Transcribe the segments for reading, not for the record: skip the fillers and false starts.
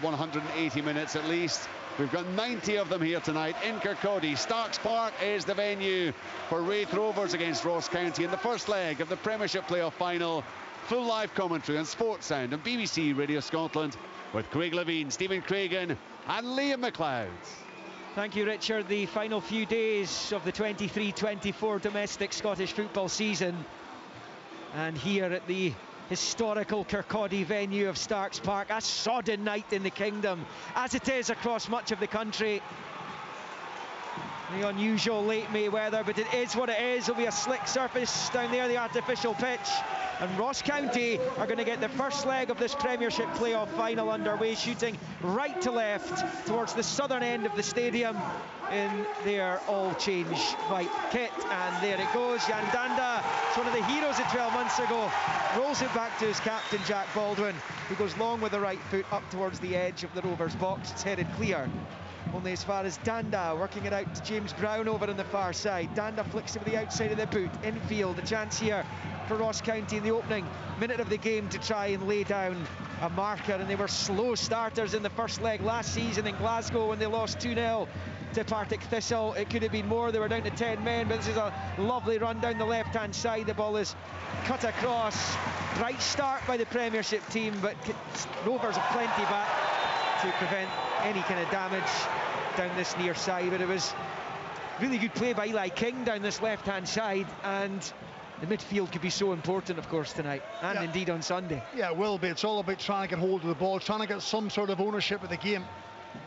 last 180 minutes at least. We've got 90 of them here tonight in Kirkcaldy. Starks Park is the venue for Raith Rovers against Ross County in the first leg of the Premiership playoff final. Full live commentary on Sports Sound and BBC Radio Scotland with Craig Levine, Stephen Craigan and Liam McLeod. Thank you, Richard. The final few days of the 23-24 domestic Scottish football season, and here at the historical Kirkcaldy venue of Starks Park, a sodden night in the kingdom, as it is across much of the country. The unusual late May weather, but it is what it is. There'll be a slick surface down there, the artificial pitch, and Ross County are going to get the first leg of this Premiership playoff final underway, shooting right to left towards the southern end of the stadium in their all-change white kit. And there it goes. Jan Danda, it's one of the heroes of 12 months ago, rolls it back to his captain Jack Baldwin, who goes long with the right foot up towards the edge of the Rovers box. It's headed clear only as far as Danda, working it out to James Brown over on the far side. Danda flicks it with the outside of the boot, infield. A chance here for Ross County in the opening minute of the game to try and lay down a marker, and they were slow starters in the first leg last season in Glasgow when they lost 2-0 to Partick Thistle. It could have been more, they were down to 10 men, but this is a lovely run down the left hand side. The ball is cut across. Bright start by the Premiership team, but Rovers have plenty back to prevent any kind of damage down this near side. But it was really good play by Eli King down this left hand side, and the midfield could be so important, of course, tonight, and indeed on Sunday. Yeah, it will be. It's all about trying to get hold of the ball, trying to get some sort of ownership of the game.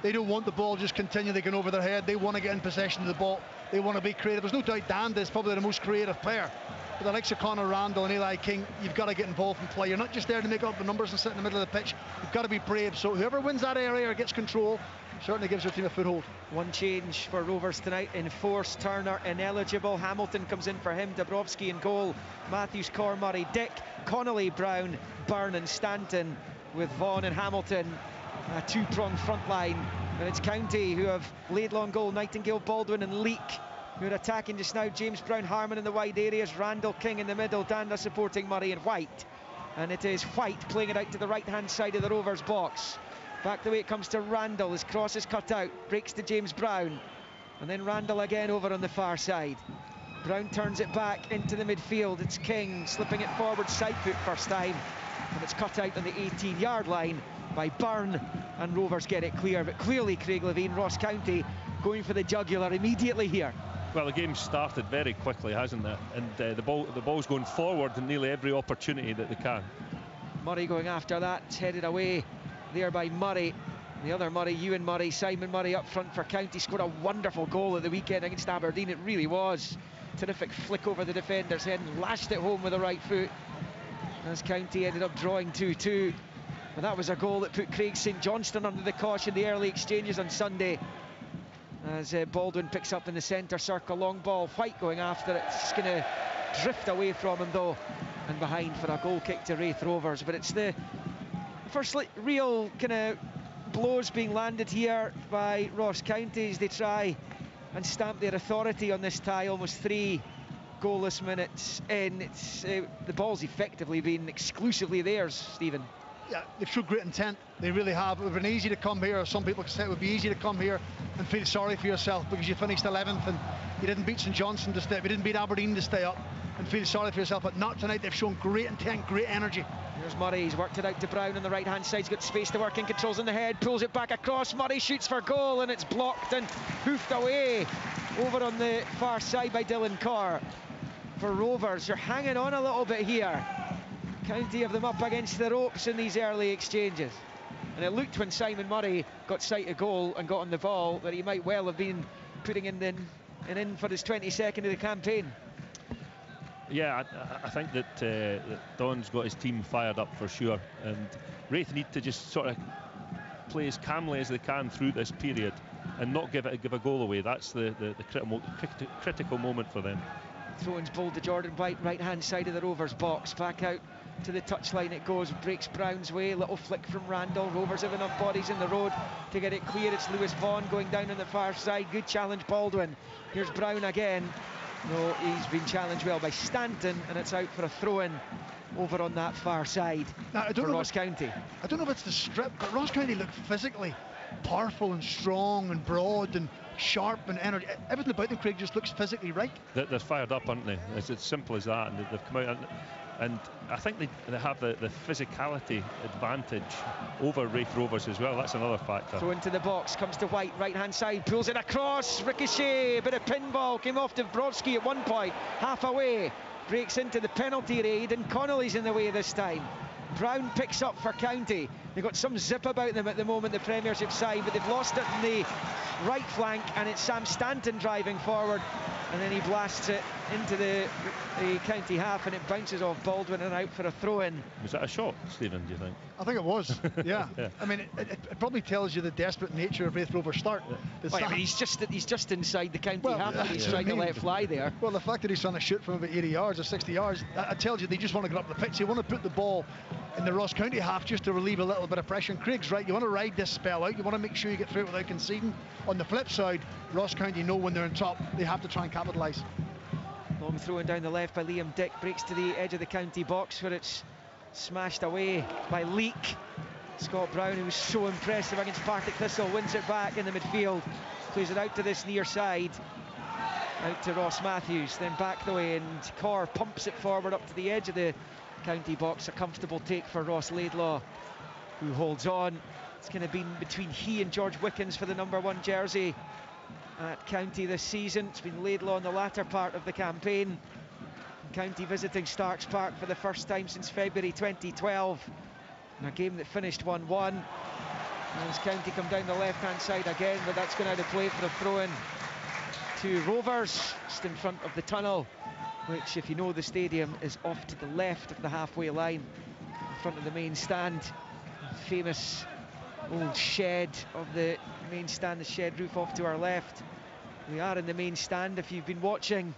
They don't want the ball just continually going over their head. They want to get in possession of the ball. They want to be creative. There's no doubt Danda is probably the most creative player. But the likes of Conor Randall and Eli King, you've got to get involved and play. You're not just there to make up the numbers and sit in the middle of the pitch. You've got to be brave. So whoever wins that area or gets control certainly gives their team a foothold. One change for Rovers tonight. Enforced Turner ineligible. Hamilton comes in for him. Dabrowski in goal. Matthews, Corr, Murray, Dick, Connolly, Brown, Byrne and Stanton, with Vaughan and Hamilton. A two-pronged front line. And it's County who have laid long goal. Nightingale, Baldwin and Leake who are attacking just now. James Brown, Harmon in the wide areas. Randall, King in the middle. Danda supporting Murray and White. And it is White playing it out to the right-hand side of the Rovers box. Back the way it comes to Randall. His cross is cut out. Breaks to James Brown. And then Randall again over on the far side. Brown turns it back into the midfield. It's King slipping it forward, side foot first time. And it's cut out on the 18-yard line by Byrne, and Rovers get it clear. But clearly, Craig Levine, Ross County going for the jugular immediately here. Well, the game started very quickly, hasn't it? And the ball's going forward in nearly every opportunity that they can. Murray going after that. It's headed away there by Murray. The other Murray, Ewan Murray, Simon Murray up front for County, scored a wonderful goal at the weekend against Aberdeen. It really was. Terrific flick over the defender's head and lashed it home with the right foot, as County ended up drawing 2-2. But that was a goal that put Craig St Johnston under the cosh in the early exchanges on Sunday, as Baldwin picks up in the centre circle, long ball, White going after it. It's just going to drift away from him though, and behind for a goal kick to Raith Rovers. But it's the first real kind of blows being landed here by Ross County as they try and stamp their authority on this tie. Almost 3 goalless minutes in. It's the ball's effectively been exclusively theirs, Stephen. Yeah, they've showed great intent. They really have. It would have been easy to come here, or some people could say it would be easy to come here and feel sorry for yourself because you finished 11th and you didn't beat St Johnstone to stay up, you didn't beat Aberdeen to stay up, and feel sorry for yourself. But not tonight. They've shown great intent, great energy. Here's Murray. He's worked it out to Brown on the right hand side. He's got space to work in, controls in the head, pulls it back across. Murray shoots for goal, and it's blocked and hoofed away over on the far side by Dylan Corr. For Rovers, you're hanging on a little bit here. County have them up against the ropes in these early exchanges, and it looked when Simon Murray got sight of goal and got on the ball that he might well have been putting in for his 22nd of the campaign. Yeah, I think that Don's got his team fired up for sure, and Raith need to just sort of play as calmly as they can through this period and not give a goal away. That's the critical moment for them. Throw-ins bowled to Jordan White, right hand side of the Rovers box, back out to the touchline it goes, breaks Brown's way, little flick from Randall. Rovers have enough bodies in the road to get it clear. It's Lewis Vaughan going down on the far side, good challenge Baldwin. Here's Brown again, No, he's been challenged well by Stanton, and it's out for a throw-in over on that far side for Ross County. I don't know if it's the strip, but Ross County look physically powerful and strong and broad and sharp and energy. Everything about them, Craig, just looks physically right. They're fired up, aren't they? It's as simple as that, and they've come out and I think they have the physicality advantage over Raith Rovers as well. That's another factor. Throw into the box, comes to White, right hand side, pulls it across, ricochet, a bit of pinball, came off to Brodsky at one point, half away, breaks into the penalty raid, and Connolly's in the way this time. Brown picks up for County. They've got some zip about them at the moment, the Premiership side, but they've lost it in the right flank, and it's Sam Stanton driving forward, and then he blasts it into the County half, and it bounces off Baldwin and out for a throw-in. Was that a shot, Stephen, do you think? I think it was, yeah. Yeah. I mean, it probably tells you the desperate nature of Raith Rovers' start. Yeah. Well, I mean, he's just inside the County half, and he's trying to let fly there. Well, the fact that he's trying to shoot from about 80 yards or 60 yards, that tells you they just want to get up the pitch. They want to put the ball in the Ross County half just to relieve a little bit of pressure. And Craig's right, you want to ride this spell out, you want to make sure you get through it without conceding. On the flip side, Ross County know when they're on top, they have to try and capitalise. Long throw down the left by Liam Dick, breaks to the edge of the County box where it's smashed away by Leak. Scott Brown, who was so impressive against Partick Thistle, wins it back in the midfield, plays it out to this near side, out to Ross Matthews, then back the way, and Corr pumps it forward up to the edge of the County box. A comfortable take for Ross Laidlaw, who holds on. It's kind of been between he and George Wickens for the #1 jersey at County this season. It's been Laidlaw in the latter part of the campaign. County visiting Starks Park for the first time since February 2012 in a game that finished 1-1. As County come down the left-hand side again, but that's going out of play for a throw-in to Rovers, just in front of the tunnel, which, if you know the stadium, is off to the left of the halfway line, in front of the main stand. Famous old shed of the main stand, the shed roof off to our left. We are in the main stand. If you've been watching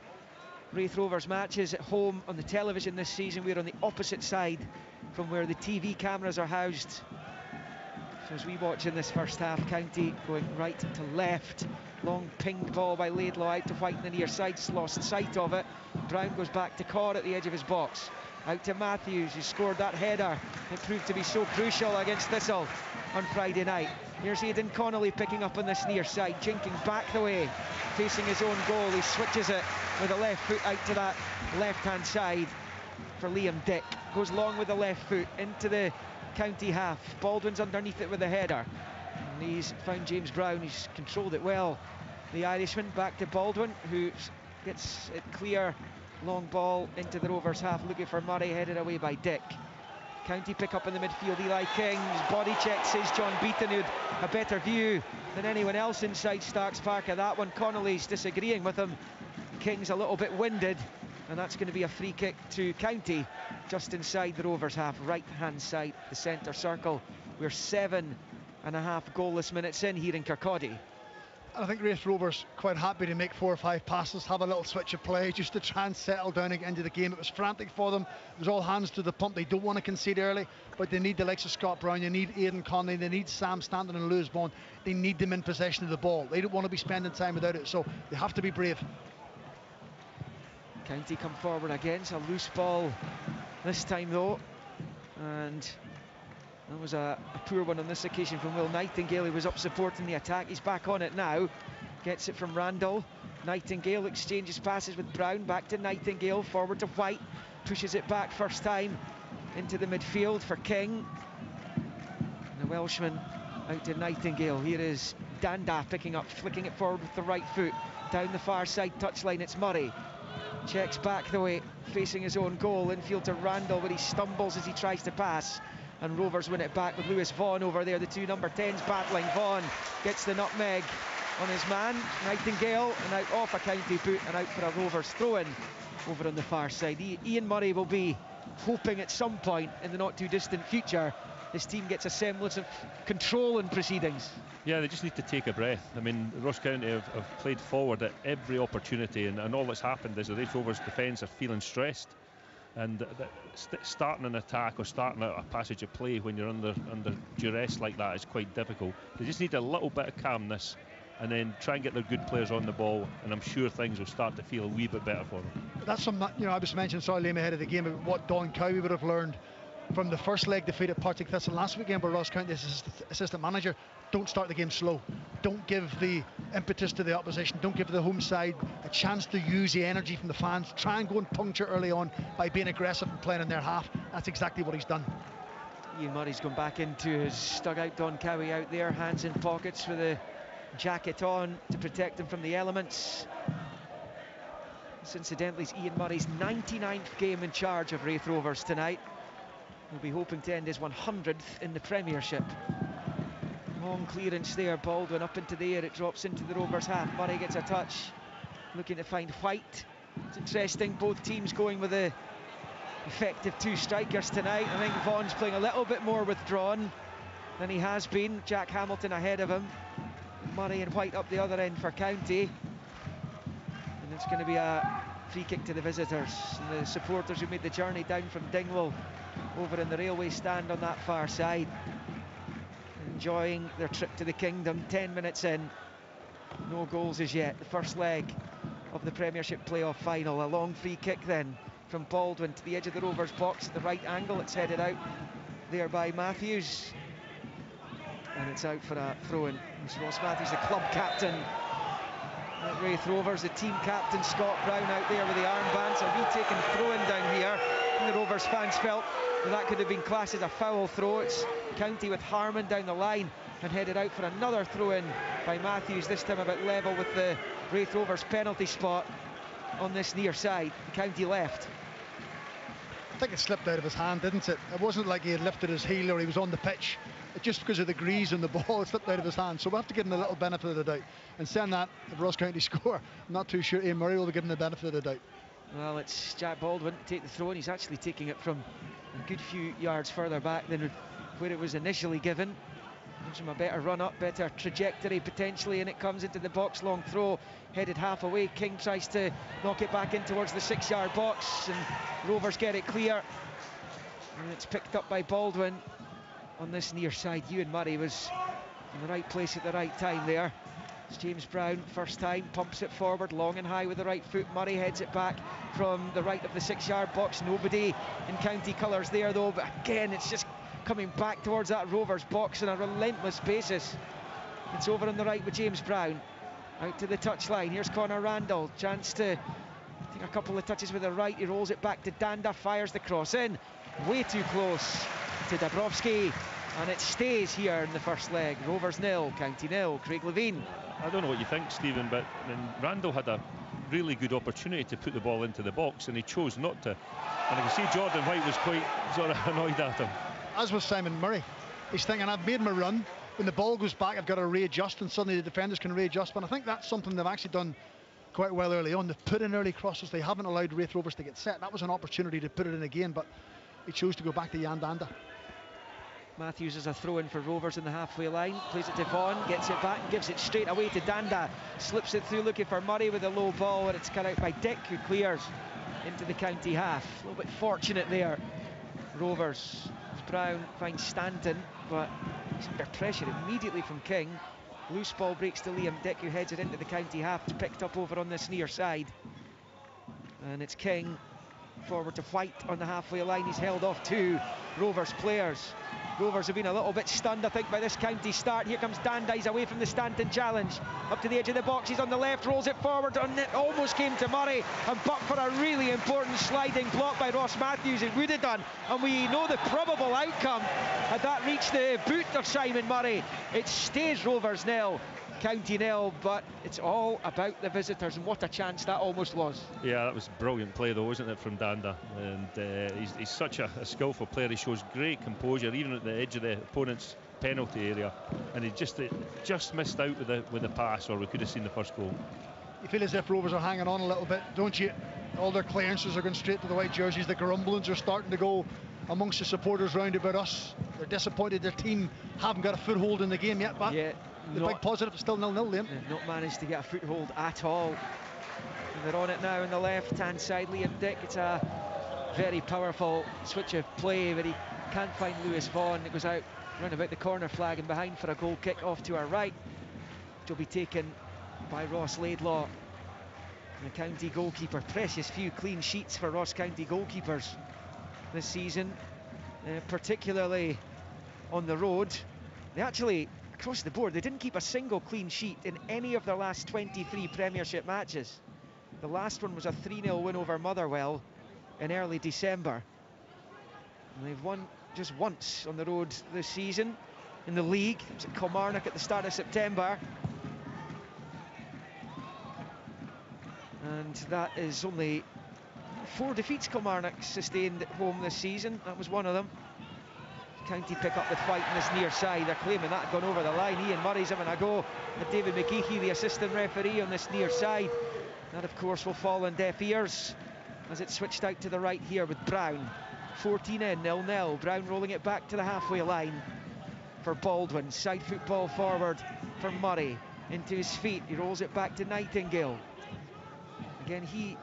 Raith Rovers matches at home on the television this season, we're on the opposite side from where the TV cameras are housed. So as we watch in this first half, County going right to left. Long pinged ball by Laidlaw out to White in the near side, lost sight of it. Brown goes back to Corr at the edge of his box. Out to Matthews, who scored that header. It proved to be so crucial against Thistle on Friday night. Here's Aidan Connolly picking up on this near side, jinking back the way, facing his own goal. He switches it with a left foot out to that left-hand side for Liam Dick. Goes long with the left foot into the County half. Baldwin's underneath it with a header. And he's found James Brown, he's controlled it well. The Irishman back to Baldwin, who gets it clear. Long ball into the Rovers half, looking for Murray, headed away by Dick. County pick up in the midfield. Eli King, body check, says John Beaton, who had a better view than anyone else inside Starks Park at that one. Connolly's disagreeing with him. King's a little bit winded, and that's going to be a free kick to County just inside the Rovers half, right hand side, the centre circle. We're 7.5 goalless minutes in here in Kirkcaldy. I think Raith Rovers quite happy to make 4 or 5 passes, have a little switch of play just to try and settle down and get into the game. It was frantic for them. It was all hands to the pump. They don't want to concede early, but they need the likes of Scott Brown, they need Aidan Connolly, they need Sam Stanton and Lewis Bond. They need them in possession of the ball. They don't want to be spending time without it, so they have to be brave. County come forward again, it's a loose ball this time though, and that was a poor one on this occasion from Will Nightingale, who was up supporting the attack. He's back on it now, gets it from Randall. Nightingale exchanges passes with Brown, back to Nightingale, forward to White, pushes it back first time into the midfield for King. And the Welshman out to Nightingale. Here is Danda picking up, flicking it forward with the right foot. Down the far side touchline, it's Murray. Checks back the way, facing his own goal. Infield to Randall, but he stumbles as he tries to pass. And Rovers win it back with Lewis Vaughan over there. The two number 10s battling. Vaughan gets the nutmeg on his man, Nightingale, and out off a County boot and out for a Rovers throw-in over on the far side. Ian Murray will be hoping at some point in the not too distant future this team gets a semblance of control in proceedings. Yeah, they just need to take a breath. I mean, Ross County have played forward at every opportunity, and all that's happened is the Raith Rovers defence are feeling stressed, and starting an attack or starting out a passage of play when you're under duress like that is quite difficult. They just need a little bit of calmness and then try and get their good players on the ball, and I'm sure things will start to feel a wee bit better for them. That's something, you know, I was mentioning sorry ahead of the game about what Don Cowie would have learned from the first leg defeat at Partick Thistle last weekend, where Ross County assistant manager, don't start the game slow, don't give the impetus to the opposition, don't give the home side a chance to use the energy from the fans, try and go and puncture early on by being aggressive and playing in their half. That's exactly what he's done. Ian Murray's gone back into his dugout. Don Cowie out there, hands in pockets with a jacket on to protect him from the elements. This incidentally is Ian Murray's 99th game in charge of Raith Rovers tonight. He'll be hoping to end his 100th in the Premiership. Long clearance there, Baldwin up into the air, it drops into the Rovers half. Murray gets a touch, looking to find White. It's interesting, both teams going with the effective two strikers tonight. I think Vaughan's playing a little bit more withdrawn than he has been. Jack Hamilton ahead of him, Murray and White up the other end for County, and it's going to be a free kick to the visitors. And the supporters who made the journey down from Dingwall over in the railway stand on that far side, enjoying their trip to the Kingdom. 10 minutes in, no goals as yet. The first leg of the Premiership playoff final. A long free kick then from Baldwin to the edge of the Rovers box at the right angle. It's headed out there by Matthews, and it's out for a throw-in. It's Ross Matthews, the club captain at Raith Rovers, the team captain. Scott Brown out there with the armbands. A retaken throw-in down here, and the Rovers fans felt that could have been classed as a foul throw. It's County with Harmon down the line, and headed out for another throw-in by Matthews, this time about level with the Raith Rovers penalty spot on this near side, County left. I think it slipped out of his hand, didn't it? It wasn't like he had lifted his heel or he was on the pitch. Just because of the grease on the ball, it slipped out of his hand. So we'll have to give him a little benefit of the doubt. And saying that, if Ross County score, I'm not too sure Ian Murray will give him the benefit of the doubt. Well, it's Jack Baldwin to take the throw, and he's actually taking it from a good few yards further back than where it was initially given. Gives him a better run up, better trajectory potentially, and it comes into the box. Long throw, headed half away. King tries to knock it back in towards the 6-yard box, and Rovers get it clear. And it's picked up by Baldwin on this near side. Ewan Murray was in the right place at the right time there. It's James Brown, first time, pumps it forward, long and high with the right foot. Murray heads it back from the right of the 6-yard box. Nobody in County colours there though, but again it's just coming back towards that Rovers box on a relentless basis. It's over on the right with James Brown, out to the touchline. Here's Connor Randall, chance to take a couple of touches with the right. He rolls it back to Danda, fires the cross in, way too close to Dabrowski, and it stays here in the first leg. Rovers 0, County 0. Craig Levine. I don't know what you think, Stephen, but I mean, Randall had a really good opportunity to put the ball into the box, and he chose not to. And I can see Jordan White was quite sort of annoyed at him. As was Simon Murray. He's thinking, I've made my run. When the ball goes back, I've got to readjust, and suddenly the defenders can readjust. But I think that's something they've actually done quite well early on. They've put in early crosses. They haven't allowed Raith Rovers to get set. That was an opportunity to put it in again, but he chose to go back to Jan Danda. Matthews is a throw-in for Rovers in the halfway line, plays it to Vaughan, gets it back and gives it straight away to Danda, slips it through looking for Murray with a low ball, and it's cut out by Dick, who clears into the County half. A little bit fortunate there, Rovers. Brown finds Stanton, but he's under pressure immediately from King. Loose ball breaks to Liam Dick, who heads it into the County half. It's picked up over on this near side, and it's King forward to White on the halfway line. He's held off two Rovers players. Rovers have been a little bit stunned, I think, by this County start. Here comes Danda, he's away from the Stanton challenge. Up to the edge of the box, he's on the left, rolls it forward, and it almost came to Murray. And but for a really important sliding block by Ross Matthews, it would have done. And we know the probable outcome. Had that reached the boot of Simon Murray, it stays Rovers 0, County 0, but it's all about the visitors, and what a chance that almost was. Yeah, that was brilliant play though, wasn't it, from Danda? And he's such a skillful player. He shows great composure even at the edge of the opponent's penalty area, and he just missed out with the pass, or we could have seen the first goal. You feel as if Rovers are hanging on a little bit, don't you? All their clearances are going straight to the white jerseys. The grumblings are starting to go amongst the supporters round about us. They're disappointed their team haven't got a foothold in the game yet, but yeah, the big positive is still 0-0, Liam. They've not managed to get a foothold at all. And they're on it now on the left-hand side. Liam Dick, it's a very powerful switch of play, but he can't find Lewis Vaughan. It goes out round about the corner flag and behind for a goal kick off to our right. will be taken by Ross Laidlaw, the county goalkeeper. Precious few clean sheets for Ross County goalkeepers this season, particularly on the road. They actually, across the board, they didn't keep a single clean sheet in any of their last 23 Premiership matches. The last one was a 3-0 win over Motherwell in early December. And they've won just once on the road this season in the league. It was at Kilmarnock at the start of September. And that is only 4 defeats Kilmarnock sustained at home this season. That was one of them. County pick up the fight on this near side. They're claiming that had gone over the line. Ian Murray's having a go at David McGeehee, the assistant referee, on this near side. That, of course, will fall on deaf ears as it's switched out to the right here with Brown. 14 in, 0-0. Brown rolling it back to the halfway line for Baldwin. Side football forward for Murray. Into his feet. He rolls it back to Nightingale. Again, he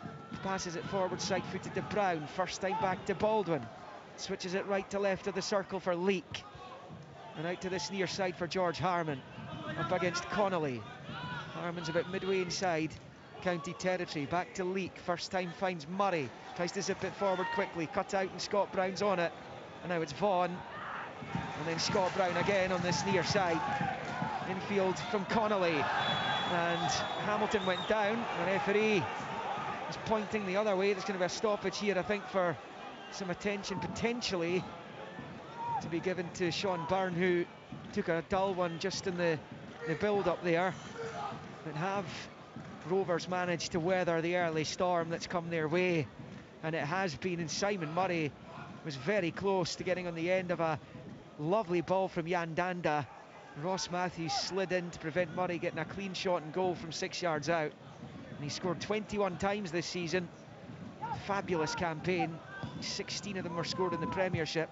passes it forward, side-footed to Brown. First time back to Baldwin. Switches it right to left of the circle for Leake. And out to this near side for George Harman. Up against Connolly. Harman's about midway inside county territory. Back to Leake. First time finds Murray. Tries to zip it forward quickly. Cut out and Scott Brown's on it. And now it's Vaughan. And then Scott Brown again on this near side. Infield from Connolly. And Hamilton went down. The referee is pointing the other way. There's going to be a stoppage here, I think, for some attention potentially to be given to Sean Byrne, who took a dull one just in the build up there. But have Rovers managed to weather the early storm that's come their way? And it has been, and Simon Murray was very close to getting on the end of a lovely ball from Jan Danda. Ross Matthews slid in to prevent Murray getting a clean shot and goal from 6 yards out. And he scored 21 times this season. Fabulous campaign. 16 of them were scored in the Premiership,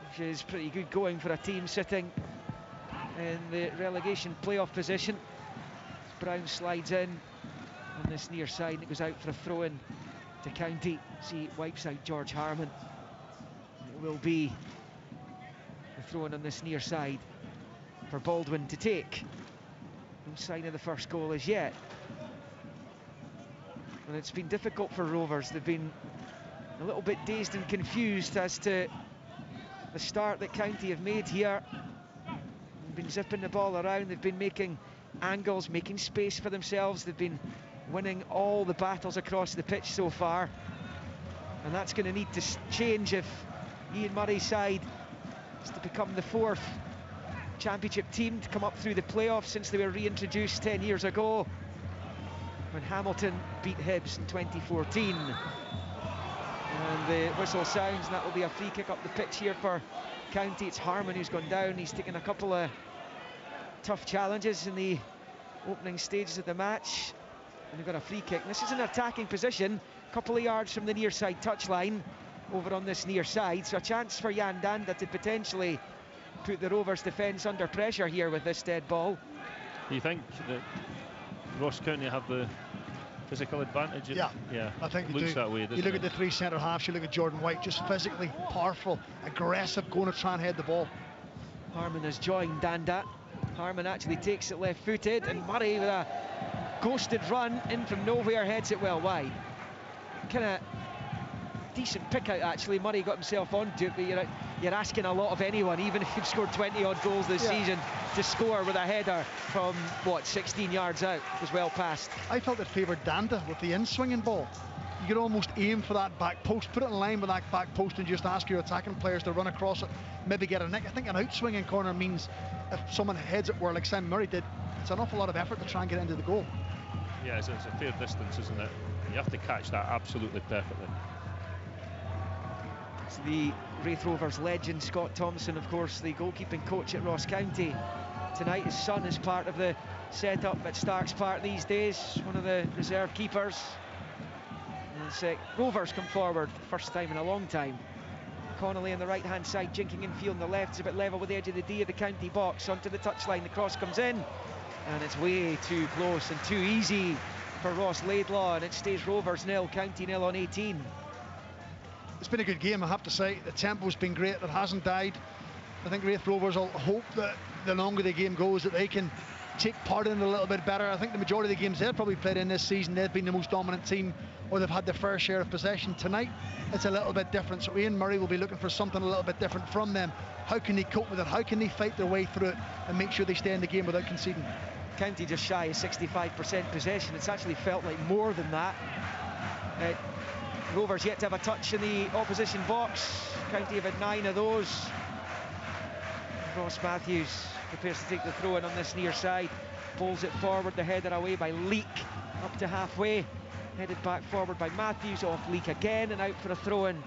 which is pretty good going for a team sitting in the relegation playoff position. Brown slides in on this near side and it goes out for a throw-in to County. See, it wipes out George Harman. It will be a throw-in on this near side for Baldwin to take. No sign of the first goal as yet. And it's been difficult for Rovers. They've been a little bit dazed and confused as to the start that County have made here. They've been zipping the ball around. They've been making angles, making space for themselves. They've been winning all the battles across the pitch so far. And that's going to need to change if Ian Murray's side is to become the 4th championship team to come up through the playoffs since they were reintroduced 10 years ago when Hamilton beat Hibs in 2014. And the whistle sounds, and that will be a free kick up the pitch here for County. It's Harman who's gone down. He's taken a couple of tough challenges in the opening stages of the match. And they've got a free kick. And this is an attacking position, a couple of yards from the near side touchline, over on this near side. So a chance for Jan Danda to potentially put the Rovers defence under pressure here with this dead ball. Do you think that Ross County have the physical advantage? Yeah, I think it looks that way, doesn't it? You look at the 3 centre halves, you look at Jordan White, just physically powerful, aggressive, going to try and head the ball. Harman has joined Danda. Harman actually takes it left-footed, and Murray with a ghosted run in from nowhere heads it well wide. Kind of decent pick out actually. Murray got himself onto it, but you're asking a lot of anyone, even if you've scored 20 odd goals this season, to score with a header from what, 16 yards out. It was well passed. I felt it favoured Danda with the in-swinging ball. You could almost aim for that back post, put it in line with that back post and just ask your attacking players to run across it, maybe get a nick. I think an out-swinging corner means if someone heads it where like Simon Murray did, it's an awful lot of effort to try and get into the goal. Yeah, it's a fair distance, isn't it? You have to catch that absolutely perfectly. It's the Raith Rovers legend Scott Thompson, of course, the goalkeeping coach at Ross County. Tonight his son is part of the setup at Starks Park these days, one of the reserve keepers. And Rovers come forward, first time in a long time. Connolly on the right hand side, jinking infield on the left, is a bit level with the edge of the D of the County box. Onto the touchline, the cross comes in, and it's way too close and too easy for Ross Laidlaw, and it stays Rovers 0, County 0 on 18. It's been a good game, I have to say. The tempo's been great, it hasn't died. I think Raith Rovers will hope that the longer the game goes that they can take part in it a little bit better. I think the majority of the games they've probably played in this season, they've been the most dominant team, or they've had their fair share of possession. Tonight, it's a little bit different. So Ian Murray will be looking for something a little bit different from them. How can they cope with it? How can they fight their way through it and make sure they stay in the game without conceding? County just shy of 65% possession. It's actually felt like more than that. Rovers yet to have a touch in the opposition box. County have had 9 of those. Ross Matthews prepares to take the throw in on this near side. Pulls it forward, the header away by Leak. Up to halfway. Headed back forward by Matthews, off Leak again, and out for a throw in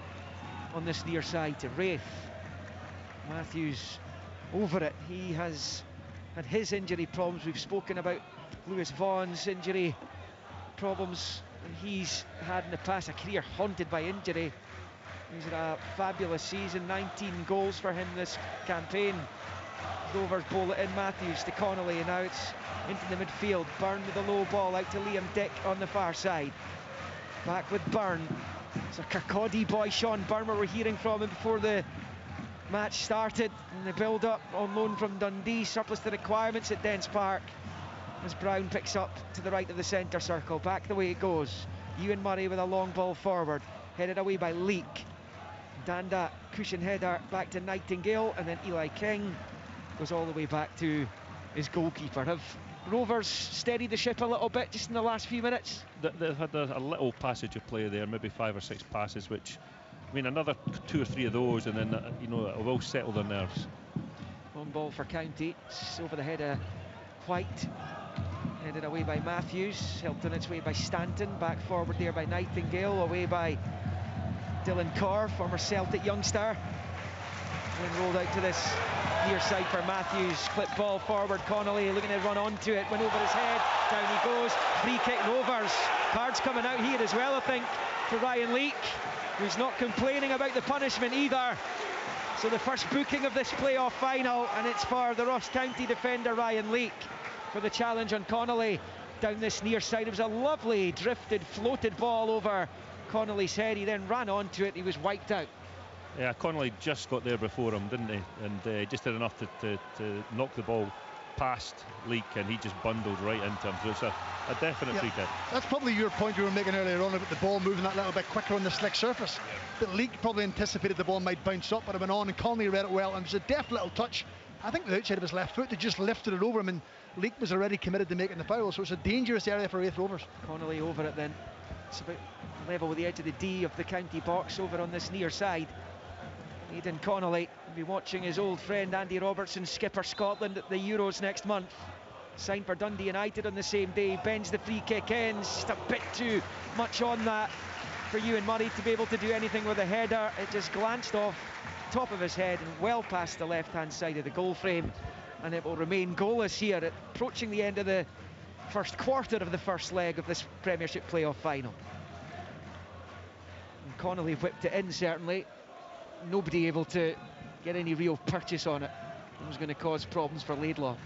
on this near side to Raith. Matthews over it. He has had his injury problems. We've spoken about Lewis Vaughan's injury problems, and he's had in the past a career haunted by injury. He's had a fabulous season, 19 goals for him this campaign. Rovers bowl it in, Matthews to Connolly, and now it's into the midfield. Byrne with a low ball out to Liam Dick on the far side. Back with Byrne. It's a Kirkcaldy boy, Sean Byrne, we're hearing from him before the match started, and the build-up on loan from Dundee, surplus to requirements at Dens Park, as Brown picks up to the right of the centre circle. Back the way it goes. Ewan Murray with a long ball forward, headed away by Leak. Danda, cushion header back to Nightingale, and then Eli King goes all the way back to his goalkeeper. Have Rovers steadied the ship a little bit just in the last few minutes? They've had a little passage of play there, maybe 5 or 6 passes, which, I mean, another 2 or 3 of those, and then it will settle their nerves. Long ball for County. It's over the head of White, headed away by Matthews, helped on its way by Stanton, back forward there by Nightingale, away by Dylan Carr, former Celtic youngster, then rolled out to this near side for Matthews. Clip ball forward, Connolly looking to run onto it, went over his head, down he goes. Free kick Rovers. Cards coming out here as well, I think, for Ryan Leak, who's not complaining about the punishment either. So the first booking of this playoff final, and it's for the Ross County defender Ryan Leak for the challenge on Connolly down this near side. It was a lovely drifted, floated ball over Connolly's head. He then ran onto it, he was wiped out. Yeah, Connolly just got there before him, didn't he? And just did enough to knock the ball past Leak, and he just bundled right into him. So it's a definite free kick. That's probably your point you were making earlier on about the ball moving that little bit quicker on the slick surface. But Leak probably anticipated the ball might bounce up, but it went on, and Connolly read it well, and it was a deft little touch. I think the outside of his left foot, they just lifted it over him, and Leak was already committed to making the foul, so it's a dangerous area for Raith Rovers. Connolly over it then. It's about level with the edge of the D of the County box over on this near side. Aidan Connolly will be watching his old friend Andy Robertson, skipper Scotland at the Euros next month. Signed for Dundee United on the same day. Bends the free kick in, just a bit too much on that for Ewan Murray to be able to do anything with a header. It just glanced off top of his head and well past the left-hand side of the goal frame, and it will remain goalless here, approaching the end of the first quarter of the first leg of this Premiership playoff final. And Connolly whipped it in, certainly. Nobody able to get any real purchase on it. It was going to cause problems for Laidlaw.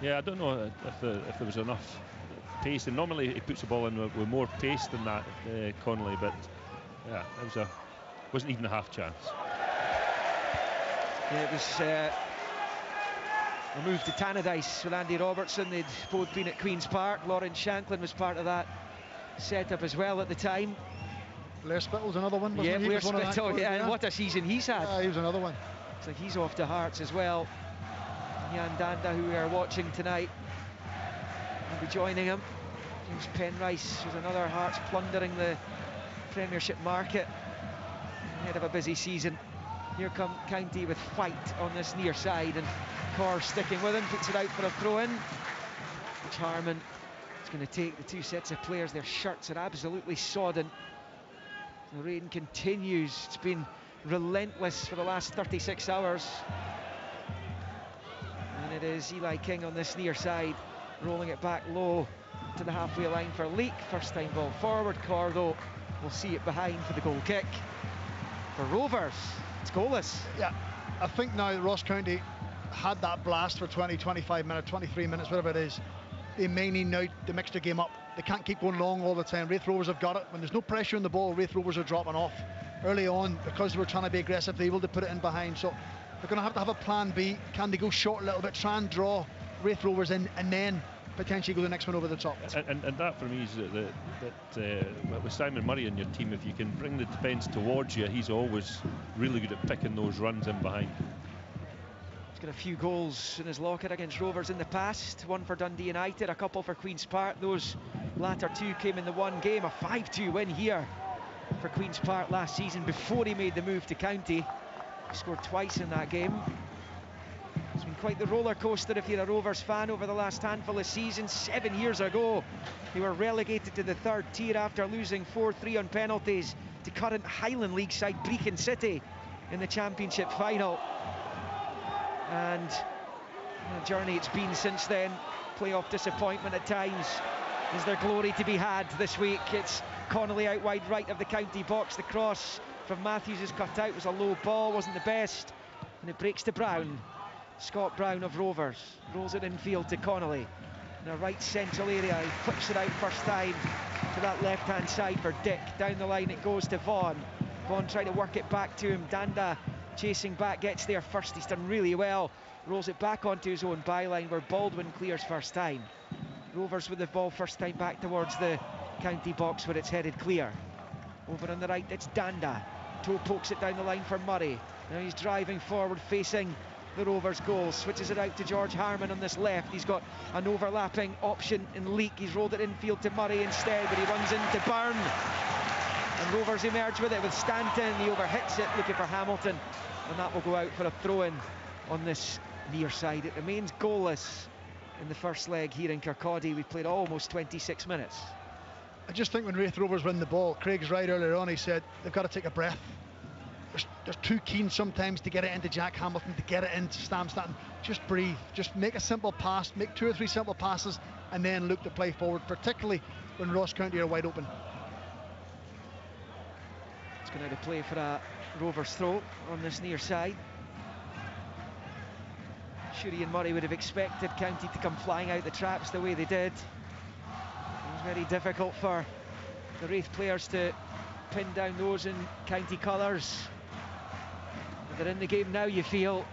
Yeah, I don't know if there was enough pace, and normally he puts the ball in with more pace than that, Connolly, but yeah, it wasn't even a half chance. Yeah, it was a move to Tannadice with Andy Robertson. They'd both been at Queen's Park. Lawrence Shanklin was part of that setup as well at the time. Blair Spittle's another one, wasn't yeah, he? Blair Spittle, yeah, and what a season he's had. Yeah, he was another one. It's like he's off to Hearts as well. Jan Danda, who we are watching tonight, will be joining him. James Penrice was another Hearts plundering the Premiership market ahead of a busy season. Here come County with White on this near side, and Corr sticking with him, puts it out for a throw-in, which Harman is going to take. The two sets of players, their shirts are absolutely sodden. The rain continues. It's been relentless for the last 36 hours. And it is Eli King on this near side, rolling it back low to the halfway line for Leak. First time ball forward. Corr, though, will see it behind for the goal kick. For Rovers, it's goalless. Yeah, I think now that Ross County had that blast for 20, 25 minutes, 23 minutes, whatever it is, they may need now to mix their game up. They can't keep going long all the time. Raith Rovers have got it. When there's no pressure on the ball, Raith Rovers are dropping off. Early on, because they were trying to be aggressive, they're able to put it in behind. So they're going to have a plan B. Can they go short a little bit, try and draw Raith Rovers in, and then potentially go the next one over the top. And that for me is that with Simon Murray in your team, if you can bring the defence towards you, he's always really good at picking those runs in behind. He's got a few goals in his locker against Rovers in the past, one for Dundee United, a couple for Queen's Park. Those latter two came in the one game. A 5-2 win here for Queen's Park last season before he made the move to County. He scored twice in that game. It's been quite the roller coaster if you're a Rovers fan over the last handful of seasons. 7 years ago, they were relegated to the third tier after losing 4-3 on penalties to current Highland League side Brechin City in the Championship final. And the journey it's been since then. Playoff disappointment at times. Is there glory to be had this week? It's Connolly out wide right of the County box. The cross from Matthews is cut out. It was a low ball, wasn't the best, and it breaks to Brown. Scott Brown of Rovers rolls it infield to Connolly in the right central area. He flips it out first time to that left hand side for Dick. Down the line it goes to Vaughan. Vaughan trying to work it back to him. Danda chasing back, gets there first. He's done really well. Rolls it back onto his own byline where Baldwin clears first time. Rovers with the ball first time back towards the County box where it's headed clear. Over on the right it's Danda. Toe pokes it down the line for Murray. Now he's driving forward facing the Rovers goal, switches it out to George Harmon on this left. He's got an overlapping option in Leak. He's rolled it infield to Murray instead, but he runs into Byrne. And Rovers emerge with it with Stanton. He overhits it, looking for Hamilton, and that will go out for a throw-in on this near side. It remains goalless in the first leg here in Kirkcaldy. We've played almost 26 minutes. I just think when Raith Rovers win the ball, Craig's right earlier on, he said they've got to take a breath. They're too keen sometimes to get it into Jack Hamilton, to get it into Stamston. Just breathe, just make a simple pass, make 2 or 3 simple passes, and then look to play forward, particularly when Ross County are wide open. It's going to play for a Rovers throw on this near side. Shuri and Murray would have expected County to come flying out the traps the way they did. It was very difficult for the Raith players to pin down those in County colours. They're in the game now, you feel.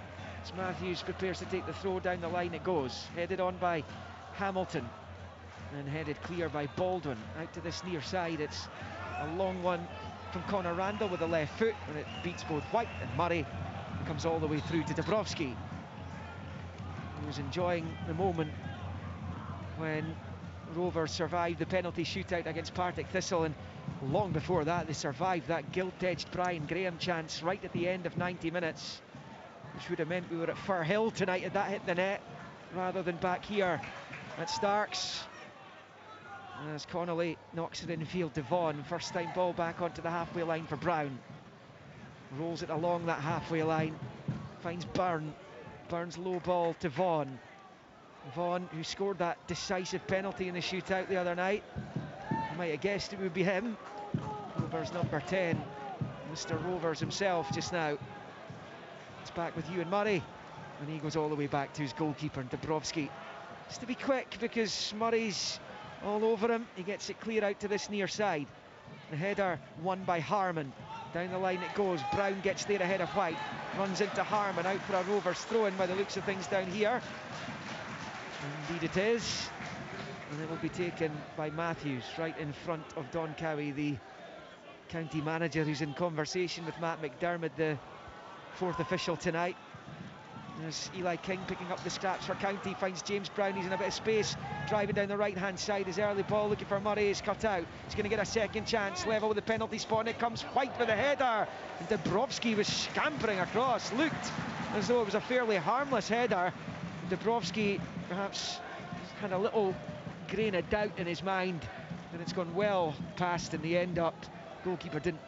As Matthews prepares to take the throw, down the line it goes. Headed on by Hamilton and headed clear by Baldwin. Out to this near side, it's a long one from Connor Randall with the left foot, and it beats both White and Murray. It comes all the way through to Dabrowski, who was enjoying the moment when Rovers survived the penalty shootout against Partick Thistle, and long before that they survived that gilt-edged Brian Graham chance right at the end of 90 minutes, which would have meant we were at Firhill tonight had that hit the net rather than back here at Starks. As Connolly knocks it in field to Vaughan, first time ball back onto the halfway line for Brown. Rolls it along that halfway line, finds Byrne. Byrne's low ball to Vaughan. Vaughan, who scored that decisive penalty in the shootout the other night. You might have guessed it would be him. Rovers number 10, Mr. Rovers himself just now. It's back with Ewan Murray, and he goes all the way back to his goalkeeper, Dabrowski. Just to be quick because Murray's all over him. He gets it clear out to this near side. The header won by Harmon. Down the line it goes. Brown gets there ahead of White. Runs into Harmon, out for a Rovers throw-in by the looks of things down here. Indeed it is. And it will be taken by Matthews right in front of Don Cowie, the county manager, who's in conversation with Matt McDermott, the 4th official tonight. There's Eli King picking up the scraps for County, finds James Brown. He's in a bit of space, driving down the right hand side. His early ball looking for Murray is cut out. He's going to get a second chance, level with the penalty spot, and it comes White with a header, and Dabrowski was scampering across. Looked as though it was a fairly harmless header. Dabrowski perhaps had a little grain of doubt in his mind, and it's gone well past in the end up. Goalkeeper didn't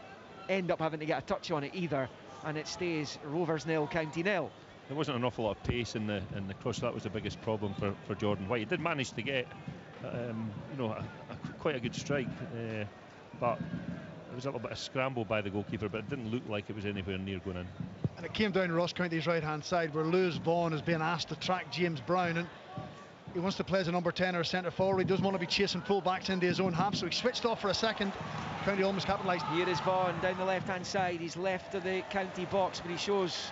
end up having to get a touch on it either, and it stays Rovers 0, County 0. There wasn't an awful lot of pace in the cross. That was the biggest problem for Jordan White. He did manage to get quite a good strike, but it was a little bit of scramble by the goalkeeper, but it didn't look like it was anywhere near going in. And it came down Ross County's right hand side where Lewis Vaughan is being asked to track James Brown, and he wants to play as a number 10 or a centre forward. He doesn't want to be chasing full backs into his own half, so he switched off for a second. County almost capitalised. Here is Vaughan down the left hand side. He's left of the County box, but he shows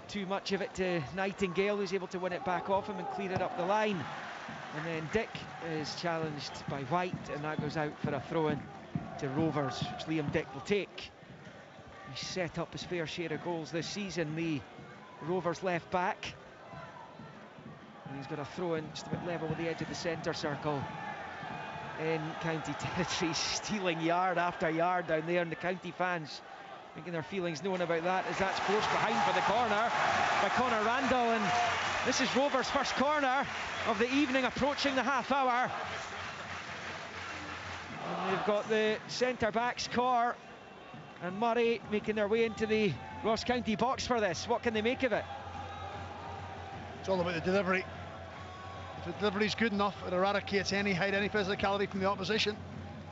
too much of it to Nightingale, who's able to win it back off him and clear it up the line. And then Dick is challenged by White, and that goes out for a throw-in to Rovers, which Liam Dick will take. He's set up his fair share of goals this season, the Rovers left back. And he's got a throw-in just about level with the edge of the centre circle in county territory, stealing yard after yard down there, and the county fans making their feelings known about that, as that's forced behind for the corner by Conor Randall. And this is Rovers' first corner of the evening, approaching the half hour. And they've got the centre backs, Corr and Murray, making their way into the Ross County box for this. What can they make of it? It's all about the delivery. If the delivery's good enough, it eradicates any height, any physicality from the opposition.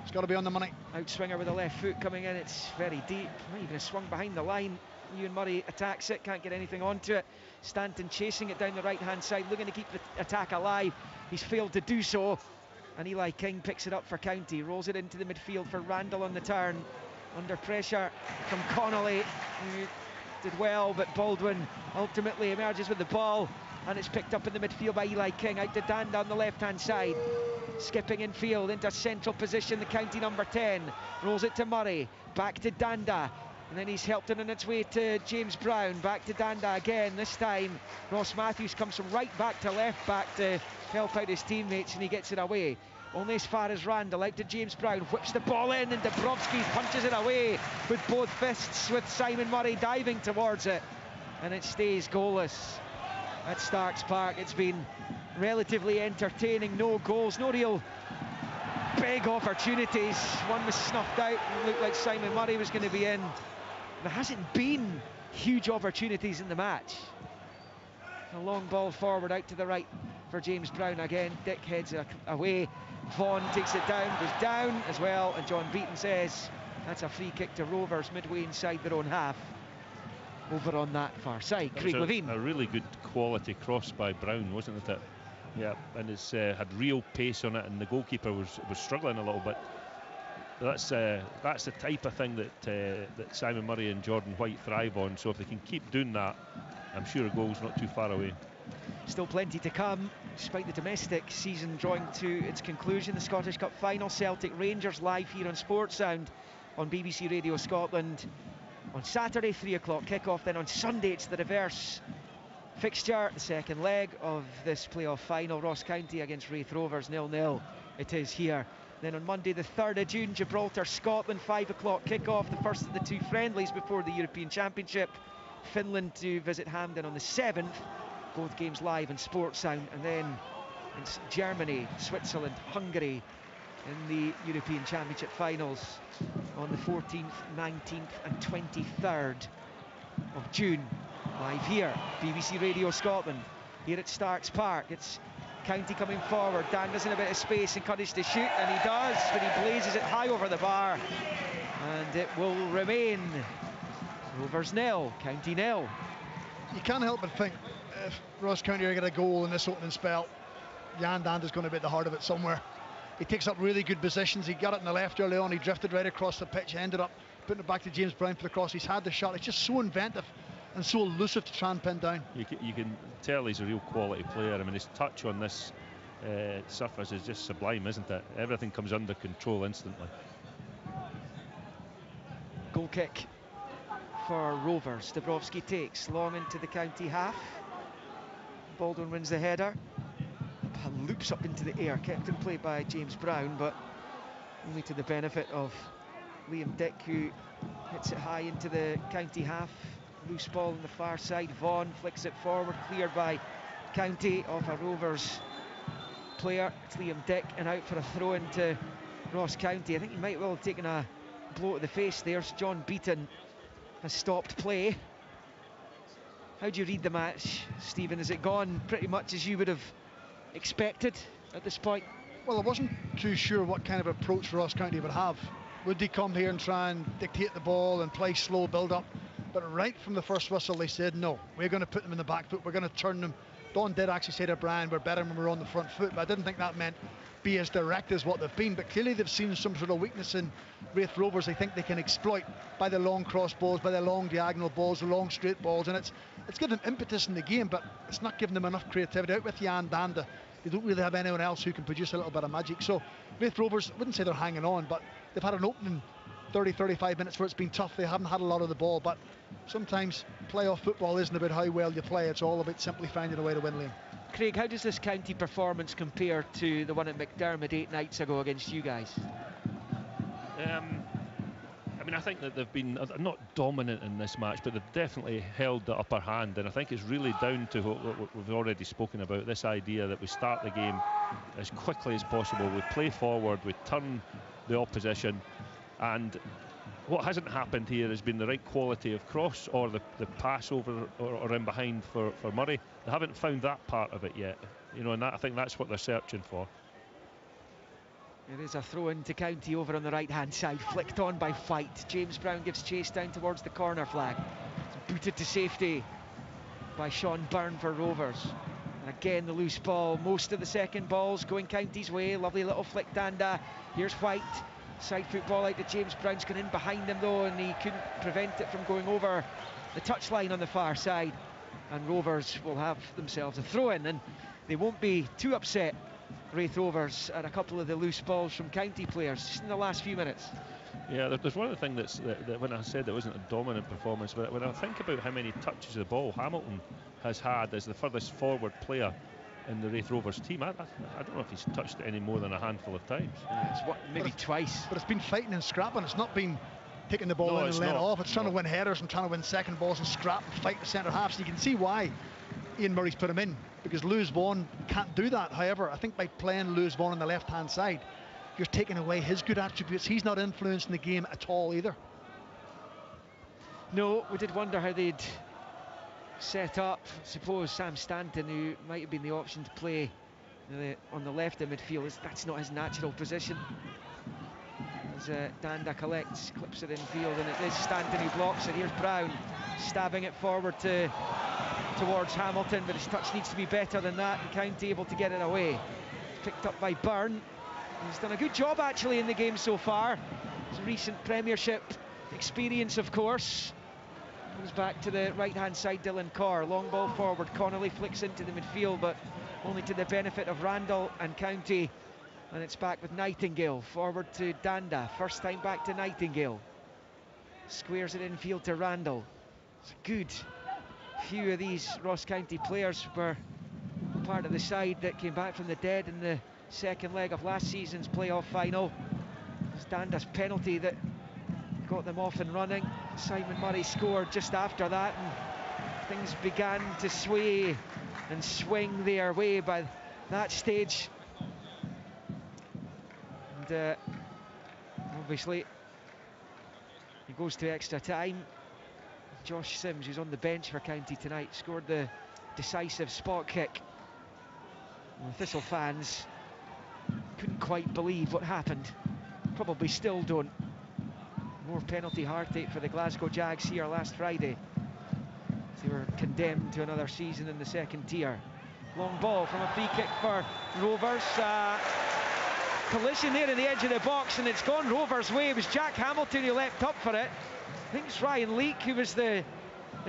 It's got to be on the money. Outswinger with the left foot coming in, it's very deep. Might even have swung behind the line. Ewan Murray attacks it, can't get anything onto it. Stanton chasing it down the right hand side, looking to keep the attack alive. He's failed to do so, and Eli King picks it up for County, rolls it into the midfield for Randall on the turn. Under pressure from Connolly, who did well, but Baldwin ultimately emerges with the ball, and it's picked up in the midfield by Eli King. Out to Danda on the left hand side, skipping in field into central position, the County number 10 rolls it to Murray, back to Danda, and then he's helped it on its way to James Brown. Back to Danda again, this time Ross Matthews comes from right back to left back to help out his teammates, and he gets it away only as far as Randall. Out to James Brown, whips the ball in, and Dabrowski punches it away with both fists, with Simon Murray diving towards it, and it stays goalless at Starks Park. It's been relatively entertaining, no goals, no real big opportunities. One was snuffed out, it looked like Simon Murray was going to be in. There hasn't been huge opportunities in the match. A long ball forward out to the right for James Brown again. Dick heads away, Vaughan takes it down, goes down as well, and John Beaton says that's a free kick to Rovers midway inside their own half, over on that far side. Craig Levine. A really good quality cross by Brown, wasn't it? Yeah, and it's had real pace on it, and the goalkeeper was struggling a little bit. That's the type of thing that Simon Murray and Jordan White thrive on. So if they can keep doing that, I'm sure a goal's not too far away. Still plenty to come, despite the domestic season drawing to its conclusion. The Scottish Cup final, Celtic Rangers, live here on Sports Sound on BBC Radio Scotland on Saturday, 3 o'clock kickoff. Then on Sunday it's the reverse fixture, the second leg of this playoff final. Ross County against Raith Rovers, 0-0 it is here. Then on Monday the 3rd of June, Gibraltar, Scotland, 5 o'clock kickoff, the first of the two friendlies before the European Championship. Finland to visit Hampden on the 7th, both games live on Sports Sound. And then it's Germany, Switzerland, Hungary in the European Championship finals on the 14th, 19th and 23rd of June, live here, BBC Radio Scotland, here at Starks Park. It's County coming forward, Danda's in a bit of space, encouraged to shoot, and he does, but he blazes it high over the bar, and it will remain Rovers 0, County 0. You can't help but think, if Ross County are going to get a goal in this opening spell, Jan Danda's going to be at the heart of it somewhere. He takes up really good positions. He got it in the left early on, he drifted right across the pitch, ended up putting it back to James Brown for the cross. He's had the shot, he's just so inventive and so elusive to try and pin down. You can tell he's a real quality player. I mean, his touch on this surface is just sublime, isn't it? Everything comes under control instantly. Goal kick for Rovers. Dabrowski takes long into the County half. Baldwin wins the header. Loops up into the air, kept in play by James Brown, but only to the benefit of Liam Dick, who hits it high into the County half. Loose ball on the far side. Vaughan flicks it forward, cleared by County off a Rovers player. It's Liam Dick, and out for a throw into Ross County. I think he might well have taken a blow to the face there. So John Beaton has stopped play. How do you read the match, Stephen? Has it gone pretty much as you would have expected at this point? Well, I wasn't too sure what kind of approach Ross County would have. Would they come here and try and dictate the ball and play slow build up? But right from the first whistle they said no, we're going to put them in the back foot, we're going to turn them Don did actually say to Brian, we're better when we're on the front foot, but I didn't think that meant be as direct as what they've been. But clearly they've seen some sort of weakness in Raith Rovers they think they can exploit by the long cross balls, by the long diagonal balls, the long straight balls, and it's given them impetus in the game, but it's not giving them enough creativity. Out with Jan Danda, they don't really have anyone else who can produce a little bit of magic. So Raith Rovers, I wouldn't say they're hanging on, but they've had an opening 30-35 minutes where it's been tough. They haven't had a lot of the ball, but sometimes playoff football isn't about how well you play, it's all about simply finding a way to win, Liam. Craig, how does this county performance compare to the one at McDermott 8 nights ago against you guys? I mean, I think that they've been not dominant in this match, but they've definitely held the upper hand, and I think it's really down to what we've already spoken about, this idea that we start the game as quickly as possible, we play forward, we turn the opposition, and what hasn't happened here has been the right quality of cross or the pass over or in behind for Murray. They haven't found that part of it yet, you know, and I think that's what they're searching for. It is a throw into County over on the right hand side, flicked on by Fight. James Brown gives chase down towards the corner flag. It's booted to safety by Sean Byrne for Rovers. And again the loose ball, most of the second balls going County's way. Lovely little flick Danda. Here's White. Side foot ball out to James Brown's gone in behind him though, and he couldn't prevent it from going over the touchline on the far side. And Rovers will have themselves a throw in, and they won't be too upset, Raith Rovers, at a couple of the loose balls from County players just in the last few minutes. Yeah, there's one of the things that when I said it wasn't a dominant performance, but when I think about how many touches of the ball Hamilton has had as the furthest forward player in the Raith Rovers team, I don't know if he's touched it any more than a handful of times. Maybe twice. But it's been fighting and scrapping. It's not been taking the ball in and letting it off. It's trying to win headers and trying to win second balls and scrap and fight the centre half. So you can see why Ian Murray's put him in, because Lewis Vaughan can't do that. However, I think by playing Lewis Vaughan on the left hand side, you're taking away his good attributes. He's not influencing the game at all either. No, we did wonder how they'd set up. I suppose Sam Stanton, who might have been the option to play on the left of midfield, that's not his natural position. As Danda collects, clips it in field, and it is Stanton who blocks it. Here's Brown stabbing it forward towards Hamilton, but his touch needs to be better than that, and County able to get it away. It's picked up by Byrne. He's done a good job actually in the game so far. His recent Premiership experience, of course. Comes back to the right hand side, Dylan Carr, long ball forward, Connolly flicks into the midfield, but only to the benefit of Randall and County, and it's back with Nightingale, forward to Danda, first time back to Nightingale, squares it infield to Randall. It's a good few of these Ross County players were part of the side that came back from the dead in the second leg of last season's playoff final. It's Danda's penalty that got them off and running. Simon Murray scored just after that, and things began to sway and swing their way by that stage. And obviously he goes to extra time. Josh Sims, who's on the bench for County tonight, scored the decisive spot kick. And the Thistle fans couldn't quite believe what happened. Probably still don't. More penalty heartache for the Glasgow Jags here last Friday. They were condemned to another season in the second tier. Long ball from a free kick for Rovers. Collision there in the edge of the box, and it's gone Rovers' way. It was Jack Hamilton who leapt up for it. I think it's Ryan Leake who was the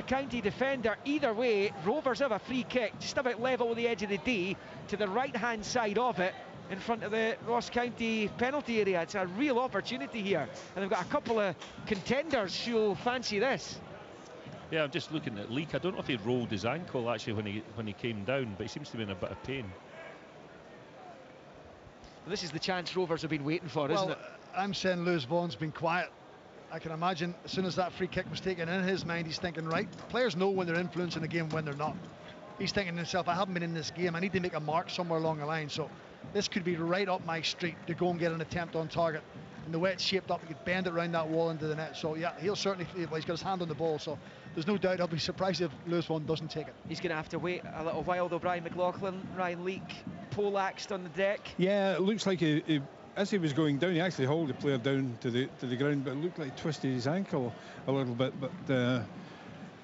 County defender. Either way, Rovers have a free kick just about level with the edge of the D to the right hand side of it, in front of the Ross County penalty area. It's a real opportunity here, and they've got a couple of contenders who'll fancy this. Yeah, I'm just looking at Leake. I don't know if he rolled his ankle actually when he came down, but he seems to be in a bit of pain. Well, this is the chance Rovers have been waiting for, isn't it? I'm saying Lewis Vaughan's been quiet. I can imagine as soon as that free kick was taken, in his mind he's thinking, right, players know when they're influencing the game, when they're not. He's thinking to himself, I haven't been in this game, I need to make a mark somewhere along the line, so this could be right up my street to go and get an attempt on target. And the way it's shaped up, he could bend it around that wall into the net. So yeah, he'll certainly, well, he's got his hand on the ball, so there's no doubt I'll be surprised if Lewis Vaughan doesn't take it. He's going to have to wait a little while though. Brian McLaughlin, Ryan Leake poleaxed on the deck. Yeah, it looks like as he was going down, he actually hauled the player down to the ground, but it looked like he twisted his ankle a little bit. But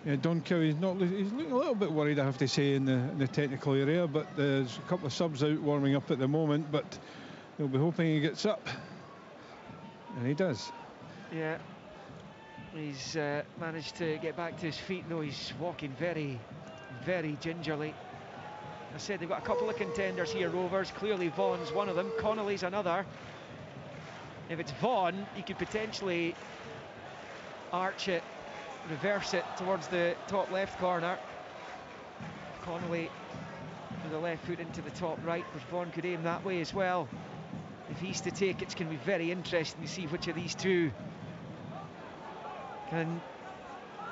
Yeah, Don Cowie's he's looking a little bit worried, I have to say, in the technical area, but there's a couple of subs out warming up at the moment, but they'll be hoping he gets up, and he does. Yeah, he's managed to get back to his feet, though he's walking very, very gingerly. I said they've got a couple of contenders here, Rovers. Clearly Vaughan's one of them, Connolly's another. If it's Vaughan, he could potentially arch it, reverse it towards the top left corner. Connolly with the left foot into the top right, but Vaughan could aim that way as well. If he's to take, it's going to be very interesting to see which of these two can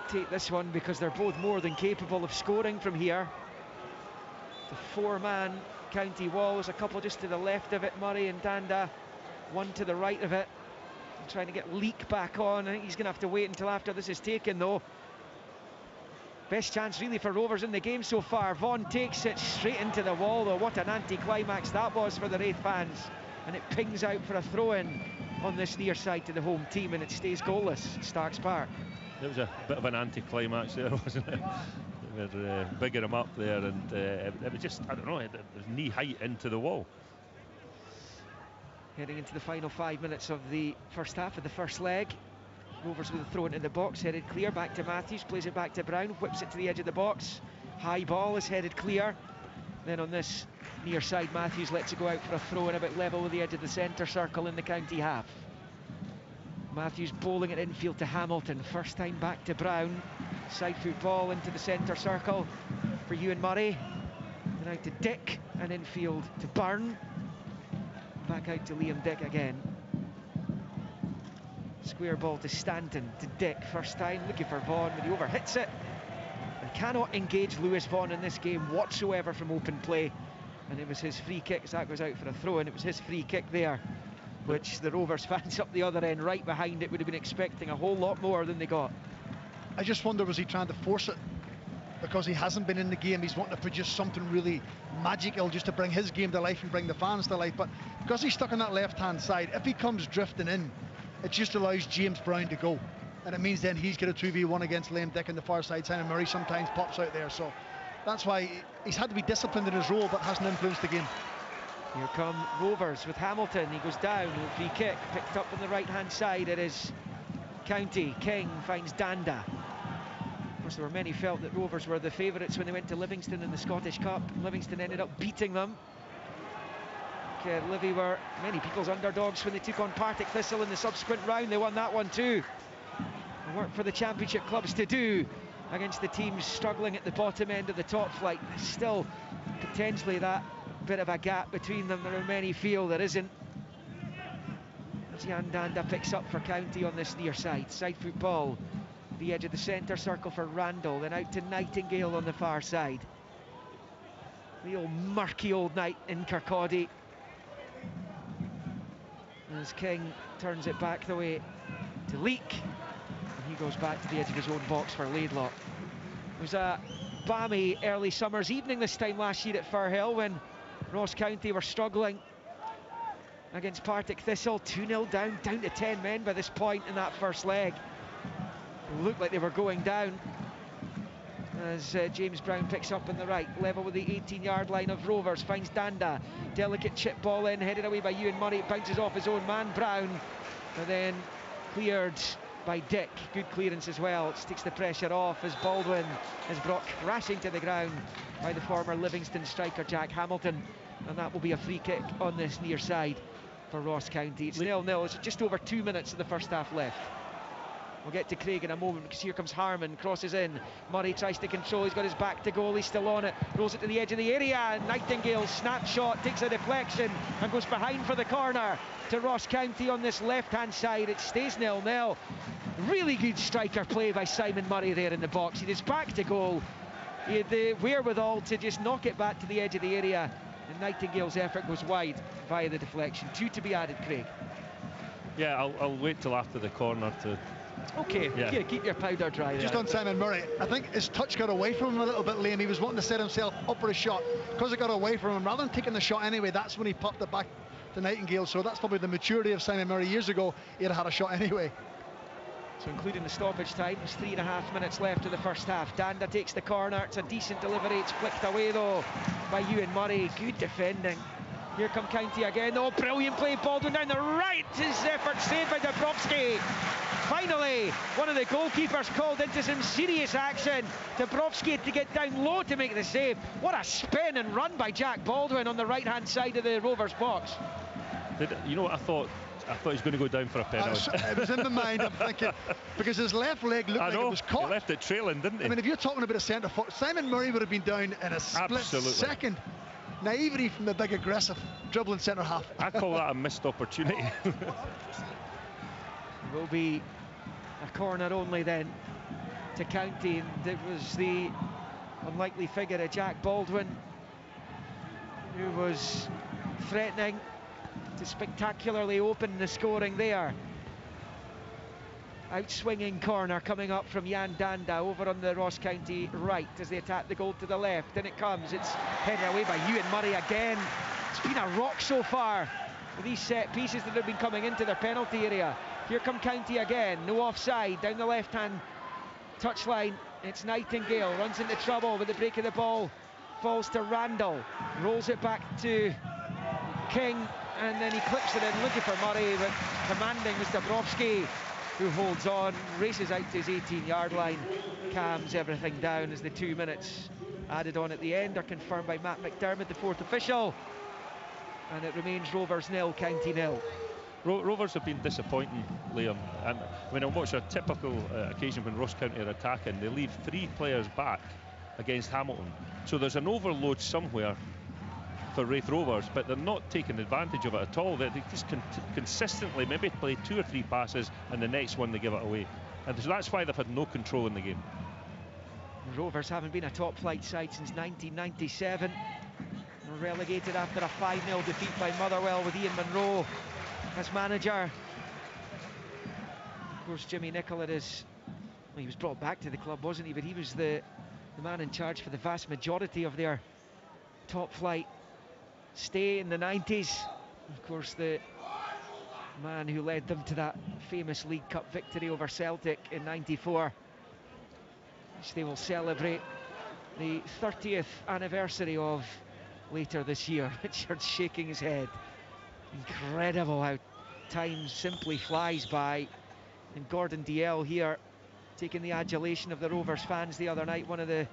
take this one, because they're both more than capable of scoring from here. The four-man County wall, there's a couple just to the left of it, Murray and Danda, one to the right of it. I'm trying to get Leak back on. I think he's going to have to wait until after this is taken, though. Best chance really for Rovers in the game so far. Vaughan takes it straight into the wall, though. What an anti-climax that was for the Raith fans. And it pings out for a throw-in on this near side to the home team, and it stays goalless at Starks Park. It was a bit of an anti-climax there, wasn't it? They were bigging him up there, and it was just, I don't know, it was knee height into the wall. Heading into the final 5 minutes of the first half of the first leg. Rovers with a throw into the box, headed clear, back to Matthews, plays it back to Brown, whips it to the edge of the box. High ball is headed clear. Then on this near side, Matthews lets it go out for a throw in about level with the edge of the centre circle in the County half. Matthews bowling it infield to Hamilton, first time back to Brown. Side foot ball into the centre circle for Ewan Murray. Then out to Dick, and infield to Byrne. Back out to Liam Dick again. Square ball to Stanton, to Dick, first time, looking for Vaughan, but he overhits it. They cannot engage Lewis Vaughan in this game whatsoever from open play, and it was his free kick as that goes out for a throw, and it was his free kick there, which the Rovers fans up the other end, right behind it, would have been expecting a whole lot more than they got. I just wonder, was he trying to force it? Because he hasn't been in the game, he's wanting to produce something really magical just to bring his game to life and bring the fans to life, but because he's stuck on that left-hand side, if he comes drifting in, it just allows James Brown to go, and it means then he's got a 2v1 against Liam Dick on the far side. Simon Murray sometimes pops out there, so that's why he's had to be disciplined in his role, but hasn't influenced the game. Here come Rovers with Hamilton, he goes down, free kick picked up on the right-hand side. It is County. King finds Danda. Of course, there were many felt that Rovers were the favourites when they went to Livingston in the Scottish Cup. Livingston ended up beating them. Livy were many people's underdogs when they took on Partick Thistle in the subsequent round. They won that one too. Work for the championship clubs to do against the teams struggling at the bottom end of the top flight. There's still potentially that bit of a gap between them. There are many feel there isn't. As Jan Danda picks up for County on this near side. Side foot ball, the edge of the centre circle for Randall, then out to Nightingale on the far side. Real murky old night in Kirkcaldy. As King turns it back the way to Leak, and he goes back to the edge of his own box for Laidlaw. It was a balmy early summer's evening this time last year at Firhill when Ross County were struggling against Partick Thistle. 2-0 down to 10 men by this point in that first leg. It looked like they were going down as James Brown picks up on the right, level with the 18-yard line of Rovers, finds Danda, delicate chip ball in, headed away by Ewan Murray, it bounces off his own man Brown, and then cleared by Dick. Good clearance as well, it takes the pressure off as Baldwin is brought crashing to the ground by the former Livingston striker Jack Hamilton, and that will be a free kick on this near side for Ross County. It's 0-0, it's just over 2 minutes of the first half left. We'll get to Craig in a moment because here comes Harmon, crosses in. Murray tries to control, he's got his back to goal, he's still on it. Rolls it to the edge of the area. Nightingale snapshot, takes a deflection and goes behind for the corner to Ross County on this left-hand side. It stays 0-0. Really good striker play by Simon Murray there in the box. He is back to goal. He had the wherewithal to just knock it back to the edge of the area. And Nightingale's effort goes wide via the deflection. 2 to be added, Craig. Yeah, I'll wait till after the corner to... Okay, yeah, keep your powder dry there. Just on Simon Murray, I think his touch got away from him a little bit, Liam. He was wanting to set himself up for a shot. Because it got away from him, rather than taking the shot anyway, that's when he popped it back to Nightingale. So that's probably the maturity of Simon Murray. Years ago, he'd had a shot anyway. So including the stoppage time, there's 3.5 minutes left of the first half. Danda takes the corner, it's a decent delivery, it's flicked away though by Ewan Murray. Good defending. Here come County again. Oh, brilliant play, Baldwin down the right. His effort saved by Dabrowski. Finally, one of the goalkeepers called into some serious action. Dabrowski to get down low to make the save. What a spin and run by Jack Baldwin on the right-hand side of the Rovers box. You know what I thought? I thought he was going to go down for a penalty. It was in my mind, I'm thinking, because his left leg looked like it was caught. He left it trailing, didn't he? I mean, if you're talking about a centre forward, Simon Murray would have been down in a split second. Naivety from the big aggressive dribbling centre half. I call that a missed opportunity. Will be a corner only then to County, and it was the unlikely figure of Jack Baldwin who was threatening to spectacularly open the scoring there. Outswinging corner coming up from Jan Danda over on the Ross County right as they attack the goal to the left. In it comes, it's headed away by Ewan Murray again. It's been a rock so far with these set pieces that have been coming into their penalty area. Here come County again, no offside, down the left-hand touchline. It's Nightingale, runs into trouble with the break of the ball, falls to Randall, rolls it back to King, and then he clips it in, looking for Murray, but commanding was Dabrowski, who holds on, races out to his 18-yard line, calms everything down as the 2 minutes added on at the end are confirmed by Matt McDermott, the fourth official, and it remains Rovers 0, County 0. Rovers have been disappointing, Liam, and when I watch a typical occasion when Ross County are attacking, they leave 3 players back against Hamilton, so there's an overload somewhere for Raith Rovers, but they're not taking advantage of it at all. They just consistently maybe play 2 or 3 passes and the next one they give it away, and so that's why they've had no control in the game. Rovers haven't been a top flight side since 1997, relegated after a 5-0 defeat by Motherwell with Ian Munro as manager. Of course, Jimmy Nicholl he was brought back to the club, wasn't he, but he was the man in charge for the vast majority of their top flight stay in the 90s. Of course, the man who led them to that famous League Cup victory over Celtic in '94, which they will celebrate the 30th anniversary of later this year. Richard's shaking his head. Incredible how time simply flies by. And Gordon Dalziel here taking the adulation of the Rovers fans the other night, one of the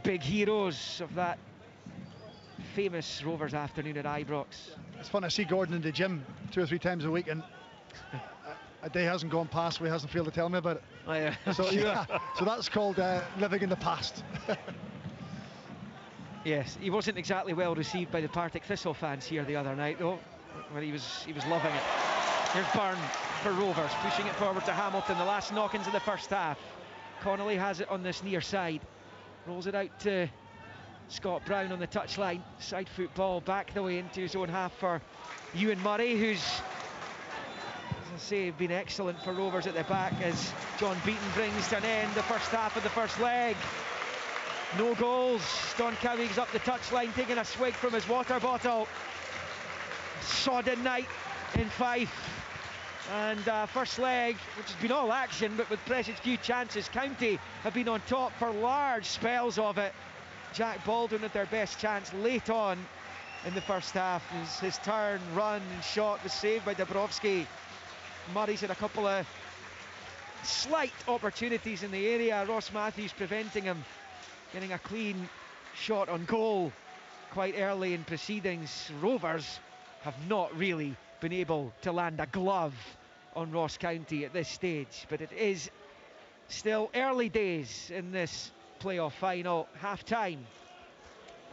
big heroes of that famous Rovers afternoon at Ibrox. It's fun to see Gordon in the gym 2 or 3 times a week, and a day hasn't gone past where he hasn't failed to tell me about it. Oh, yeah. So yeah, so that's called living in the past. Yes, he wasn't exactly well received by the Partick Thistle fans here the other night though, where he was loving it. Here's Byrne for Rovers, pushing it forward to Hamilton, the last knock-ins of the first half. Connolly has it on this near side, rolls it out to Scott Brown on the touchline, side foot ball back the way into his own half for Ewan Murray, who's, as I say, been excellent for Rovers at the back as John Beaton brings to an end the first half of the first leg. No goals. Don Cowie's up the touchline taking a swig from his water bottle. Sodden night in Fife, and first leg which has been all action but with precious few chances. County have been on top for large spells of it. Jack Baldwin at their best chance late on in the first half. His turn, run and shot was saved by Dabrowski. Murray's had a couple of slight opportunities in the area. Ross Matthews preventing him getting a clean shot on goal quite early in proceedings. Rovers have not really been able to land a glove on Ross County at this stage, but it is still early days in this playoff final. Half time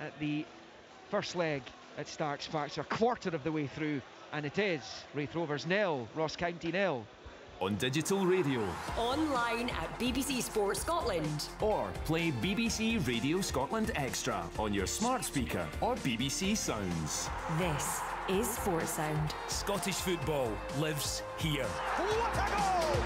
at the first leg at Stark Sparks, a quarter of the way through, and it is Raith Rovers 0, Ross County 0. On digital radio, online at BBC Sports Scotland, or play BBC Radio Scotland Extra on your smart speaker or BBC Sounds. This is Sports Sound. Scottish football lives here. What a goal!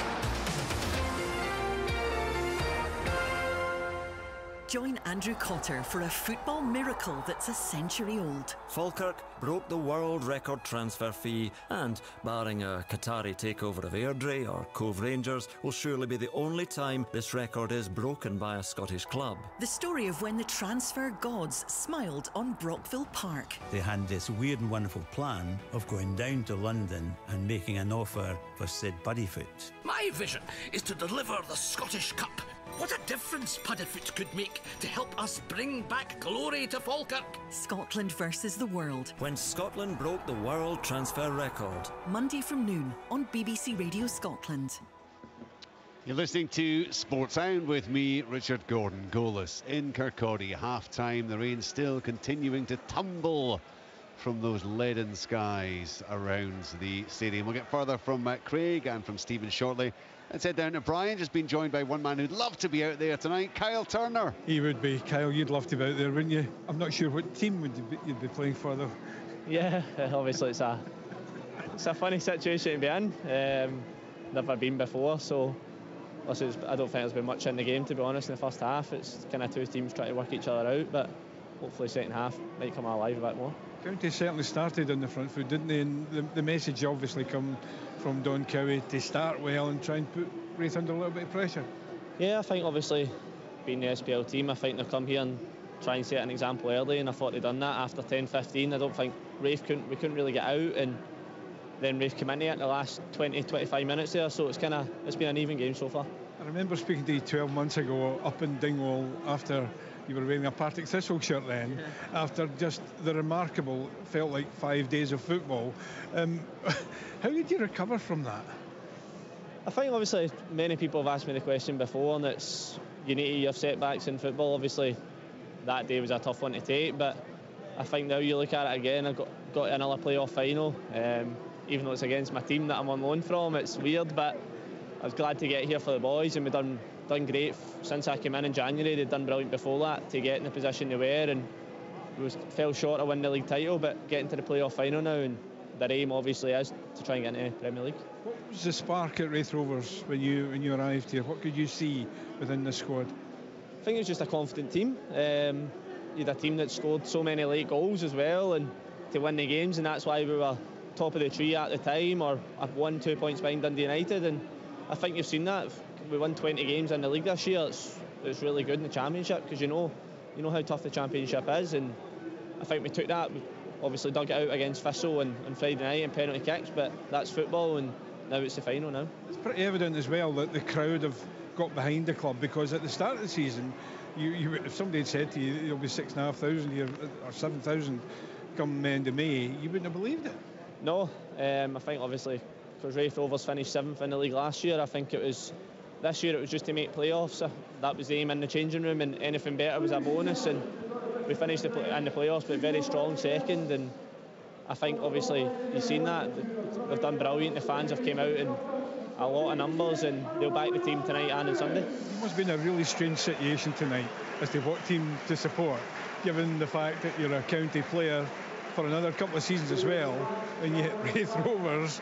Join Andrew Cotter for a football miracle that's a century old. Falkirk broke the world record transfer fee and, barring a Qatari takeover of Airdrie or Cove Rangers, will surely be the only time this record is broken by a Scottish club. The story of when the transfer gods smiled on Brockville Park. They had this weird and wonderful plan of going down to London and making an offer for Sid Buddyfoot. My vision is to deliver the Scottish Cup. What a difference Buddyfoot could make to help us bring back glory to Falkirk. Scotland versus the world. When Scotland broke the world transfer record. Monday from noon on BBC Radio Scotland. You're listening to Sports Sound with me, Richard Gordon. Goalless in Kirkcaldy, half-time. The rain still continuing to tumble from those leaden skies around the stadium. We'll get further from Craig and from Stephen shortly. Let's head down to Brian, just been joined by one man who'd love to be out there tonight, Kyle Turner. He would be. Kyle, you'd love to be out there, wouldn't you? I'm not sure what team you'd be playing for, though. Yeah, obviously it's a funny situation to be in. Never been before, so I don't think there's been much in the game, to be honest, in the first half. It's kind of two teams trying to work each other out, but hopefully second half might come alive a bit more. County certainly started on the front foot, didn't they? And the message obviously come from Don Cowie to start well and try and put Raith under a little bit of pressure. Yeah, I think obviously being the SPL team, I think they've come here and try and set an example early, and I thought they'd done that after 10-15. I don't think we couldn't really get out, and then Raith came into it in the last 20-25 minutes there, so it's been an even game so far. I remember speaking to you 12 months ago up in Dingwall after you were wearing a Partick Thistle shirt then, after just the remarkable, felt like 5 days of football. How did you recover from that? I think obviously many people have asked me the question before, and it's you need to have setbacks in football. Obviously that day was a tough one to take, but I think now you look at it again, I've got another playoff final, even though it's against my team that I'm on loan from. It's weird, but I was glad to get here for the boys, and we've done great since I came in January. They'd done brilliant before that to get in the position they were, and we fell short of winning the league title, but getting to the playoff final now, and their aim obviously is to try and get into the Premier League. What was the spark at Raith Rovers when you arrived here? What could you see within the squad? I think it was just a confident team. You had a team that scored so many late goals as well, and to win the games, and that's why we were top of the tree at the time, or 1-2 points behind Dundee United, and I think you've seen that. We won 20 games in the league this year. It's really good in the Championship, because you know how tough the Championship is, and I think we took that. We obviously dug it out against Thistle on Friday night in penalty kicks, but that's football, and now it's the final now. It's pretty evident as well that the crowd have got behind the club, because at the start of the season, if somebody had said to you there'll be 6,500 here or 7,000 come end of May, you wouldn't have believed it. No, I think obviously because Raith Rovers finished 7th in the league last year, I think this year it was just to make playoffs. That was the aim in the changing room, and anything better was a bonus, and we finished in the playoffs but very strong second, and I think obviously you've seen that they've done brilliant. The fans have came out in a lot of numbers, and they'll back the team tonight and on Sunday. It must have been a really strange situation tonight as to what team to support, given the fact that you're a county player for another couple of seasons as well, and yet Raith Rovers,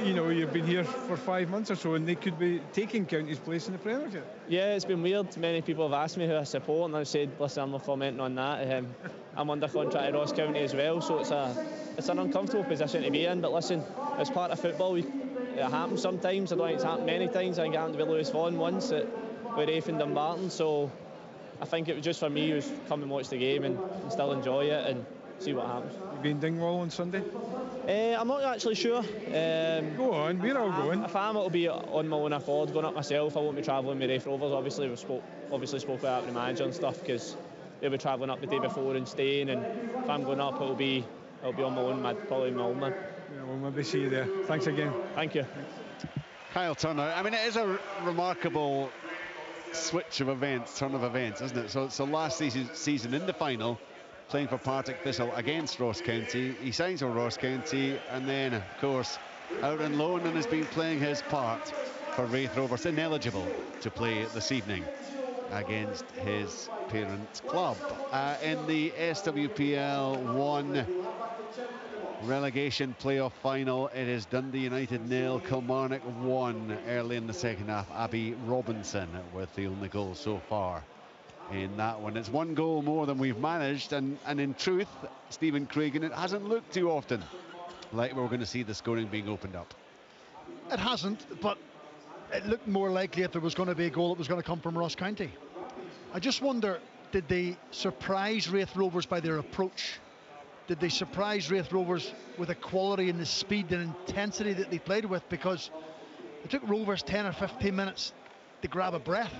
you've been here for 5 months or so, and they could be taking County's place in the Premiership. Yeah, it's been weird. Many people have asked me who I support, and I've said, listen, I'm not commenting on that. I'm under contract at Ross County as well, so it's an uncomfortable position to be in, but listen, it's part of football. It happens sometimes. I don't think it's happened many times. I think it happened to Lewis Vaughan once with Raith and Dumbarton, so I think it was just for me to come and watch the game and still enjoy it and see what happens. You be in Dingwall on Sunday? I'm not actually sure. Go on, we're all going. If I am, it'll be on my own accord, going up myself. I won't be travelling with Raith Rovers. Obviously, we spoke with that with the manager and stuff, because they'll be travelling up the day before and staying, and if I'm going up, it'll be on my own, probably my own man. Yeah, we'll maybe see you there. Thanks again. Thank you. Kyle Turner, I mean, it is a remarkable turn of events, isn't it? So last season in the final, playing for Partick Thistle against Ross County, he signs for Ross County, and then of course out on loan and has been playing his part for Raith Rovers, ineligible to play this evening against his parent club. In the SWPL 1 relegation playoff final, it is Dundee United 0, Kilmarnock 1 early in the second half. Abby Robinson with the only goal so far in that one. It's one goal more than we've managed, and in truth, Stephen Craig, and it hasn't looked too often like we're going to see the scoring being opened up. It hasn't, but it looked more likely if there was going to be a goal, it was going to come from Ross County. I just wonder, did they surprise Raith Rovers by their approach? Did they surprise Raith Rovers with the quality and the speed and intensity that they played with? Because it took Rovers 10 or 15 minutes to grab a breath.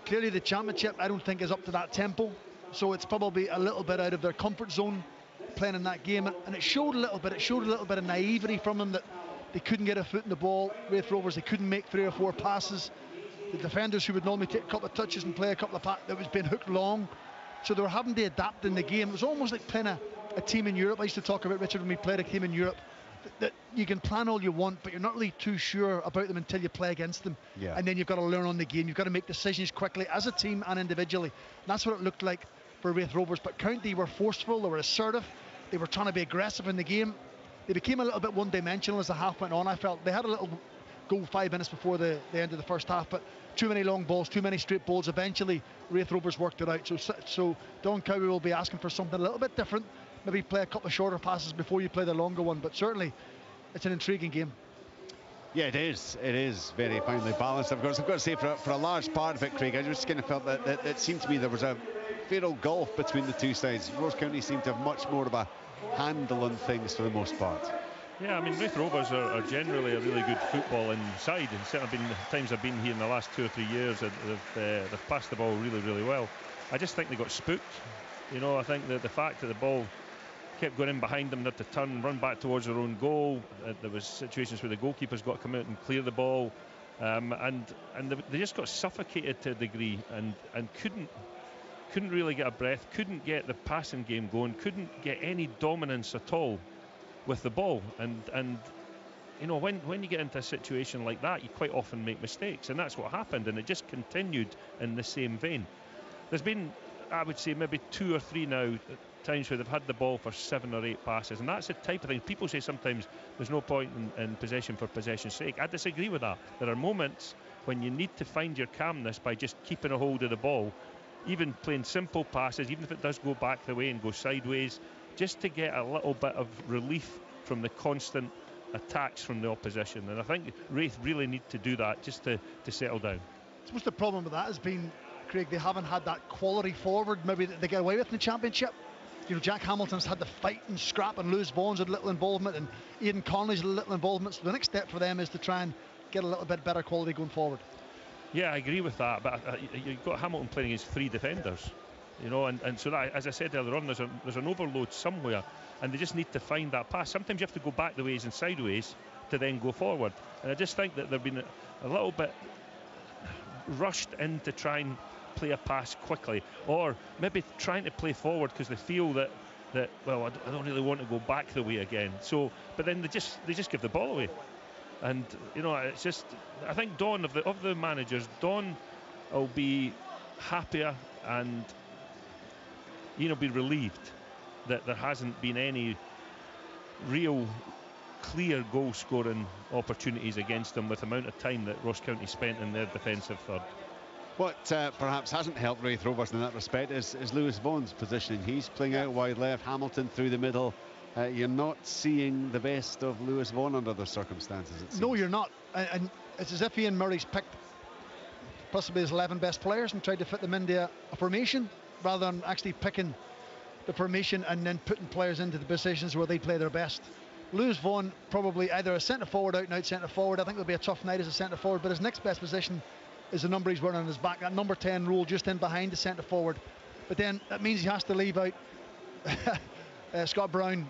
Clearly the championship, I don't think, is up to that tempo, so it's probably a little bit out of their comfort zone playing in that game, and it showed a little bit. It showed a little bit of naivety from them, that they couldn't get a foot in the ball. Raith Rovers, they couldn't make 3 or 4 passes. The defenders who would normally take a couple of touches and play a couple of passes, that was being hooked long, so they were having to adapt in the game. It was almost like playing a team in Europe. I used to talk about, Richard, when we played a team in Europe, that you can plan all you want, but you're not really too sure about them until you play against them. Yeah. And then you've got to learn on the game. You've got to make decisions quickly as a team and individually. And that's what it looked like for Raith Rovers. But County were forceful, they were assertive, they were trying to be aggressive in the game. They became a little bit one-dimensional as the half went on. I felt they had a little goal 5 minutes before the end of the first half, but too many long balls, too many straight balls. Eventually Raith Rovers worked it out. So Don Cowie will be asking for something a little bit different. Maybe play a couple of shorter passes before you play the longer one, but certainly it's an intriguing game. Yeah, it is. It is very finely balanced. Of course, I've got to say, for a large part of it, Craig, I just kind of felt that it seemed to me there was a fatal gulf between the two sides. Ross County seemed to have much more of a handle on things for the most part. Yeah, I mean, Raith Rovers are generally a really good footballing side, and certainly been times I've been here in the last 2 or 3 years, they've passed the ball really, really well. I just think they got spooked. You know, I think that the fact that the ball kept going in behind them, they had to turn, run back towards their own goal. There was situations where the goalkeepers got to come out and clear the ball, and they just got suffocated to a degree, and couldn't really get a breath, couldn't get the passing game going, couldn't get any dominance at all with the ball. And you know, when you get into a situation like that, you quite often make mistakes, and that's what happened, and it just continued in the same vein. There's been, I would say, maybe 2 or 3 now times where they've had the ball for 7 or 8 passes, and that's the type of thing. People say sometimes there's no point in possession for possession's sake. I disagree with that. There are moments when you need to find your calmness by just keeping a hold of the ball, even playing simple passes, even if it does go back the way and go sideways, just to get a little bit of relief from the constant attacks from the opposition. And I think Raith really need to do that just to settle down. I suppose the problem with that has been, Craig, they haven't had that quality forward maybe that they get away with in the championship. You know, Jack Hamilton's had to fight and scrap, and Lewis Vaughan's had little involvement, and Aidan Conley's had little involvement. So the next step for them is to try and get a little bit better quality going forward. Yeah, I agree with that, but you've got Hamilton playing against 3 defenders, you know, and so that, as I said earlier on, there's an overload somewhere, and they just need to find that pass. Sometimes you have to go back the ways and sideways to then go forward, and I just think that they've been a little bit rushed in to try and play a pass quickly, or maybe trying to play forward because they feel that well, I don't really want to go back the way again. So, but then they just give the ball away, and you know, it's just, I think Don, of the managers, Don will be happier and, you know, be relieved that there hasn't been any real clear goal scoring opportunities against them with the amount of time that Ross County spent in their defensive third. What perhaps hasn't helped Raith Rovers in that respect is Lewis Vaughan's positioning. He's playing out wide left, Hamilton through the middle. You're not seeing the best of Lewis Vaughan under the circumstances, it seems. No, you're not. And it's as if Ian Murray's picked possibly his 11 best players and tried to fit them into a formation, rather than actually picking the formation and then putting players into the positions where they play their best. Lewis Vaughan probably either a centre forward, out and out centre forward. I think it'll be a tough night as a centre forward, but his next best position is the number he's wearing on his back, that number 10 role just in behind the centre forward. But then that means he has to leave out Scott Brown,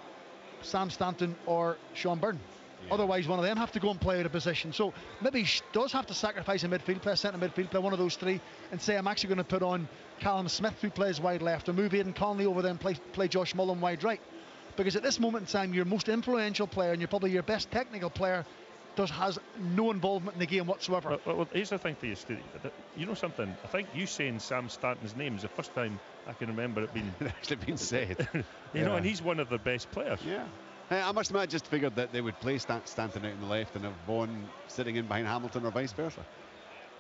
Sam Stanton or Sean Byrne. Yeah. Otherwise one of them have to go and play out of position. So maybe he does have to sacrifice a midfield play, centre midfield play, one of those 3, and say, I'm actually going to put on Callum Smith, who plays wide left, or move Aidan Conley over there and play Josh Mullen wide right. Because at this moment in time, your most influential player and you're probably your best technical player has no involvement in the game whatsoever. Well, here's the thing for you, Stewie. You know something? I think you saying Sam Stanton's name is the first time I can remember it being actually been said. you know, and he's one of their best players. Yeah. I must admit, I just figured that they would play Stanton out in the left and have Vaughan sitting in behind Hamilton or vice versa.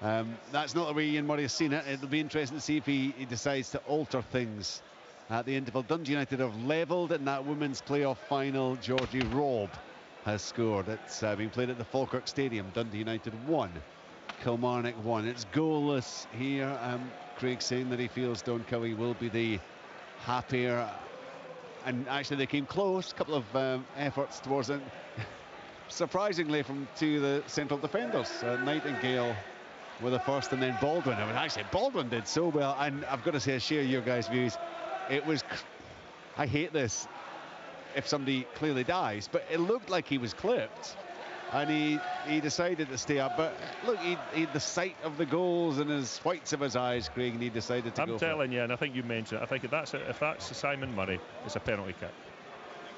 That's not the way Ian Murray has seen it. It'll be interesting to see if he decides to alter things at the interval. Dundee United have levelled in that women's playoff final. Georgie Robb has scored. It's been played at the Falkirk Stadium. Dundee United 1, Kilmarnock 1. It's goalless here. Craig saying that he feels Don Cowie will be the happier, and actually they came close. A couple of efforts towards it, surprisingly, from two of the central defenders. Nightingale with the first, and then Baldwin. I mean, actually Baldwin did so well, and I've got to say, I share your guys' views. It was, I hate this if somebody clearly dies, but it looked like he was clipped, and he decided to stay up. But look, he the sight of the goals in his whites of his eyes, Craig, and he decided to go. I'm telling you, and I think you mentioned it, I think if that's Simon Murray, it's a penalty kick.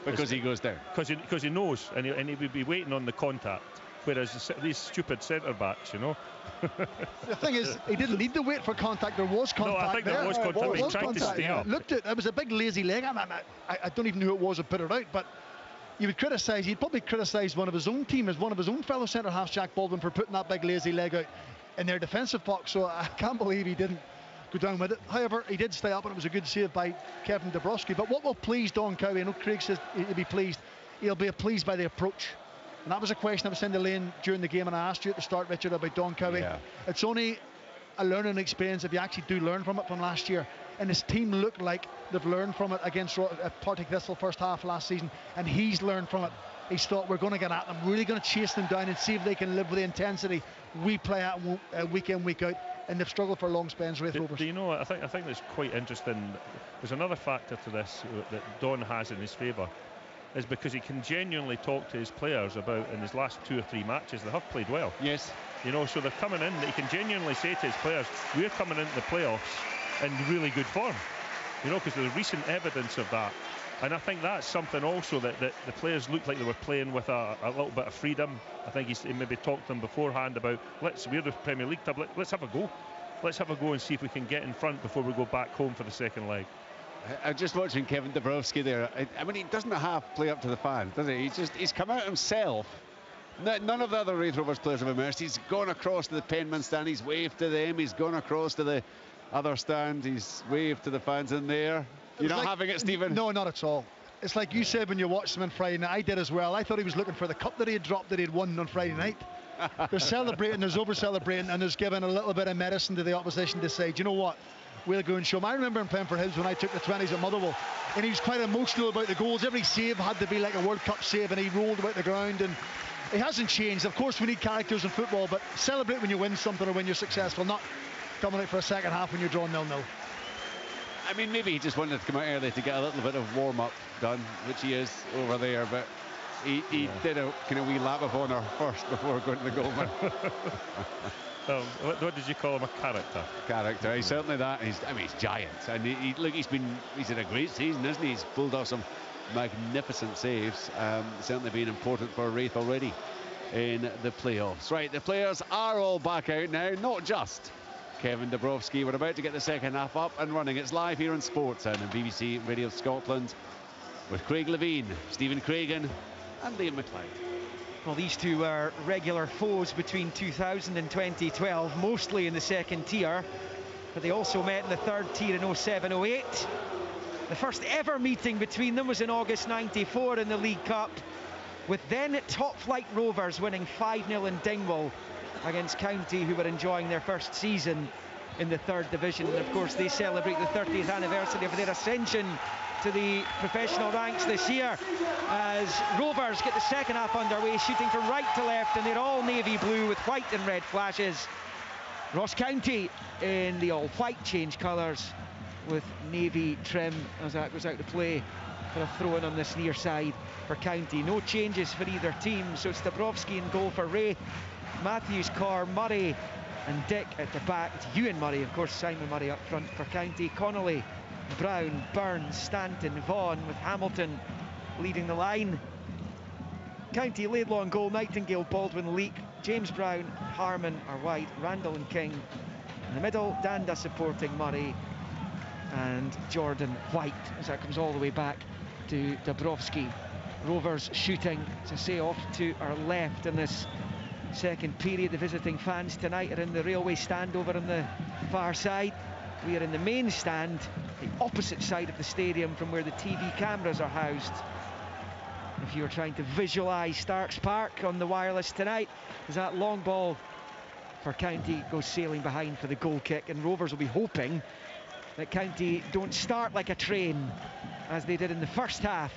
Because he goes down. Because he knows, and he would be waiting on the contact. Whereas these stupid centre backs, you know. The thing is, he didn't need to wait for contact. There was contact. No, I think there was contact. He tried to stay up. Looked at it was a big lazy leg. I don't even know who it was that put it out, but you would criticise. He'd probably criticise one of his own team, as one of his own fellow centre halves, Jack Baldwin, for putting that big lazy leg out in their defensive box. So I can't believe he didn't go down with it. However, he did stay up, and it was a good save by Kevin Dabrowski. But what will please Don Cowie? I know Craig says he'll be pleased. He'll be pleased by the approach. And that was a question I was sending Elaine during the game, and I asked you at the start, Richard, about Don Cowie. Yeah. It's only a learning experience if you actually do learn from it from last year. And his team looked like they've learned from it against Partick Thistle first half last season, and he's learned from it. He's thought, we're going to get at them, really going to chase them down and see if they can live with the intensity we play at week in, week out. And they've struggled for long spans, Raith Rovers. Do you know, I think that's quite interesting. There's another factor to this that Don has in his favour, is because he can genuinely talk to his players about, in his last 2 or 3 matches, they have played well. Yes. You know, so they're coming in, he can genuinely say to his players, we're coming into the playoffs in really good form. You know, because there's recent evidence of that. And I think that's something also that the players looked like they were playing with a little bit of freedom. I think he maybe talked to them beforehand about, we're the Premier League club, let's have a go. Let's have a go and see if we can get in front before we go back home for the second leg. I'm just watching Kevin Dabrowski there. I mean, he doesn't half play up to the fans, does he? He's come out himself. None of the other Raith Rovers players have immersed. He's gone across to the penman stand. He's waved to them. He's gone across to the other stand. He's waved to the fans in there. You're not having it, Stephen? No, not at all. It's like you said when you watched him on Friday night. I did as well. I thought he was looking for the cup that he had dropped that he had won on Friday night. They're celebrating, there's over-celebrating, and there's giving a little bit of medicine to the opposition to say, do you know what? We'll go and show him. I remember in playing for Hibs when I took the 20s at Motherwell, and he was quite emotional about the goals. Every save had to be like a World Cup save, and he rolled about the ground, and he hasn't changed. Of course, we need characters in football, but celebrate when you win something or when you're successful, not coming out for a second half when you're drawn 0-0. I mean, maybe he just wanted to come out early to get a little bit of warm-up done, which he is over there, but he did a kind of wee lap of honour first before going to the goalman. What did you call him? A character? He's certainly that. He's giant, and he's had a great season, isn't he? He's pulled off some magnificent saves. Certainly been important for Raith already in the playoffs. Right, the players are all back out now, not just Kevin Dabrowski. We're about to get the second half up and running. It's live here on Sportsound and BBC Radio Scotland with Craig Levine, Stephen Craigan and Liam McLeod. Well, these two were regular foes between 2000 and 2012, mostly in the second tier, but they also met in the third tier in 07-08. The first ever meeting between them was in August 94 in the League Cup, with then top flight Rovers winning 5-0 in Dingwall against County, who were enjoying their first season in the third division. And of course they celebrate the 30th anniversary of their ascension to the professional ranks this year, as Rovers get the second half underway, shooting from right to left, and they're all navy blue with white and red flashes. Ross County in the all white change colours with navy trim as that goes out to play for a throw-in on this near side for County. No changes for either team, so it's Dabrowski in goal for Raith, Matthews, Carr, Murray and Dick at the back. It's Ewan Murray, of course, Simon Murray up front for County. Connolly, Brown, Burns, Stanton, Vaughan, with Hamilton leading the line. County, Laidlaw in goal, Nightingale, Baldwin, Leake, James Brown, Harmon are wide, Randall and King in the middle, Danda supporting Murray and Jordan White as that comes all the way back to Dabrowski. Rovers shooting, as I say, off to our left in this second period. The visiting fans tonight are in the railway stand over on the far side. We are in the main stand, the opposite side of the stadium from where the TV cameras are housed. If you're trying to visualise Starks Park on the wireless tonight, as that long ball for County goes sailing behind for the goal kick, and Rovers will be hoping that County don't start like a train as they did in the first half.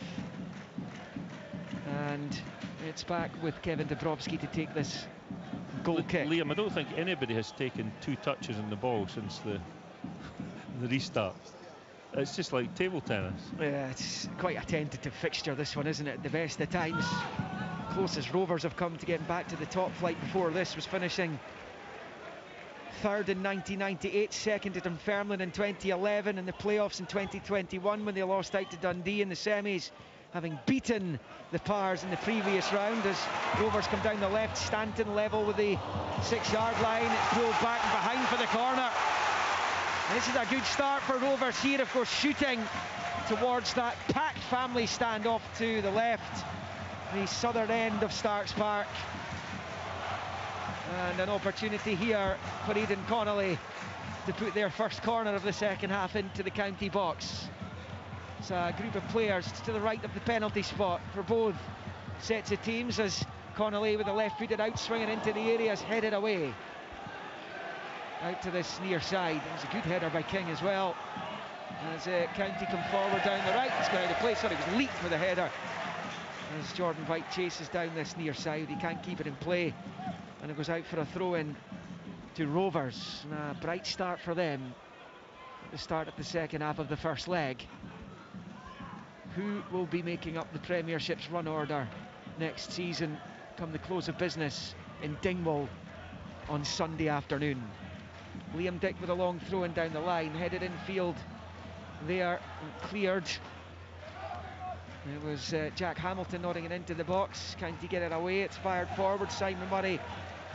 And it's back with Kevin Dabrowski to take this goal kick. Liam, I don't think anybody has taken 2 touches on the ball since the restart. It's just like table tennis. Yeah, it's quite a tentative fixture, this one, isn't it? The best of times. Closest Rovers have come to getting back to the top flight before this was finishing third in 1998, second at Dunfermline in 2011, and the playoffs in 2021 when they lost out to Dundee in the semis, having beaten the Pars in the previous round. As Rovers come down the left, Stanton level with the 6-yard line. It's pulled back and behind for the corner. And this is a good start for Rovers here, of course, shooting towards that packed family stand off to the left, the southern end of Starks Park. And an opportunity here for Aidan Connolly to put their first corner of the second half into the County box. It's a group of players to the right of the penalty spot for both sets of teams, as Connolly with a left-footed outswinger into the area is headed away out to this near side. It was a good header by King as well, as County come forward down the right. It's going out of play. Sorry, it was Leak with a header as Jordan White chases down this near side. He can't keep it in play, and it goes out for a throw-in to Rovers. And a bright start for them at the start of the second half of the first leg. Who will be making up the Premiership's run order next season come the close of business in Dingwall on Sunday afternoon? Liam Dick with a long throw-in down the line, headed infield there and cleared. It was Jack Hamilton nodding it into the box. County get it away, it's fired forward. Simon Murray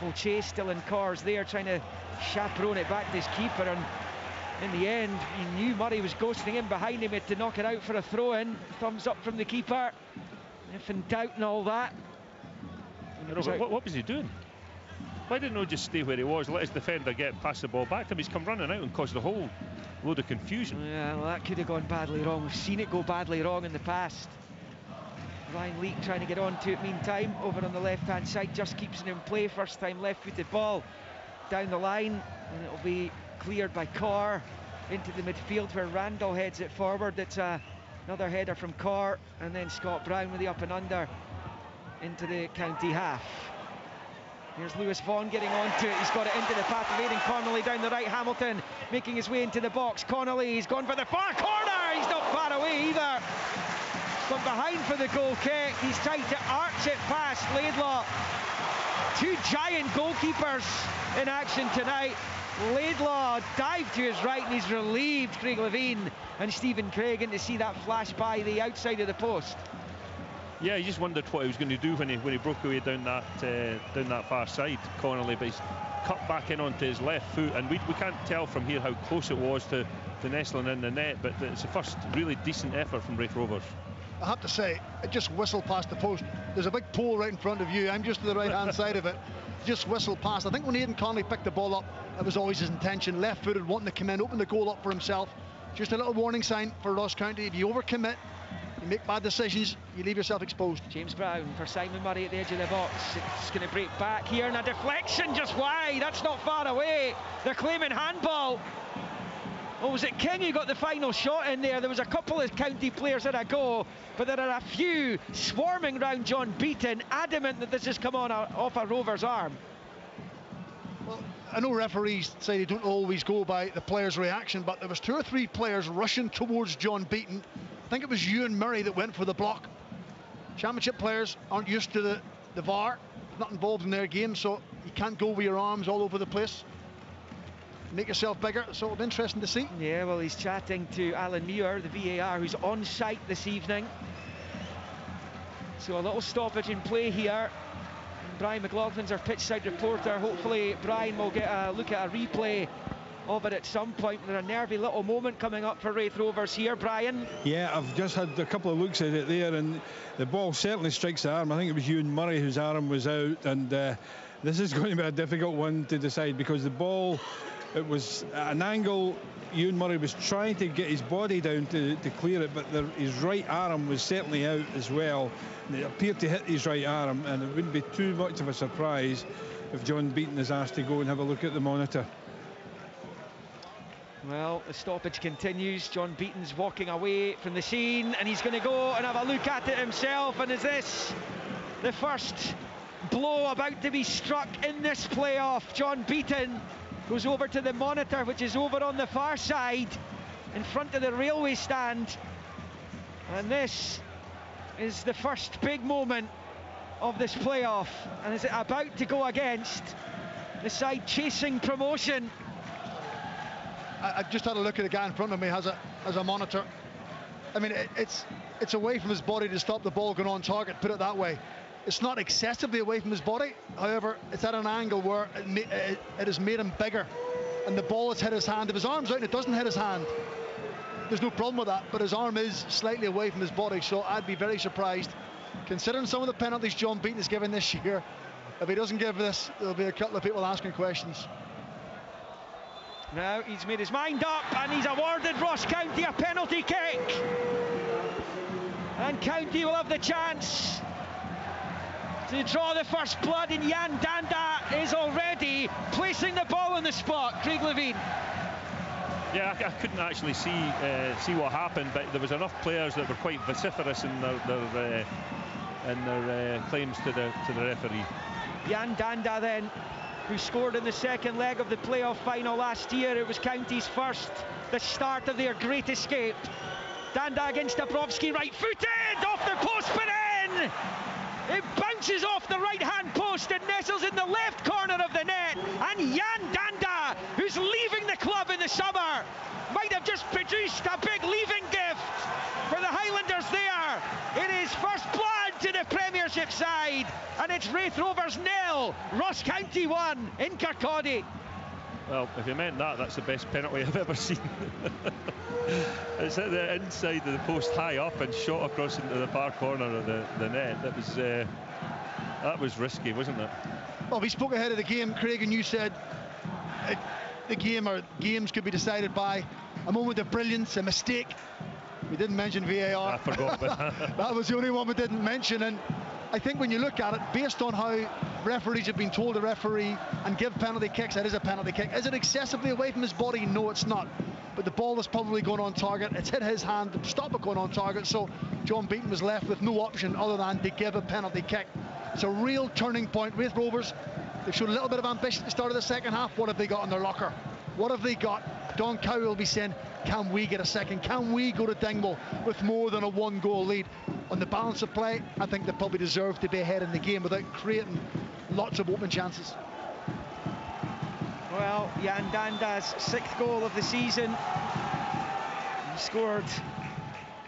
will chase, still in cars there, trying to chaperone it back to his keeper, and in the end he knew Murray was ghosting in behind him. He had to knock it out for a throw-in. Thumbs up from the keeper. If in doubt and all that. What was he doing? Why didn't he just stay where he was, let his defender get pass the ball back to him? He's come running out and caused a whole load of confusion. Yeah, well, that could have gone badly wrong. We've seen it go badly wrong in the past. Ryan Leak trying to get on to it meantime, over on the left-hand side, just keeps it in play. First time left-footed ball down the line, and it'll be cleared by Carr into the midfield where Randall heads it forward. It's another header from Carr, and then Scott Brown with the up and under into the County half. Here's Lewis Vaughan getting onto it. He's got it into the path of Aidan Connolly down the right. Hamilton making his way into the box. Connolly, he's gone for the far corner. He's not far away either. But behind for the goal kick. He's tried to arch it past Laidlaw. 2 giant goalkeepers in action tonight. Laidlaw dived to his right and he's relieved Craig Levine and Stephen Craig, and to see that flash by the outside of the post. Yeah, he just wondered what he was going to do when he broke away down that far side, Connolly, but he's cut back in onto his left foot, and we can't tell from here how close it was to nestling in the net, but it's the first really decent effort from Raith Rovers. I have to say, it just whistled past the post. There's a big pole right in front of you. I'm just to the right-hand side of it. Just whistled past. I think when Aidan Connolly picked the ball up, that was always his intention. Left-footed, wanting to come in, open the goal up for himself. Just a little warning sign for Ross County. If you overcommit, you make bad decisions, you leave yourself exposed. James Brown for Simon Murray at the edge of the box. It's going to break back here, and a deflection just wide. That's not far away. They're claiming handball. Oh, was it King who got the final shot in there? There was a couple of County players at a go, but there are a few swarming round John Beaton, adamant that this has come on off a Rovers arm. Well, I know referees say they don't always go by the player's reaction, but there was 2 or 3 players rushing towards John Beaton. I think it was Ewan Murray that went for the block. Championship players aren't used to the VAR, not involved in their game, so you can't go with your arms all over the place. Make yourself bigger, so it'll be interesting to see. Yeah, well, he's chatting to Alan Muir, the VAR, who's on site this evening. So a little stoppage in play here. Brian McLaughlin's our pitch side reporter. Hopefully Brian will get a look at a replay of it at some point. There's a nervy little moment coming up for Raith Rovers here, Brian. Yeah, I've just had a couple of looks at it there, and the ball certainly strikes the arm. I think it was Ewan Murray whose arm was out, and this is going to be a difficult one to decide, because the ball, it was at an angle. Ewan Murray was trying to get his body down to clear it, but his right arm was certainly out as well, and it appeared to hit his right arm, and it wouldn't be too much of a surprise if John Beaton is asked to go and have a look at the monitor. Well, the stoppage continues. John Beaton's walking away from the scene, and he's going to go and have a look at it himself. And is this the first blow about to be struck in this playoff? John Beaton goes over to the monitor, which is over on the far side in front of the railway stand, and this is the first big moment of this playoff. And is it about to go against the side chasing promotion? I just had a look at the guy in front of me as a monitor. I mean, it's away from his body to stop the ball going on target, put it that way. It's not excessively away from his body, however, it's at an angle where it has made him bigger, and the ball has hit his hand. If his arm's out and it doesn't hit his hand, there's no problem with that, but his arm is slightly away from his body, so I'd be very surprised, considering some of the penalties John Beaton has given this year. If he doesn't give this, there'll be a couple of people asking questions. Now he's made his mind up, and he's awarded Ross County a penalty kick, and County will have the chance to draw the first blood, and Jan Danda is already placing the ball on the spot. Craig Levine. Yeah, I couldn't actually see what happened, but there was enough players that were quite vociferous in their claims to the referee. Jan Danda then, who scored in the second leg of the playoff final last year. It was County's first, the start of their great escape. Danda against Dabrowski, right-footed, off the post, but in! It bounces off the right-hand post and nestles in the left corner of the net. And Jan Danda, who's leaving the club in the summer, might have just produced a big leaving gift for the Highlanders there. It is first blood to the Premiership side, and it's Raith Rovers 0, Ross County 1 in Kirkcaldy. Well, if you meant that, that's the best penalty I've ever seen. It's at the inside of the post, high up, and shot across into the far corner of the net. That was risky, wasn't it? Well, we spoke ahead of the game, Craig, and you said the game or games could be decided by a moment of brilliance, a mistake. We didn't mention VAR. I forgot about that. That was the only one we didn't mention, and I think when you look at it, based on how referees have been told to referee and give penalty kicks, that is a penalty kick. Is it excessively away from his body? No, it's not. But the ball is probably going on target. It's hit his hand to stop it going on target, so John Beaton was left with no option other than to give a penalty kick. It's a real turning point. Raith Rovers, they've shown a little bit of ambition at the start of the second half. What have they got in their locker? What have they got? Don Cowie will be saying, can we get a second? Can we go to Dingwall with more than a one-goal lead? On the balance of play, I think they probably deserve to be ahead in the game without creating lots of open chances. Well, Jan Danda's 6th goal of the season. He scored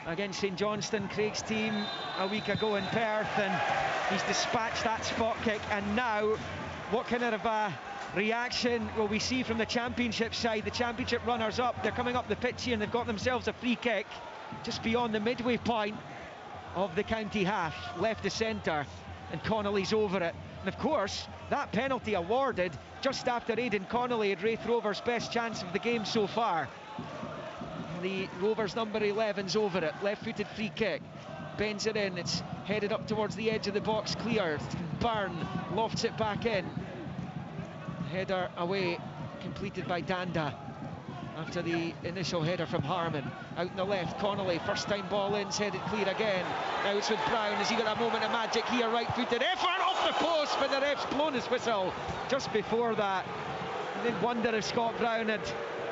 against St Johnstone, Craig's team, a week ago in Perth, and he's dispatched that spot kick. And now, what kind of a reaction will we see from the Championship side? The Championship runners-up, they're coming up the pitch here, and they've got themselves a free kick just beyond the midway point of the County half, left to centre, and Connolly's over it. And of course, that penalty awarded just after Aidan Connolly had Raith Rovers' best chance of the game so far. The Rovers number 11's over it, left-footed free kick, bends it in, it's headed up towards the edge of the box, clear. Byrne lofts it back in. Header away, completed by Danda after the initial header from Harmon. Out in the left, Connolly, first time ball in, headed clear again. Now it's with Brown. Has he got a moment of magic here? Right-footed effort off the post, but the ref's blown his whistle just before that. And then wonder if Scott Brown had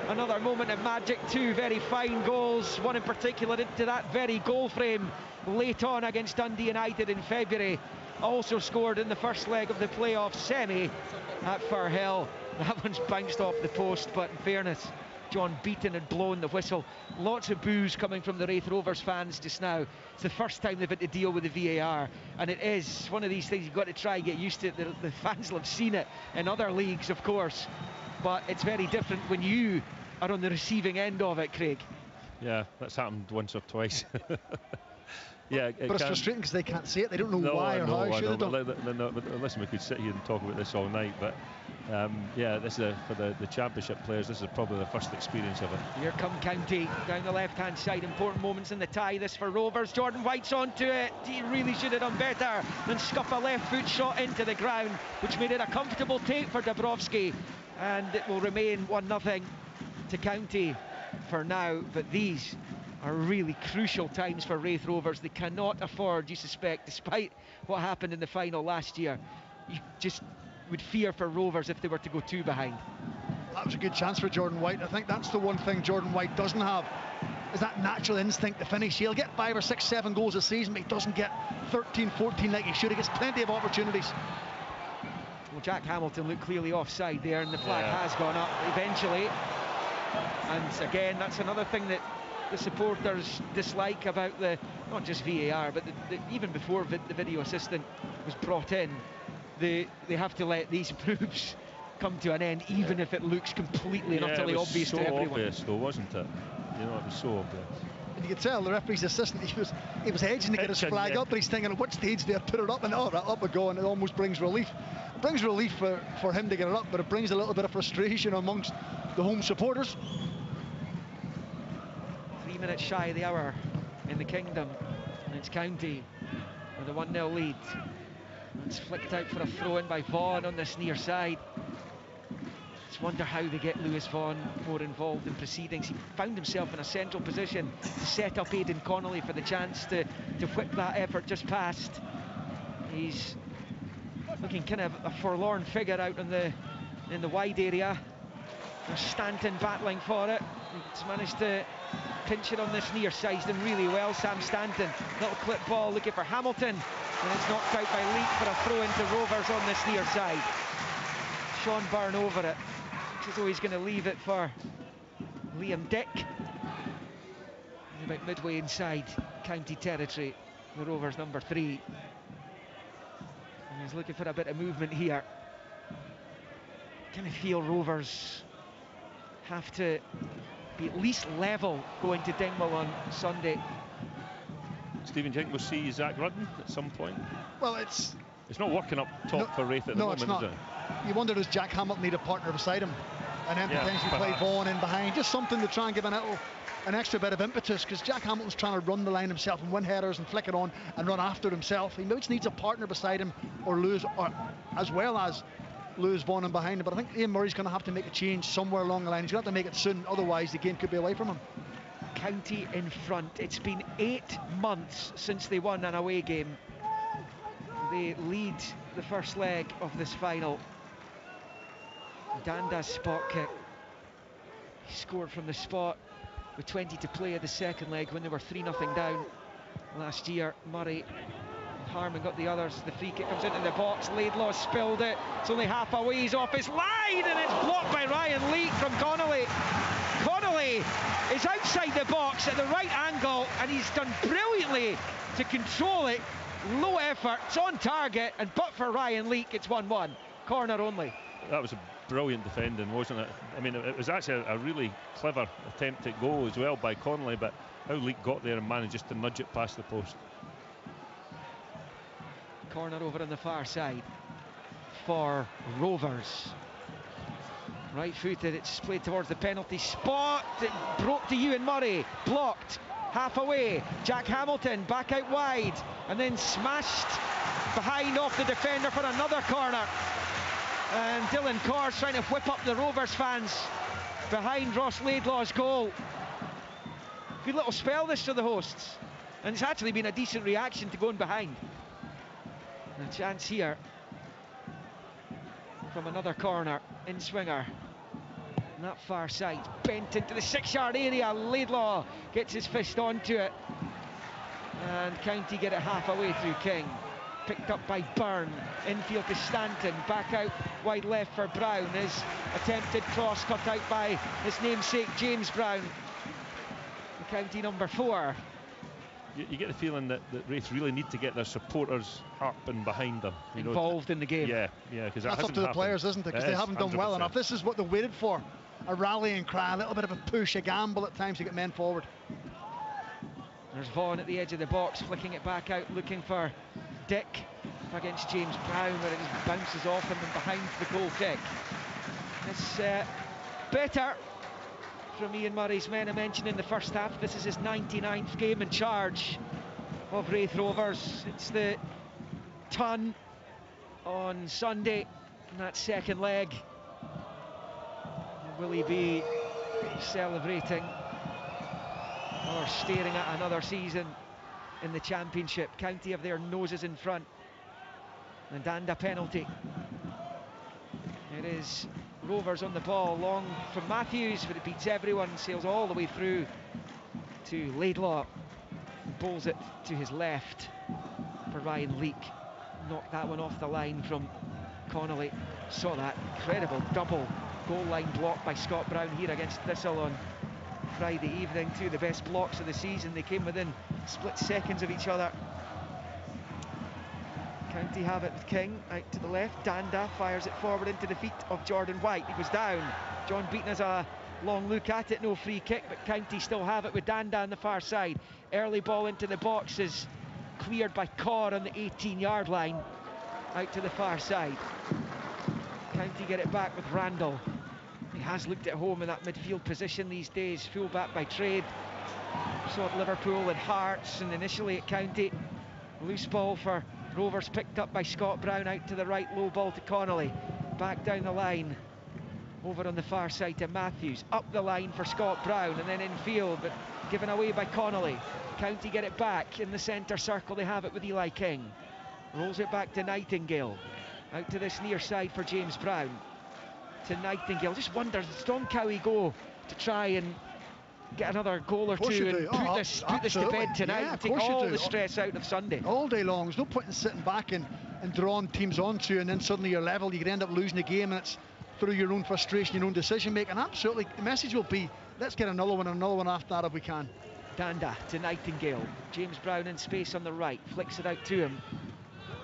another moment of magic. Two very fine goals, one in particular into that very goal frame late on against Dundee United in February. Also scored in the first leg of the playoff semi at Firhill. That one's bounced off the post, but in fairness, John Beaton had blown the whistle. Lots of boos coming from the Raith Rovers fans just now. It's the first time they've had to deal with the VAR, and it is one of these things you've got to try and get used to. The fans will have seen it in other leagues, of course. but it's very different when you are on the receiving end of it, Craig. Yeah, that's happened once or twice. Yeah, but it's frustrating because they can't see it. They don't know why or how. Should but listen, we could sit here and talk about this all night, but yeah, this is for the championship players. This is probably the first experience of it. Here come County down the left-hand side. Important moments in the tie. This for Rovers. Jordan White's onto it. He really should have done better than scuff a left foot shot into the ground, which made it a comfortable take for Dabrowski, and it will remain 1-0 to County for now. But these are really crucial times for Raith Rovers. They cannot afford, you suspect, despite what happened in the final last year, you just would fear for Rovers if they were to go 2 behind. That was a good chance for Jordan White. I think that's the one thing Jordan White doesn't have, is that natural instinct to finish. He'll get 5 or 6, 7 goals a season, but he doesn't get 13, 14 like he should. He gets plenty of opportunities. Well, Jack Hamilton looked clearly offside there, and the flag has gone up eventually. And again, that's another thing that the supporters dislike about the, not just VAR, but even before the video assistant was brought in, they have to let these moves come to an end, even if it looks completely and utterly obvious to everyone. It was so obvious though, wasn't it? You know, it was so obvious. And you could tell the referee's assistant, he was edging to get his flag up, but he's thinking, at what stage do I put it up? And up we go, and it almost brings relief. It brings relief for him to get it up, but it brings a little bit of frustration amongst the home supporters. 3 minutes shy of the hour in the Kingdom, and it's County with a 1-0 lead. It's flicked out for a throw-in by Vaughan on this near side. Just wonder how they get Lewis Vaughan more involved in proceedings. He found himself in a central position to set up Aidan Connolly for the chance to whip that effort just past. He's looking kind of a forlorn figure out in the wide area. There's Stanton battling for it. He's managed to pinch it on this near side. He's done really well, Sam Stanton. Little clip ball looking for Hamilton, and it's knocked out by Leake for a throw into Rovers on this near side. Sean Byrne over it. Looks as though he's going to leave it for Liam Dick. He's about midway inside County territory, the Rovers number 3. And he's looking for a bit of movement here. Kind of feel Rovers have to be at least level going to Dingwall on Sunday. Stephen, do you think we'll see Zach Rudden at some point? Well, it's not working up top for Raith at the moment, is it? You wonder, does Jack Hamilton need a partner beside him, and then potentially play Vaughan in behind, just something to try and give an extra bit of impetus, because Jack Hamilton's trying to run the line himself and win headers and flick it on and run after himself. He maybe needs a partner beside him, or as well as Lewis Vaughan in behind him. But I think Ian Murray's going to have to make a change somewhere along the line. He's going to have to make it soon, otherwise the game could be away from him. County in front. It's been 8 months since they won an away game. They lead the first leg of this final. Danda's spot kick. He scored from the spot with 20 to play of the second leg when they were 3-0 down last year. Murray and Harmon got the others. The free kick comes into the box. Laidlaw spilled it. It's only half a ways off his line, and it's blocked by Ryan Leake from Connolly. Connolly is outside the box at the right angle, and he's done brilliantly to control it. Low effort, it's on target, and but for Ryan Leake, it's 1-1. Corner only. That was a brilliant defending, wasn't it? I mean, it was actually a really clever attempt at goal as well by Connolly, but how Leake got there and managed just to nudge it past the post. Corner over on the far side for Rovers. Right footed, it's played towards the penalty spot. It broke to Ewan Murray, blocked. Half away, Jack Hamilton back out wide, and then smashed behind off the defender for another corner. And Dylan Corrs trying to whip up the Rovers fans behind Ross Laidlaw's goal. Good little spell this for the hosts, and it's actually been a decent reaction to going behind. And a chance here from another corner in swinger. That far side, bent into the 6-yard area. Laidlaw gets his fist onto it, and County get it half away through King. Picked up by Byrne, infield to Stanton, back out wide left for Brown. His attempted cross cut out by his namesake James Brown, the County number 4. you get the feeling that Raith really need to get their supporters up and behind them. Involved in the game. Yeah, because that's up to the players, isn't it? Because they haven't done well enough. This is what they waited for. A rallying cry, a little bit of a push, a gamble at times to get men forward. There's Vaughan at the edge of the box, flicking it back out, looking for Dick against James Brown, where it just bounces off him and behind the goal kick. It's better from Ian Murray's men. I mentioned in the first half, this is his 99th game in charge of Raith Rovers. It's the ton on Sunday in that second leg. Will he be celebrating or staring at another season in the Championship? County have their noses in front. And Danda penalty. It is Rovers on the ball, long from Matthews, but it beats everyone, sails all the way through to Laidlaw. Bowls it to his left for Ryan Leake. Knocked that one off the line from Connolly. Saw that incredible double goal line block by Scott Brown here against Thistle on Friday evening. Two of the best blocks of the season. They came within split seconds of each other. County have it with King out to the left. Danda fires it forward into the feet of Jordan White. He goes down. John Beaton has a long look at it. No free kick, but County still have it with Danda on the far side. Early ball into the box is cleared by Corr on the 18-yard line. Out to the far side. County get it back with Randall. He has looked at home in that midfield position these days. Full-back by trade. Saw at Liverpool and Hearts, and initially at County. Loose ball for Rovers, picked up by Scott Brown out to the right, low ball to Connolly. Back down the line, over on the far side to Matthews. Up the line for Scott Brown and then in field, but given away by Connolly. County get it back in the centre circle. They have it with Eli King. Rolls it back to Nightingale. Out to this near side for James Brown. To Nightingale. Just wonder, does Don Cowie go to try and get another goal or two and put this to bed tonight, and take all the stress out of Sunday? All day long. There's no point in sitting back and drawing teams onto you, and then suddenly you're level. You could end up losing the game, and it's through your own frustration, your own decision making. Absolutely. The message will be, let's get another one after that if we can. Danda to Nightingale. James Brown in space on the right, flicks it out to him.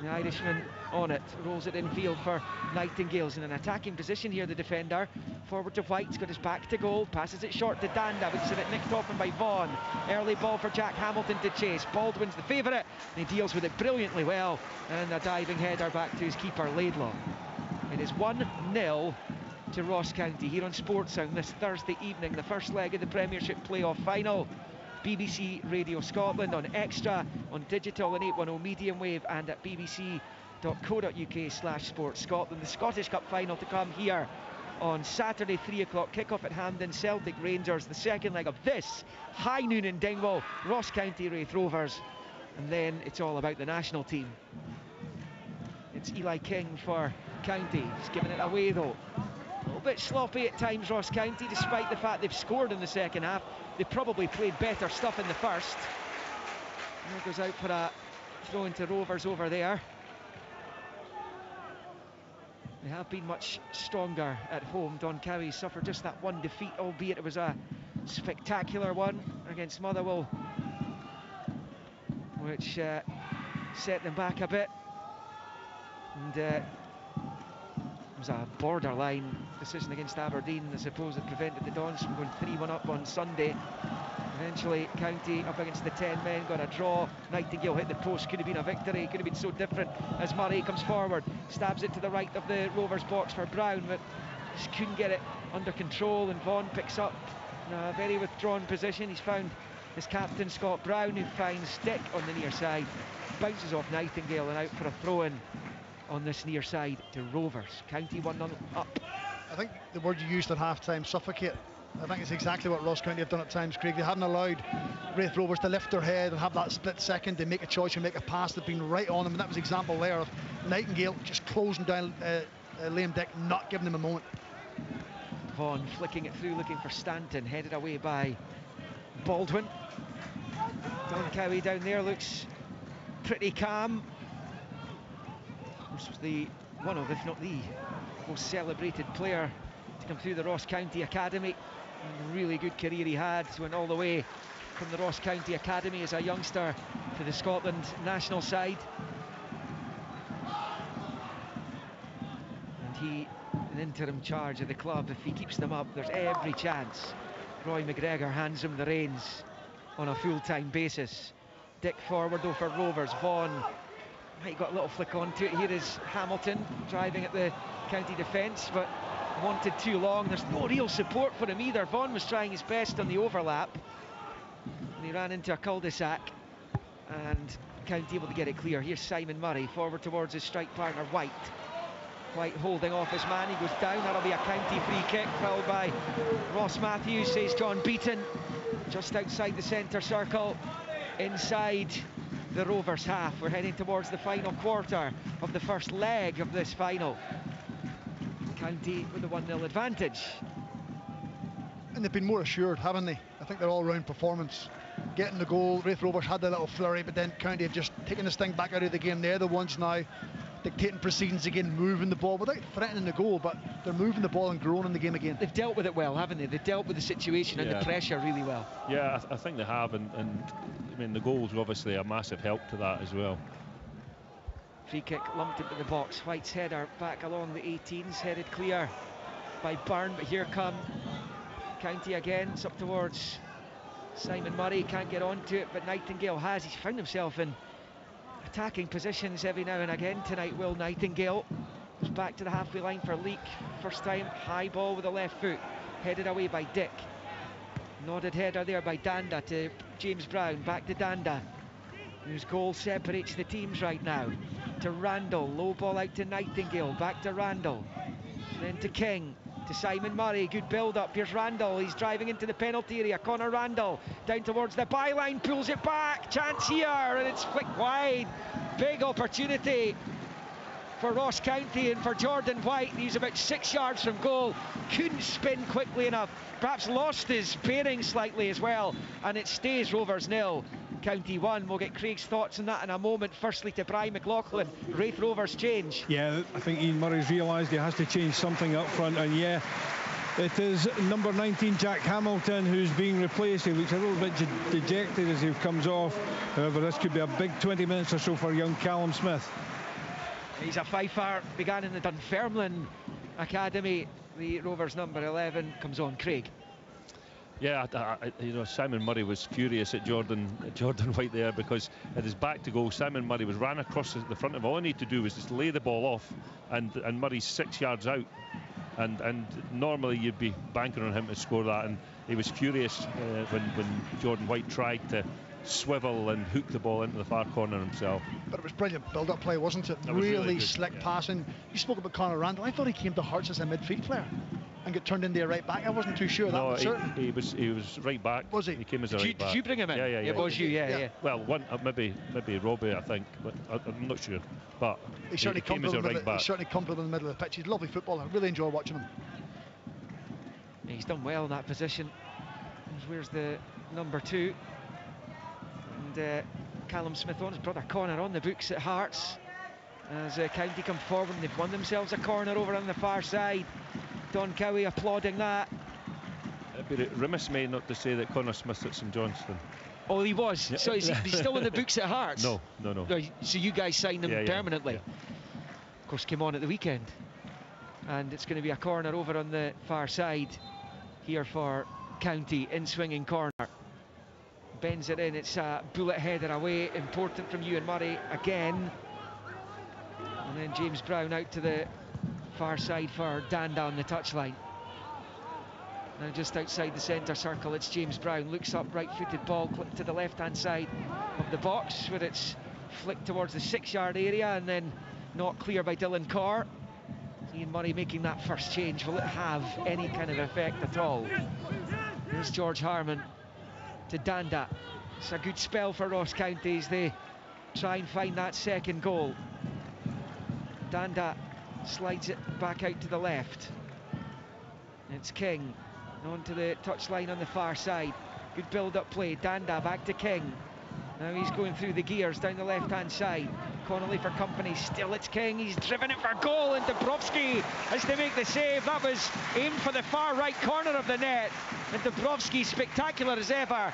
The Irishman on it, rolls it infield for Nightingale's in an attacking position here, the defender. Forward to White, he's got his back to goal, passes it short to Danda, but he's had it nicked off him by Vaughan. Early ball for Jack Hamilton to chase. Baldwin's the favourite, and he deals with it brilliantly well, and a diving header back to his keeper, Laidlaw. It is 1-0 to Ross County here on Sports Sound this Thursday evening, the first leg of the Premiership playoff final. BBC Radio Scotland on Extra, on digital and 810 medium wave, and at bbc.co.uk/Sports Scotland. The Scottish Cup final to come here on Saturday, 3 o'clock kick-off at Hampden, Celtic Rangers. The second leg of this high noon in Dingwall, Ross County Raith Rovers, and then it's all about the national team. It's Eli King for County. He's given it away though. A little bit sloppy at times, Ross County, despite the fact they've scored in the second half. They probably played better stuff in the first. And it goes out for a throw into Rovers over there. They have been much stronger at home. Don Cowie suffered just that one defeat, albeit it was a spectacular one against Motherwell, which set them back a bit. And it was a borderline decision against Aberdeen, I suppose, that prevented the Dons from going 3-1 up on Sunday. Eventually County up against the 10 men, got a draw. Nightingale hit the post, could have been a victory, could have been so different as Murray comes forward, stabs it to the right of the Rovers box for Brown, but just couldn't get it under control, and Vaughan picks up in a very withdrawn position. He's found his captain Scott Brown, who finds Dick on the near side, bounces off Nightingale and out for a throw-in on this near side to Rovers. County 1-0 up. I think the word you used at half-time, suffocate. I think it's exactly what Ross County have done at times, Craig. They hadn't allowed Raith Rovers to lift their head and have that split second to make a choice and make a pass. They've been right on them, and that was an example there of Nightingale just closing down Liam Dick, not giving him a moment. Vaughan flicking it through, looking for Stanton, headed away by Baldwin. Don Cowie down there looks pretty calm. This was one of, if not the most celebrated player to come through the Ross County Academy. And a really good career he had, went all the way from the Ross County Academy as a youngster to the Scotland national side. And he, in interim charge of the club. If he keeps them up, there's every chance Roy McGregor hands him the reins on a full-time basis. Dick forward though for Rovers. Vaughan might got a little flick onto it. Here is Hamilton driving at the county defence, but wanted too long. There's no real support for him either. Vaughan was trying his best on the overlap, and he ran into a cul-de-sac, and County able to get it clear. Here's Simon Murray forward towards his strike partner White. White holding off his man, he goes down. That'll be a County free kick, fouled by Ross Matthews, says John Beaton, just outside the centre circle, inside the Rovers half. We're heading towards the final quarter of the first leg of this final. County with the 1-0 advantage. And they've been more assured, haven't they? I think their all-round performance, getting the goal. Raith Rovers had their little flurry, but then County have just taken this thing back out of the game. They're the ones now dictating proceedings again, moving the ball without threatening the goal, but they're moving the ball and growing in the game again. They've dealt with it well, haven't they? They've dealt with the situation and the pressure really well. Yeah, I think they have, and I mean the goals were obviously a massive help to that as well. Free kick lumped into the box. White's header back along the 18s, headed clear by Byrne, but here come County again. It's up towards Simon Murray, can't get onto it, but Nightingale has. He's found himself in attacking positions every now and again tonight, Will Nightingale. Goes back to the halfway line for Leak. First time, high ball with the left foot, headed away by Dick. Nodded header there by Danda to James Brown, back to Danda, whose goal separates the teams right now. To Randall, low ball out to Nightingale, back to Randall, then to King, to Simon Murray, good build up. Here's Randall, he's driving into the penalty area. Connor Randall down towards the byline, pulls it back, chance here, and it's flicked wide. Big opportunity for Ross County and for Jordan White. He's about 6 yards from goal, couldn't spin quickly enough, perhaps lost his bearing slightly as well, and it stays Rovers 0, County 1. We'll get Craig's thoughts on that in a moment. Firstly to Brian McLaughlin, Raith Rovers change. Yeah, I think Ian Murray's realised he has to change something up front, and yeah, it is number 19 Jack Hamilton who's being replaced. He looks a little bit dejected as he comes off. However, this could be a big 20 minutes or so for young Callum Smith. He's a Fifer, began in the Dunfermline Academy. The Rovers number 11 comes on. Craig. Yeah, you know, Simon Murray was furious at Jordan White there, because at his back to goal, Simon Murray ran across the front of him. All he needed to do was just lay the ball off, and Murray's 6 yards out, and normally you'd be banking on him to score that, and he was furious when Jordan White tried to swivel and hook the ball into the far corner himself. But it was brilliant build-up play, wasn't it? That was really good, slick passing. You spoke about Connor Randall. I thought he came to Hearts as a midfield player and got turned into a right back. I wasn't too sure. No, that he was right back. Was he? He came as a right back. Did you bring him in? Yeah. It was you, yeah. Well, maybe Robbie, I think, but I'm not sure. But he certainly came as a right back. He certainly come from in the middle of the pitch. He's a lovely footballer. I really enjoy watching him. He's done well in that position. Where's the number 2? And Callum Smith on has brought a corner on the books at Hearts as County come forward, and they've won themselves a corner over on the far side. Don Cowie applauding that. It'd be remiss me not to say that Connor Smith at St Johnstone. Oh, he was. Yeah. So he's still in the books at Hearts? No. So you guys signed him permanently? Yeah. Of course, came on at the weekend. And it's going to be a corner over on the far side here for County, in swinging corner. Bends it in, it's a bullet header away, important from Ewan Murray again. And then James Brown out to the far side for Danda on the touchline. Now just outside the centre circle, it's James Brown, looks up, right-footed ball clipped to the left-hand side of the box, where it's flicked towards the 6-yard area and then not clear by Dylan Carr. Ian Murray making that first change. Will it have any kind of effect at all? Here's George Harman to Danda. It's a good spell for Ross County as they try and find that second goal. Danda slides it back out to the left. It's King onto the touchline on the far side. Good build-up play. Danda back to King. Now he's going through the gears down the left-hand side. Connolly for company, still it's King, he's driven it for goal, and Dubrovsky has to make the save. That was aimed for the far right corner of the net, and Dubrovsky, spectacular as ever,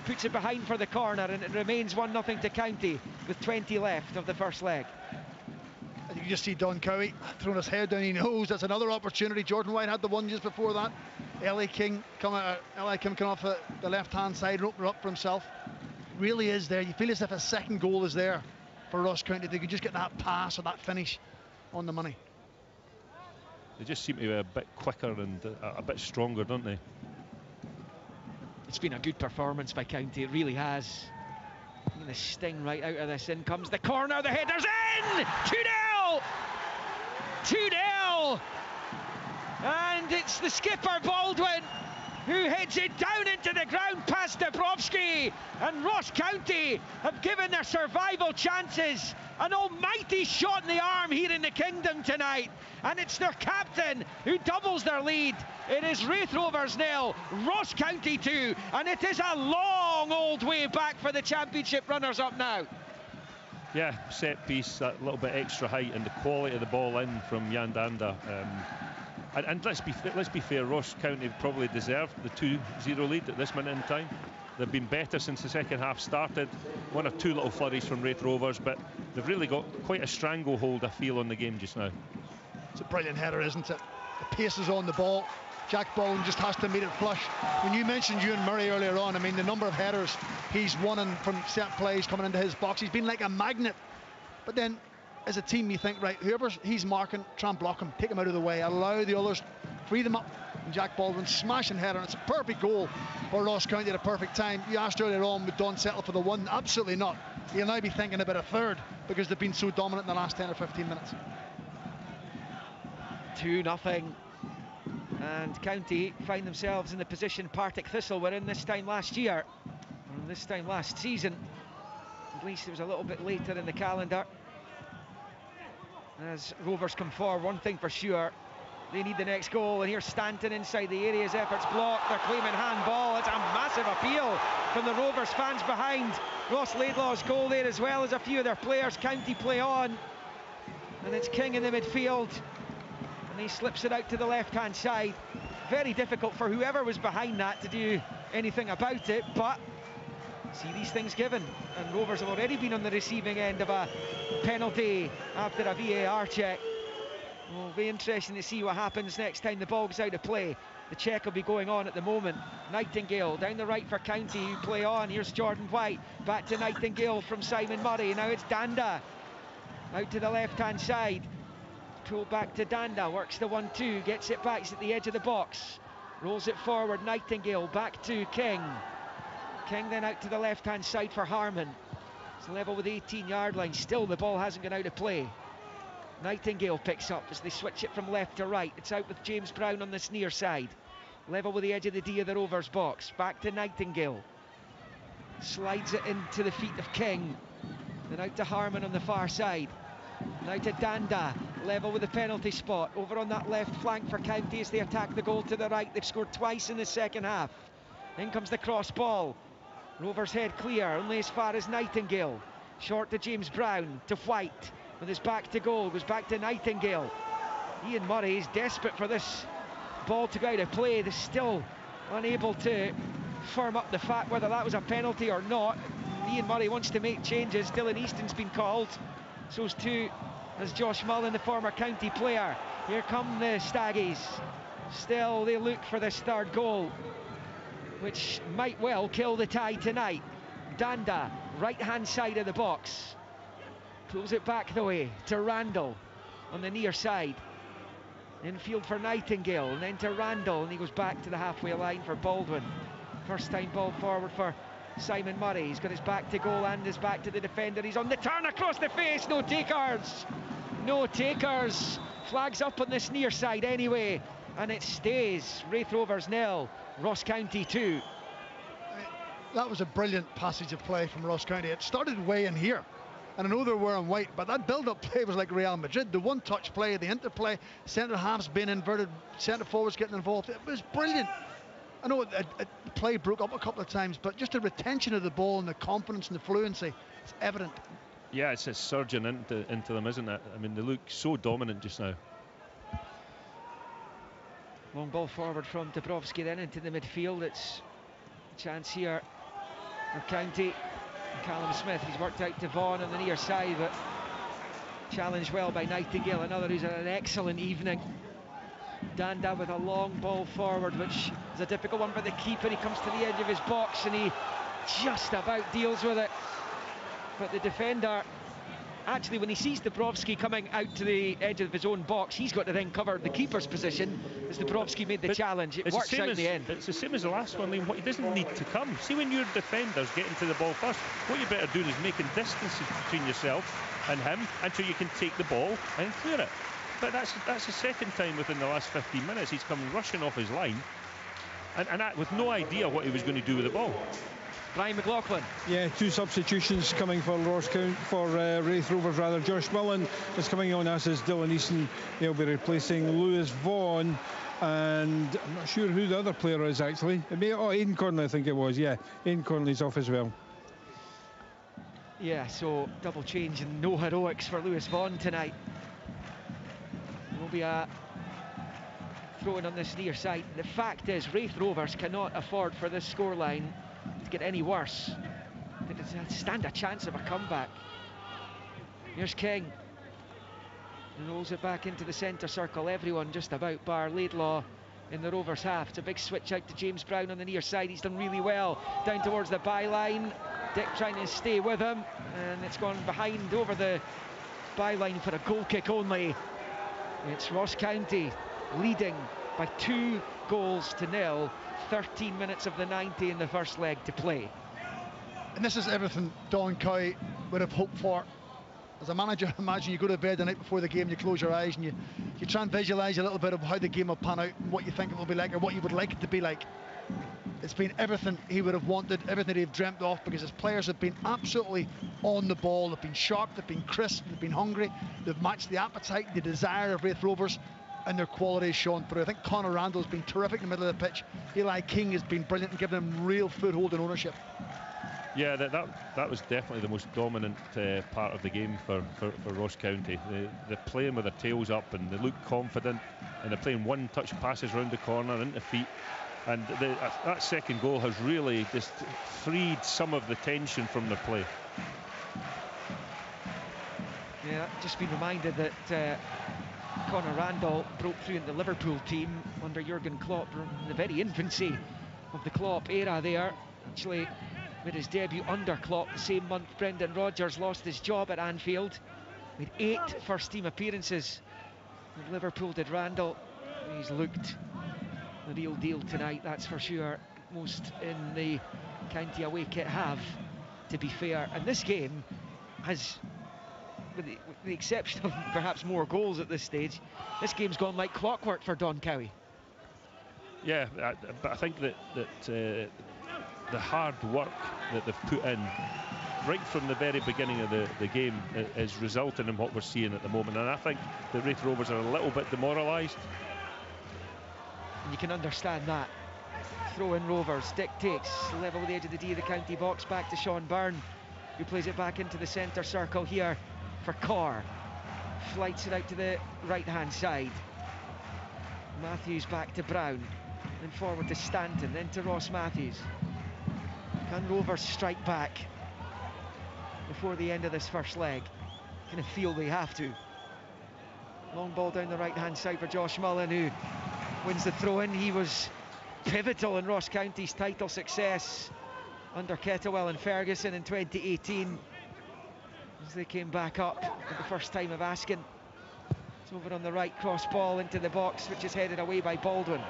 puts it behind for the corner, and it remains 1-0 to County with 20 left of the first leg. You can just see Don Cowie throwing his head down. He knows that's another opportunity. Jordan White had the one just before that. Eli King coming off the left-hand side and opening up for himself. Really is there. You feel as if a second goal is there for Ross County. They could just get that pass or that finish on the money. They just seem to be a bit quicker and a bit stronger, don't they? It's been a good performance by County, it really has. The sting right out of this. In comes the corner, the header's in! 2-0! 2-0! And it's the skipper, Baldwin, who heads it down into the ground past Dubrovsky. And Ross County have given their survival chances an almighty shot in the arm here in the Kingdom tonight. And it's their captain who doubles their lead. It is Raith Rovers 0, Ross County 2, and it is a long old way back for the Championship runners-up now. Yeah, set piece, that little bit extra height, and the quality of the ball in from Jan Danda. And let's be fair, Ross County probably deserved the 2-0 lead at this minute in time. They've been better since the second half started. One or two little flurries from Raith Rovers, but they've really got quite a stranglehold, I feel, on the game just now. It's a brilliant header, isn't it? The pace is on the ball. Jack Baldwin just has to meet it flush. When you mentioned Ewan Murray earlier on, I mean, the number of headers he's won from set plays coming into his box, he's been like a magnet. But then, as a team, you think, right, whoever he's marking, try and block him, take him out of the way, allow the others, free them up. And Jack Baldwin smashing header, and it's a perfect goal for Ross County at a perfect time. You asked earlier on, would Don settle for the one? Absolutely not. He'll now be thinking about a third because they've been so dominant in the last 10 or 15 minutes. 2-0. And County find themselves in the position Partick Thistle were in this time last year, or this time last season. At least it was a little bit later in the calendar. As Rovers come forward, one thing for sure, they need the next goal, and here's Stanton inside the area, his efforts blocked, they're claiming handball. It's a massive appeal from the Rovers fans behind Ross Laidlaw's goal there, as well as a few of their players. County play on, and it's King in the midfield, and he slips it out to the left-hand side. Very difficult for whoever was behind that to do anything about it, but see these things given, and Rovers have already been on the receiving end of a penalty after a VAR check. It will be interesting to see what happens next time the ball goes out of play. The check will be going on at the moment. Nightingale down the right for County, who play on. Here's Jordan White, back to Nightingale from Simon Murray. Now it's Danda, out to the left-hand side. Pulled back to Danda, works the 1-2, gets it back, it's at the edge of the box. Rolls it forward, Nightingale, back to King. King then out to the left-hand side for Harmon. It's level with the 18-yard line. Still the ball hasn't gone out of play. Nightingale picks up as they switch it from left to right. It's out with James Brown on this near side. Level with the edge of the D of the Rovers box. Back to Nightingale. Slides it into the feet of King. Then out to Harmon on the far side. Now to Danda. Level with the penalty spot. Over on that left flank for County as they attack the goal to the right. They've scored twice in the second half. In comes the cross ball. Rovers head clear, only as far as Nightingale. Short to James Brown, to White. With his back to goal, goes back to Nightingale. Ian Murray is desperate for this ball to go out of play. They're still unable to firm up the fact whether that was a penalty or not. Ian Murray wants to make changes. Dylan Easton's been called. So's too as Josh Mullen, the former County player. Here come the Staggies. Still they look for this third goal, which might well kill the tie tonight. Danda, right-hand side of the box. Pulls it back the way to Randall on the near side. Infield for Nightingale, and then to Randall, and he goes back to the halfway line for Baldwin. First time ball forward for Simon Murray. He's got his back to goal and his back to the defender. He's on the turn across the face. No takers. No takers. Flags up on this near side anyway, and it stays. Raith Rovers 0, Ross County 2. That was a brilliant passage of play from Ross County. It started way in here, and I know they're wearing white, but that build-up play was like Real Madrid. The one-touch play, the interplay, centre-halves being inverted, centre-forwards getting involved. It was brilliant. I know the play broke up a couple of times, but just the retention of the ball and the confidence and the fluency, it's evident. Yeah, it's a surging into them, isn't it? I mean, they look so dominant just now. Long ball forward from Dubrovsky, then into the midfield. It's a chance here for County. Callum Smith, he's worked out to Vaughan on the near side, but challenged well by Nightingale, another who's had an excellent evening. Danda with a long ball forward, which is a difficult one for the keeper. He comes to the edge of his box and he just about deals with it. But the defender, actually, when he sees Dubrovsky coming out to the edge of his own box, he's got to then cover the keeper's position as Dubrovsky made the challenge. It works out in the end. It's the same as the last one, Liam. He doesn't need to come. See, when your defender's getting to the ball first, what you're better doing is making distances between yourself and him until you can take the ball and clear it. But that's the second time within the last 15 minutes he's come rushing off his line and that, with no idea what he was going to do with the ball. Brian McLaughlin. Yeah, 2 substitutions coming for Raith Rovers rather. Josh Millen is coming on, as is Dylan Easton. They'll be replacing Lewis Vaughan, and I'm not sure who the other player is actually. Aidan Connolly, I think it was. Yeah, Aidan Connolly's off as well. Yeah, so double change and no heroics for Lewis Vaughan tonight. Will be a throw-in on this near side. The fact is, Raith Rovers cannot afford for this scoreline to get any worse. They stand a chance of a comeback. Here's King. And rolls it back into the centre circle. Everyone just about bar Laidlaw in the Rovers half. It's a big switch out to James Brown on the near side. He's done really well. Down towards the byline. Dick trying to stay with him. And it's gone behind over the byline for a goal kick only. It's Ross County leading by 2 goals to 0. 13 minutes of the 90 in the first leg to play. And this is everything Don Cowie would have hoped for. As a manager, imagine you go to bed the night before the game, you close your eyes and you try and visualise a little bit of how the game will pan out and what you think it will be like or what you would like it to be like. It's been everything he would have wanted, everything he'd dreamt of, because his players have been absolutely on the ball. They've been sharp, they've been crisp, they've been hungry, they've matched the appetite, the desire of Raith Rovers, and their quality has shown through. I think Conor Randall's been terrific in the middle of the pitch. Eli King has been brilliant and given him real foothold and ownership. Yeah, that was definitely the most dominant part of the game for Ross County. They're playing with their tails up and they look confident, and they're playing one-touch passes round the corner into feet. And that second goal has really just freed some of the tension from their play. Yeah, just been reminded that Conor Randall broke through in the Liverpool team under Jurgen Klopp in the very infancy of the Klopp era there. Actually made his debut under Klopp the same month Brendan Rodgers lost his job at Anfield. Made 8 first-team appearances with Liverpool, did Randall. He's looked the real deal tonight, that's for sure. Most in the County away kit have, to be fair. And this game has, with the exception of perhaps more goals at this stage, this game's gone like clockwork for Don Cowie. Yeah, but I think that the hard work that they've put in right from the very beginning of the game is resulting in what we're seeing at the moment. And I think the Raith Rovers are a little bit demoralised. You can understand that. Throw in Rovers, dictates, level with the edge of the D of the County box, back to Sean Byrne, who plays it back into the centre circle here for Carr. Flights it out to the right-hand side. Matthews back to Brown, then forward to Stanton, then to Ross Matthews. Can Rovers strike back before the end of this first leg? Kind of feel they have to. Long ball down the right-hand side for Josh Mullen, who wins the throw-in. He was pivotal in Ross County's title success under Kettlewell and Ferguson in 2018 as they came back up for the first time of asking. It's over on the right, cross ball into the box, which is headed away by Baldwin.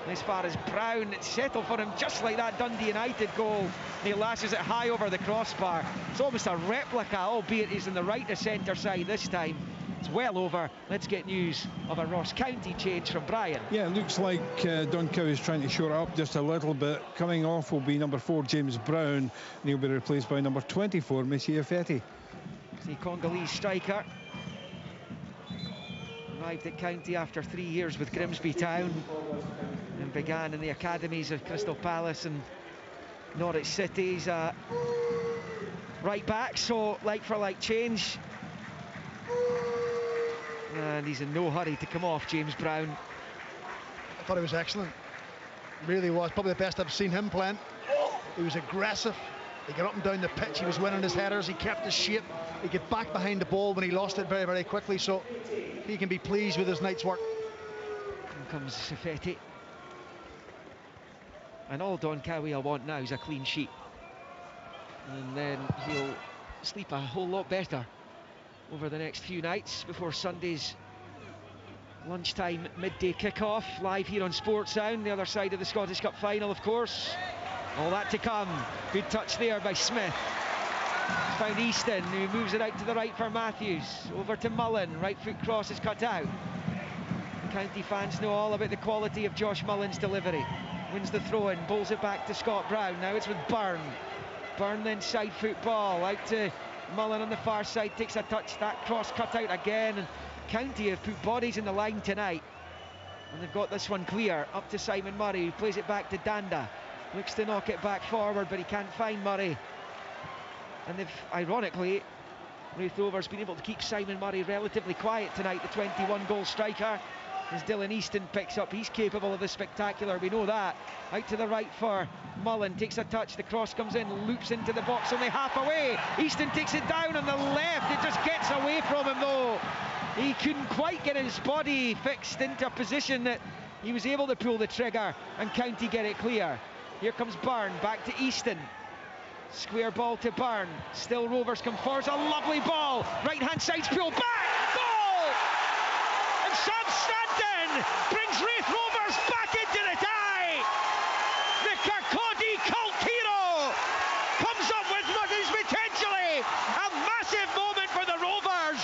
And as far as Brown, it's settled for him just like that Dundee United goal. And he lashes it high over the crossbar. It's almost a replica, albeit he's in the right to centre side this time. It's well over. Let's get news of a Ross County change from Brian. Yeah, it looks like Don Cowie is trying to shore it up just a little bit. Coming off will be number 4, James Brown, and he'll be replaced by number 24, Monsieur Fetty. The Congolese striker arrived at County after 3 years with Grimsby Town and began in the academies of Crystal Palace and Norwich City. He's a right back, so like for like change. And he's in no hurry to come off, James Brown. I thought he was excellent. Really was. Probably the best I've seen him playing. He was aggressive. He got up and down the pitch. He was winning his headers. He kept his shape. He got back behind the ball when he lost it very, very quickly. So he can be pleased with his night's work. Here comes Safetti. And all Don Cowie will want now is a clean sheet. And then he'll sleep a whole lot better over the next few nights before Sunday's lunchtime midday kick-off, live here on Sports Sound, the other side of the Scottish Cup final, of course. All that to come. Good touch there by Smith. He's found Easton, who moves it out to the right for Matthews. Over to Mullen, right foot cross is cut out. County fans know all about the quality of Josh Mullen's delivery. Wins the throw-in, bowls it back to Scott Brown. Now it's with Byrne. Byrne then side foot ball, out to Mullen on the far side, takes a touch, that cross cut out again. And County have put bodies in the line tonight, and they've got this one clear. Up to Simon Murray, who plays it back to Danda. Looks to knock it back forward, but he can't find Murray. And they've, ironically, Raith Rovers been able to keep Simon Murray relatively quiet tonight, the 21-goal striker. As Dylan Easton picks up, he's capable of the spectacular, we know that. Out to the right for Mullen, takes a touch, the cross comes in, loops into the box, only half away. Easton takes it down on the left, it just gets away from him though. He couldn't quite get his body fixed into a position that he was able to pull the trigger and County get it clear. Here comes Byrne, back to Easton. Square ball to Byrne, still Rovers come forward, a lovely ball. Right hand side's pulled back, goal! And Sam Stanton brings Raith Rovers back into the tie. The Kirkcaldy cult hero comes up with what is potentially a massive moment for the Rovers.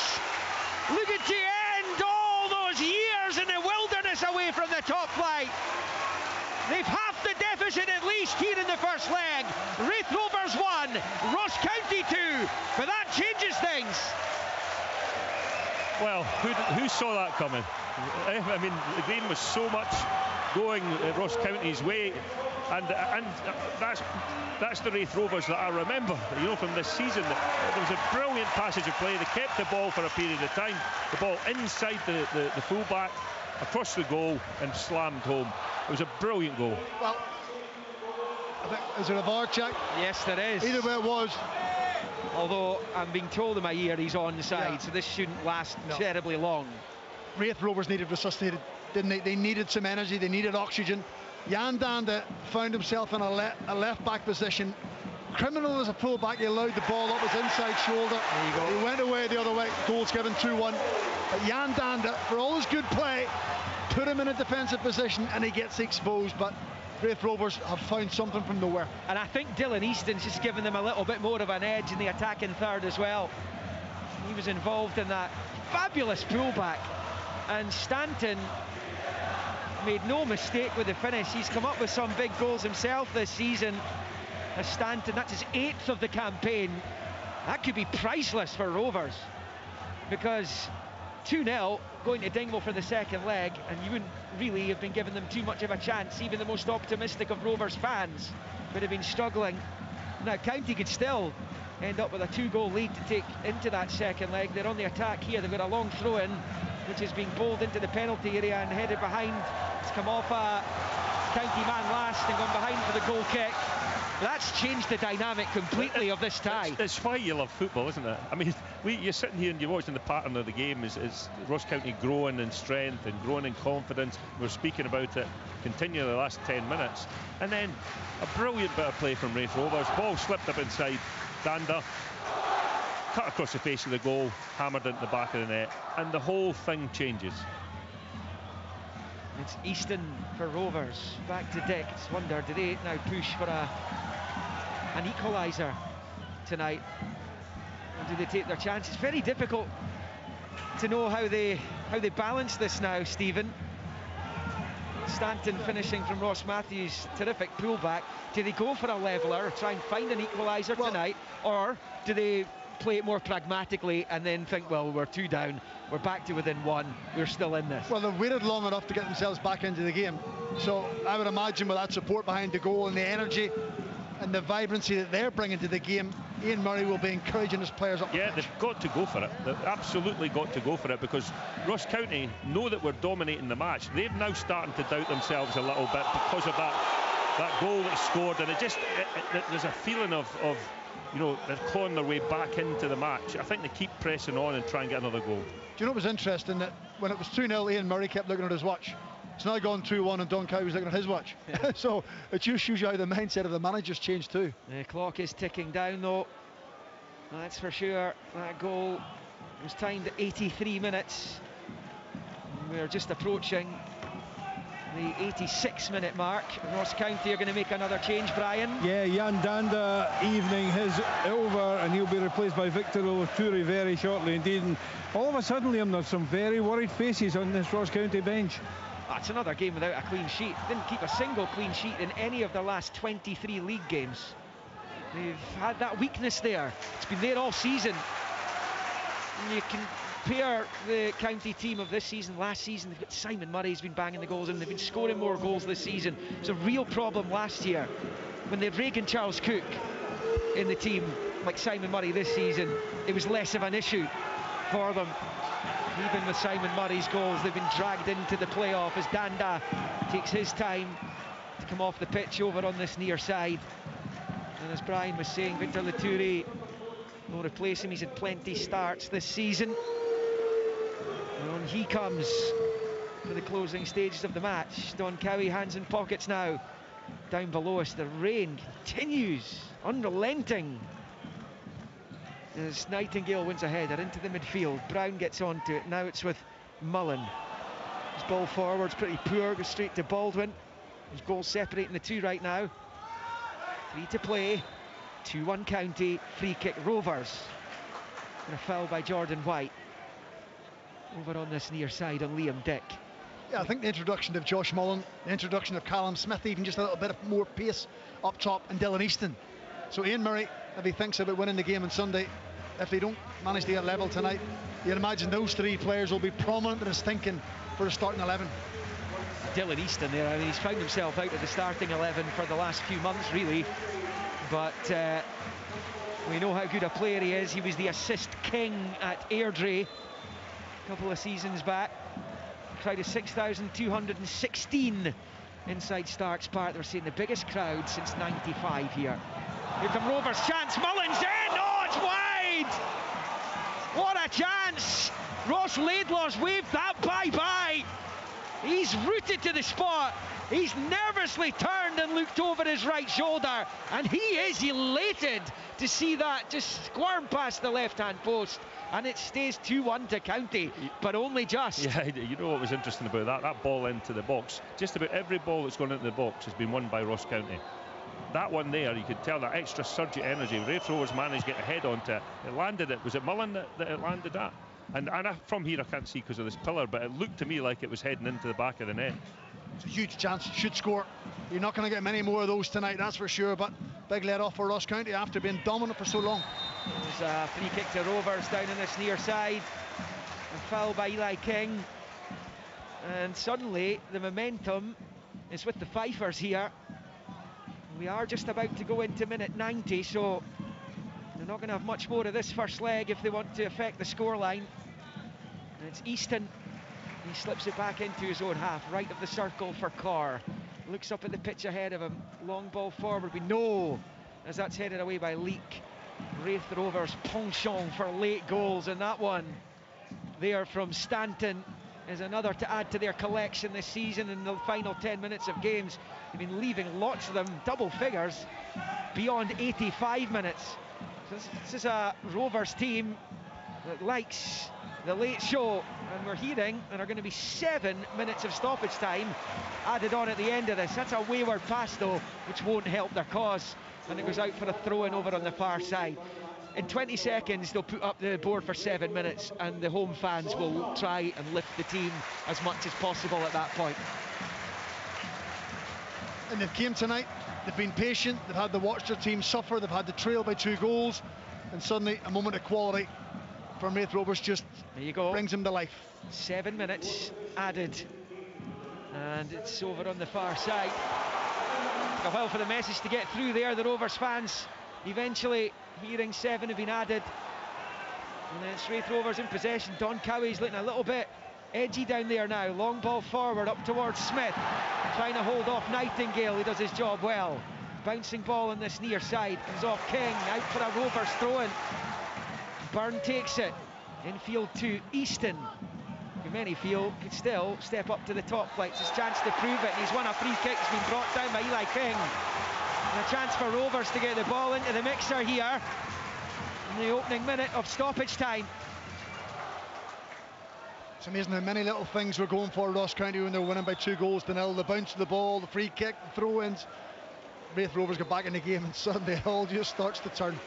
Looking to end all those years in the wilderness away from the top flight. They've halved the deficit at least here in the first leg. Raith Rovers 1, Ross County 2, but that changes things. Well, who saw that coming? I mean, the game was so much going Ross County's way, and that's the Raith Rovers that I remember, you know, from this season. There was a brilliant passage of play. They kept the ball for a period of time. The ball inside the fullback, across the goal, and slammed home. It was a brilliant goal. Well, I think, is there a VAR check? Yes, there is. Either way it was. Although I'm being told in my ear he's onside, Yeah. so this shouldn't last terribly long. Raith Rovers needed resuscitated, didn't they? They needed some energy, they needed oxygen. Jan Danda found himself in a left back position. Criminal as a full-back, he allowed the ball up his inside shoulder. There you go. He went away the other way, goal's given 2-1. But Jan Danda, for all his good play, put him in a defensive position and he gets exposed. But Raith Rovers have found something from nowhere. And I think Dylan Easton's just given them a little bit more of an edge in the attacking third as well. He was involved in that fabulous pullback, and Stanton made no mistake with the finish. He's come up with some big goals himself this season. As Stanton, that's his 8th of the campaign. That could be priceless for Rovers, because 2-0 going to Dingwall for the second leg, and you wouldn't really have been giving them too much of a chance. Even the most optimistic of Rovers fans would have been struggling. Now County could still end up with a 2-goal lead to take into that second leg. They're on the attack here. They've got a long throw in, which is being bowled into the penalty area and headed behind. It's come off a County man last and gone behind for the goal kick. That's changed the dynamic completely of this tie. It's why you love football, isn't it? I mean, you're sitting here and you're watching the pattern of the game as Ross County growing in strength and growing in confidence. We're speaking about it continually the last 10 minutes. And then a brilliant bit of play from Raith Rovers. Ball slipped up inside Danda, cut across the face of the goal, hammered into the back of the net, and the whole thing changes. It's Easton for Rovers. Back to Dick. It's wonder, do they now push for an equaliser tonight? Or do they take their chance? It's very difficult to know how they balance this now, Stephen. Stanton finishing from Ross Matthews, terrific pullback. Do they go for a leveller, try and find an equaliser tonight, or do they play it more pragmatically and then think, well, we're 2 down, we're back to within 1, we're still in this? Well, they've waited long enough to get themselves back into the game. So I would imagine with that support behind the goal and the energy and the vibrancy that they're bringing to the game, Ian Murray will be encouraging his players up the pitch. They've got to go for it. They've absolutely got to go for it, because Ross County know that we're dominating the match. They're now starting to doubt themselves a little bit because of that goal that's scored, and there's a feeling of you know, they're clawing their way back into the match. I think they keep pressing on and try and get another goal. Do you know what was interesting? That when it was 2-0, Ian Murray kept looking at his watch. It's now gone 2-1 and Don Cowie was looking at his watch. Yeah. So it just shows you how the mindset of the manager's changed too. The clock is ticking down though. That's for sure. That goal was timed at 83 minutes. We're just approaching the 86-minute mark. Ross County are going to make another change, Brian. Yeah, Jan Danda evening his over, and he'll be replaced by Victor Oloturi very shortly indeed. And all of a sudden, Liam, there's some very worried faces on this Ross County bench. That's another game without a clean sheet. Didn't keep a single clean sheet in any of the last 23 league games. They've had that weakness there. It's been there all season. And you compare the county team of this season, last season, they've got Simon Murray's been banging the goals in. They've been scoring more goals this season. It was a real problem last year when they had Reagan Charles Cook in the team, like Simon Murray this season. It was less of an issue for them. Even with Simon Murray's goals, they've been dragged into the playoff as Danda takes his time to come off the pitch over on this near side. And as Brian was saying, Victor Oloturi will replace him. He's had plenty starts this season. And on he comes for the closing stages of the match. Don Cowie, hands in pockets now. Down below us, the rain continues, unrelenting. As Nightingale wins a header into the midfield. Brown gets onto it. Now it's with Mullen. His ball forward's pretty poor, goes straight to Baldwin. His goal separating the two right now. 3 to play. 2-1 County. Free kick Rovers. And a foul by Jordan White. Over on this near side on Liam Dick. Yeah, I think the introduction of Josh Mullen, the introduction of Callum Smith, even just a little bit of more pace up top, and Dylan Easton. So Ian Murray, if he thinks about winning the game on Sunday, if they don't manage to get level tonight, you'd imagine those 3 players will be prominent in his thinking for a starting 11. Dylan Easton there, I mean, he's found himself out of the starting 11 for the last few months really, but we know how good a player he is. He was the assist king at Airdrie a couple of seasons back. Crowd of 6,216 inside Starks Park. They're seeing the biggest crowd since '95 here. Here come Rovers, chance, Mullins in! Oh, it's wide! What a chance! Ross Laidlaw's waved that bye-bye. He's rooted to the spot. He's nervously turned and looked over his right shoulder, and he is elated to see that just squirm past the left-hand post, and it stays 2-1 to County, but only just. Yeah, you know what was interesting about that? That ball into the box. Just about every ball that's gone into the box has been won by Ross County. That one there, you could tell that extra surge of energy. Raith Rovers managed to get a head onto it. It landed it. Was it Mullen that it landed at? And from here I can't see because of this pillar, but it looked to me like it was heading into the back of the net. It's a huge chance, should score. You're not going to get many more of those tonight, that's for sure, but big let off for Ross County after being dominant for so long. There's a free kick to Rovers down in this near side. And foul by Eli King. And suddenly the momentum is with the Fifers here. We are just about to go into minute 90, so they're not going to have much more of this first leg if they want to affect the scoreline. And it's Easton. He slips it back into his own half, right of the circle for Carr. Looks up at the pitch ahead of him. Long ball forward. We know as that's headed away by Leak. Raith Rovers penchant for late goals, and that one there from Stanton is another to add to their collection this season in the final 10 minutes of games. They've been leaving lots of them double figures beyond 85 minutes. So this is a Rovers team that likes the late show, and we're hearing there are going to be 7 minutes of stoppage time added on at the end of this. That's a wayward pass though, which won't help their cause, and it goes out for a throw-in over on the far side. In 20 seconds they'll put up the board for 7 minutes, and the home fans will try and lift the team as much as possible at that point. And they've came tonight, they've been patient, they've had to watch their team suffer, they've had to trail by 2 goals, and suddenly a moment of quality from Raith Rovers just there you go. Brings them to life. 7 minutes added, and it's over on the far side. Took a while for the message to get through there. The Rovers fans eventually Hearing 7 have been added. And it's Raith Rovers in possession. Don Cowie's looking a little bit edgy down there now. Long ball forward up towards Smith. Trying to hold off Nightingale. He does his job well. Bouncing ball on this near side. Comes off King. Out for a Rovers throw-in. Byrne takes it. Infield to Easton. Who many feel could still step up to the top flight. It's his chance to prove it. And he's won a free kick. It's been brought down by Eli King. And a chance for Rovers to get the ball into the mixer here in the opening minute of stoppage time. It's amazing how many little things were going for Ross County when they were winning by 2-0. The bounce of the ball, the free kick, the throw-ins. Raith Rovers get back in the game and suddenly it all just starts to turn.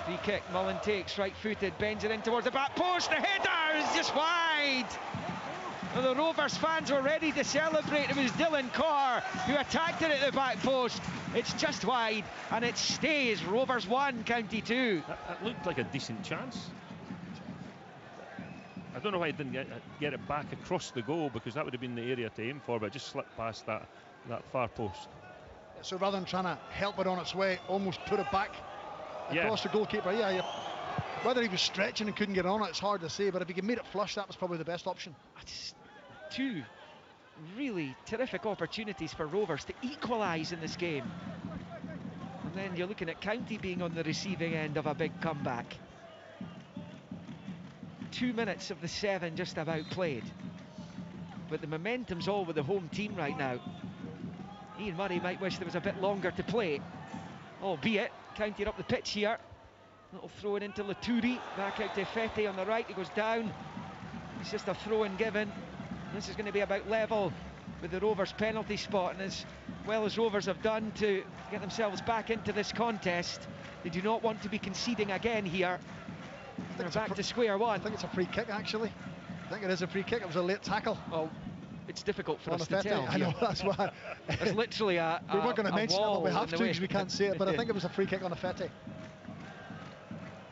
Free kick, Mullen takes, right-footed, bends it in towards the back post. The header is just wide. Well, the Rovers fans were ready to celebrate. It was Dylan Carr who attacked it at the back post. It's just wide, and it stays. Rovers 1, County 2. That looked like a decent chance. I don't know why he didn't get it back across the goal, because that would have been the area to aim for, but it just slipped past that far post. So rather than trying to help it on its way, almost put it back across the goalkeeper. Whether he was stretching and couldn't get on it, it's hard to say, but if he could make it flush, that was probably the best option. It's 2 really terrific opportunities for Rovers to equalise in this game. And then you're looking at County being on the receiving end of a big comeback. 2 minutes of the 7 just about played. But the momentum's all with the home team right now. Ian Murray might wish there was a bit longer to play, albeit County are up the pitch here. Little throw in into Laturi, back out to Fete on the right. He goes down. It's just a throw-in given. This is going to be about level with the Rovers penalty spot, and as well as Rovers have done to get themselves back into this contest, they do not want to be conceding again here. They're back to square one. I think it's a free kick, actually. I think it is a free kick. It was a late tackle. Well, it's difficult for us to tell. I know, that's why. It's literally a we weren't going to mention it, but we have to because we can't see it. But I think it was a free kick on a Fete.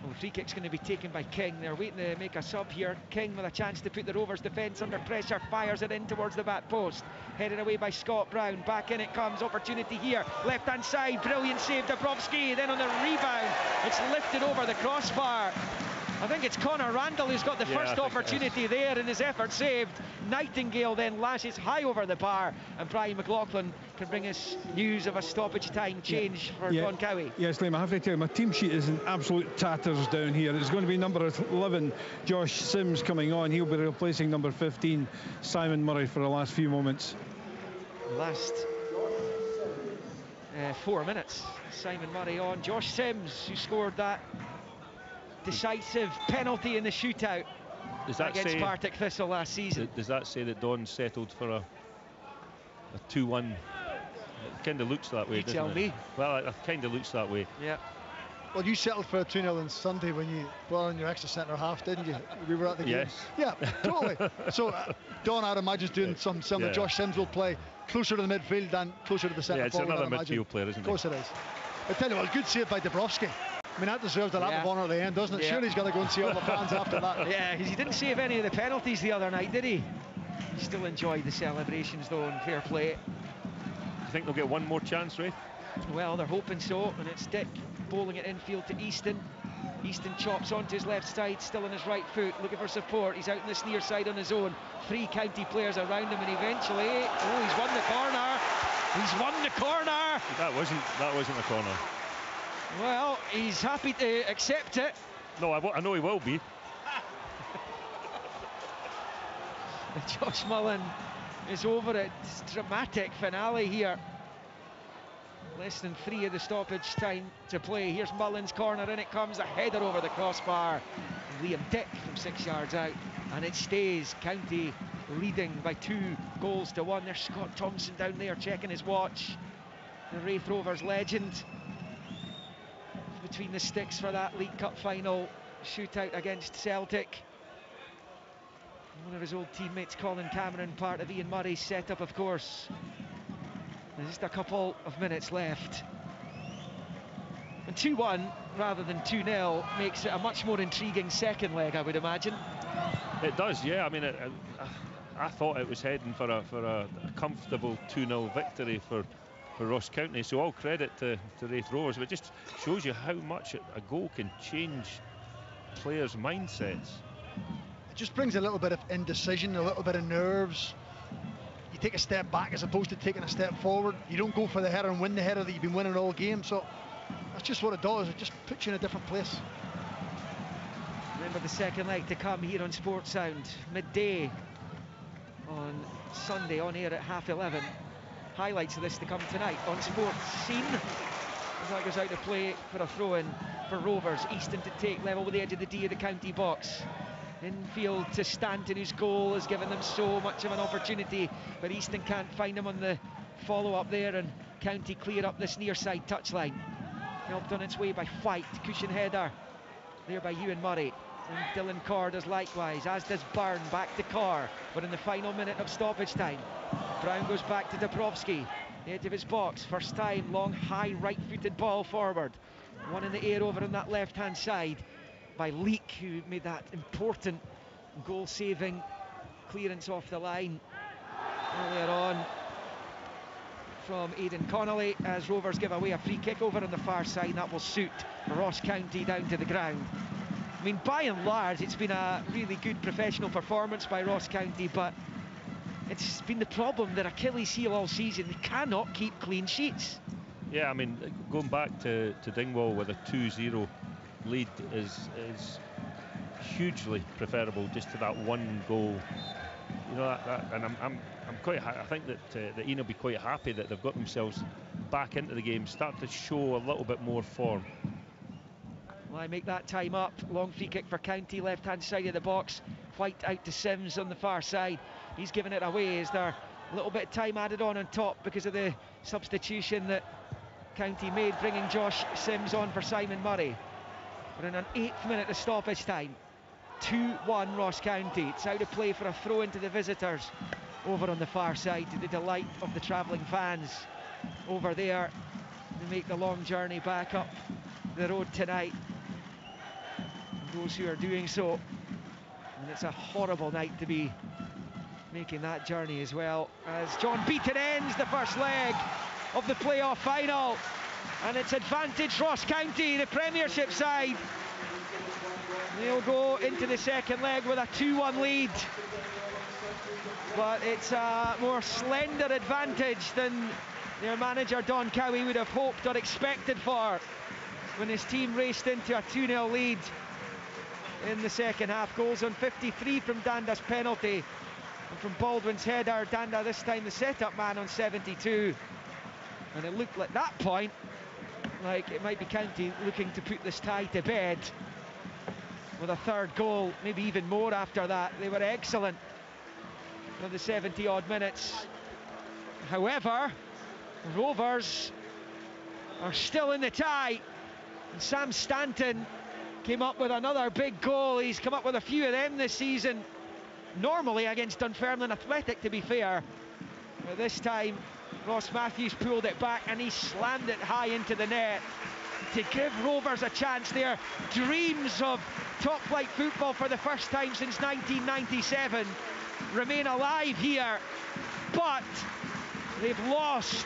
Well, the free kick's going to be taken by King. They're waiting to make a sub here. King with a chance to put the Rovers defence under pressure, fires it in towards the back post. Headed away by Scott Brown. Back in it comes. Opportunity here. Left hand side. Brilliant save. Dabrowski. Then on the rebound, it's lifted over the crossbar. I think it's Connor Randall who's got the first opportunity there, and his effort saved. Nightingale then lashes high over the bar, and Brian McLaughlin can bring us news of a stoppage time change for Don Cowie. Yes, Liam, I have to tell you, my team sheet is in absolute tatters down here. It's going to be number 11, Josh Sims, coming on. He'll be replacing number 15, Simon Murray, for the last few moments. Last 4 minutes, Simon Murray on. Josh Sims, who scored that decisive penalty in the shootout against Partick Thistle last season. Does that say that Don settled for a 2-1? It kind of looks that way, doesn't it? You tell me. Well, it kind of looks that way. Yeah. Well, you settled for a 2-0 on Sunday when you brought on your extra centre half, didn't you? We were at the game. Yes. Yeah, totally. So Don, I'd imagine, is doing something similar. Josh Sims will play closer to the midfield than closer to the centre forward. Yeah, it's another midfield player, isn't it? Of course it is. I tell you what, good save by Dabrowski. I mean, that deserves a lap of honour at the end, doesn't it? Surely he's got to go and see all the fans after that. Yeah, because he didn't save any of the penalties the other night, did he? He still enjoyed the celebrations, though, and fair play. Do you think they'll get one more chance, Raith? Well, they're hoping so, and it's Dick bowling it infield to Easton. Easton chops onto his left side, still on his right foot, looking for support. He's out in this near side on his own. 3 County players around him, and eventually, he's won the corner. He's won the corner. That wasn't a corner. Well, he's happy to accept it. No, I know he will be. Josh Mullen is over it. It's a dramatic finale here. Less than 3 of the stoppage time to play. Here's Mullen's corner, and it comes. A header over the crossbar. Liam Dick from 6 yards out, and it stays. County leading by 2-1. There's Scott Thompson down there checking his watch. The Raith Rovers legend. Between the sticks for that League Cup final shootout against Celtic. One of his old teammates, Colin Cameron, part of Ian Murray's setup, of course. There's just a couple of minutes left. And 2-1 rather than 2-0 makes it a much more intriguing second leg, I would imagine. It does, yeah. I mean, I thought it was heading for a comfortable 2-0 victory for Ross County. So all credit to Raith Rovers, but it just shows you how much a goal can change players' mindsets. It just brings a little bit of indecision, a little bit of nerves. You take a step back as opposed to taking a step forward. You don't go for the header and win the header that you've been winning all game. So that's just what it does. It just puts you in a different place. Remember the second leg to come here on Sports Sound, midday on Sunday, on air at 11:30. Highlights of this to come tonight on Sports Scene. As that goes out to play for a throw-in for Rovers. Easton to take level with the edge of the D of the county box. Infield to Stanton, whose goal has given them so much of an opportunity, but Easton can't find him on the follow-up there, and County clear up this near side touchline. Helped on its way by White, cushion header there by Ewan Murray, and Dylan Carr does likewise, as does Byrne. Back to Carr, but in the final minute of stoppage time, Brown goes back to Dabrowski, the edge of his box, first time, long high right-footed ball forward, one in the air over on that left-hand side by Leake, who made that important goal-saving clearance off the line earlier on from Aidan Connolly, as Rovers give away a free kick over on the far side. That will suit Ross County down to the ground. I mean, by and large, it's been a really good professional performance by Ross County, but it's been the problem, their Achilles heel all season. They cannot keep clean sheets. Yeah, I mean, going back to Dingwall with a 2-0 lead is hugely preferable just to that one goal. You know, and I'm quite. I think that Ian will be quite happy that they've got themselves back into the game, start to show a little bit more form. Well, I make that time up. Long free kick for County, left-hand side of the box. White out to Sims on the far side. He's given it away. Is there a little bit of time added on top because of the substitution that County made, bringing Josh Sims on for Simon Murray? But in an 8th minute of stoppage time, 2-1 Ross County. It's out of play for a throw into the visitors over on the far side, to the delight of the travelling fans over there. They make the long journey back up the road tonight, and those who are doing so, and it's a horrible night to be making that journey as well, as John Beaton ends the first leg of the playoff final, and it's advantage Ross County, the Premiership side. They'll go into the second leg with a 2-1 lead, but it's a more slender advantage than their manager Don Cowie would have hoped or expected for when his team raced into a 2-0 lead in the second half. Goals on 53 from Danda's penalty, and from Baldwin's header. Danda this time the set-up man on 72, and it looked at that point like it might be County looking to put this tie to bed with a third goal, maybe even more after that. They were excellent for the 70-odd minutes. However, Rovers are still in the tie, and Sam Stanton came up with another big goal. He's come up with a few of them this season, normally against Dunfermline Athletic, to be fair, but this time Ross Matthews pulled it back and he slammed it high into the net to give Rovers a chance. Their dreams of top-flight football for the first time since 1997 remain alive here, but they've lost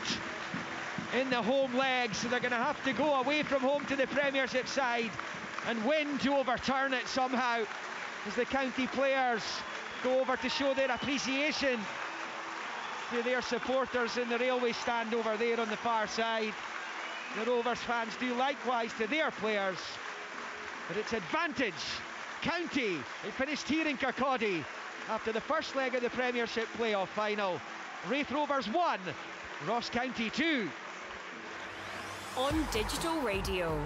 in the home leg, so they're going to have to go away from home to the Premiership side and win to overturn it somehow, as the County players go over to show their appreciation to their supporters in the railway stand over there on the far side. The Rovers fans do likewise to their players, but it's advantage County. They finished here in Kirkcaldy after the first leg of the Premiership playoff final. Raith Rovers 1, Ross County 2. On digital radio.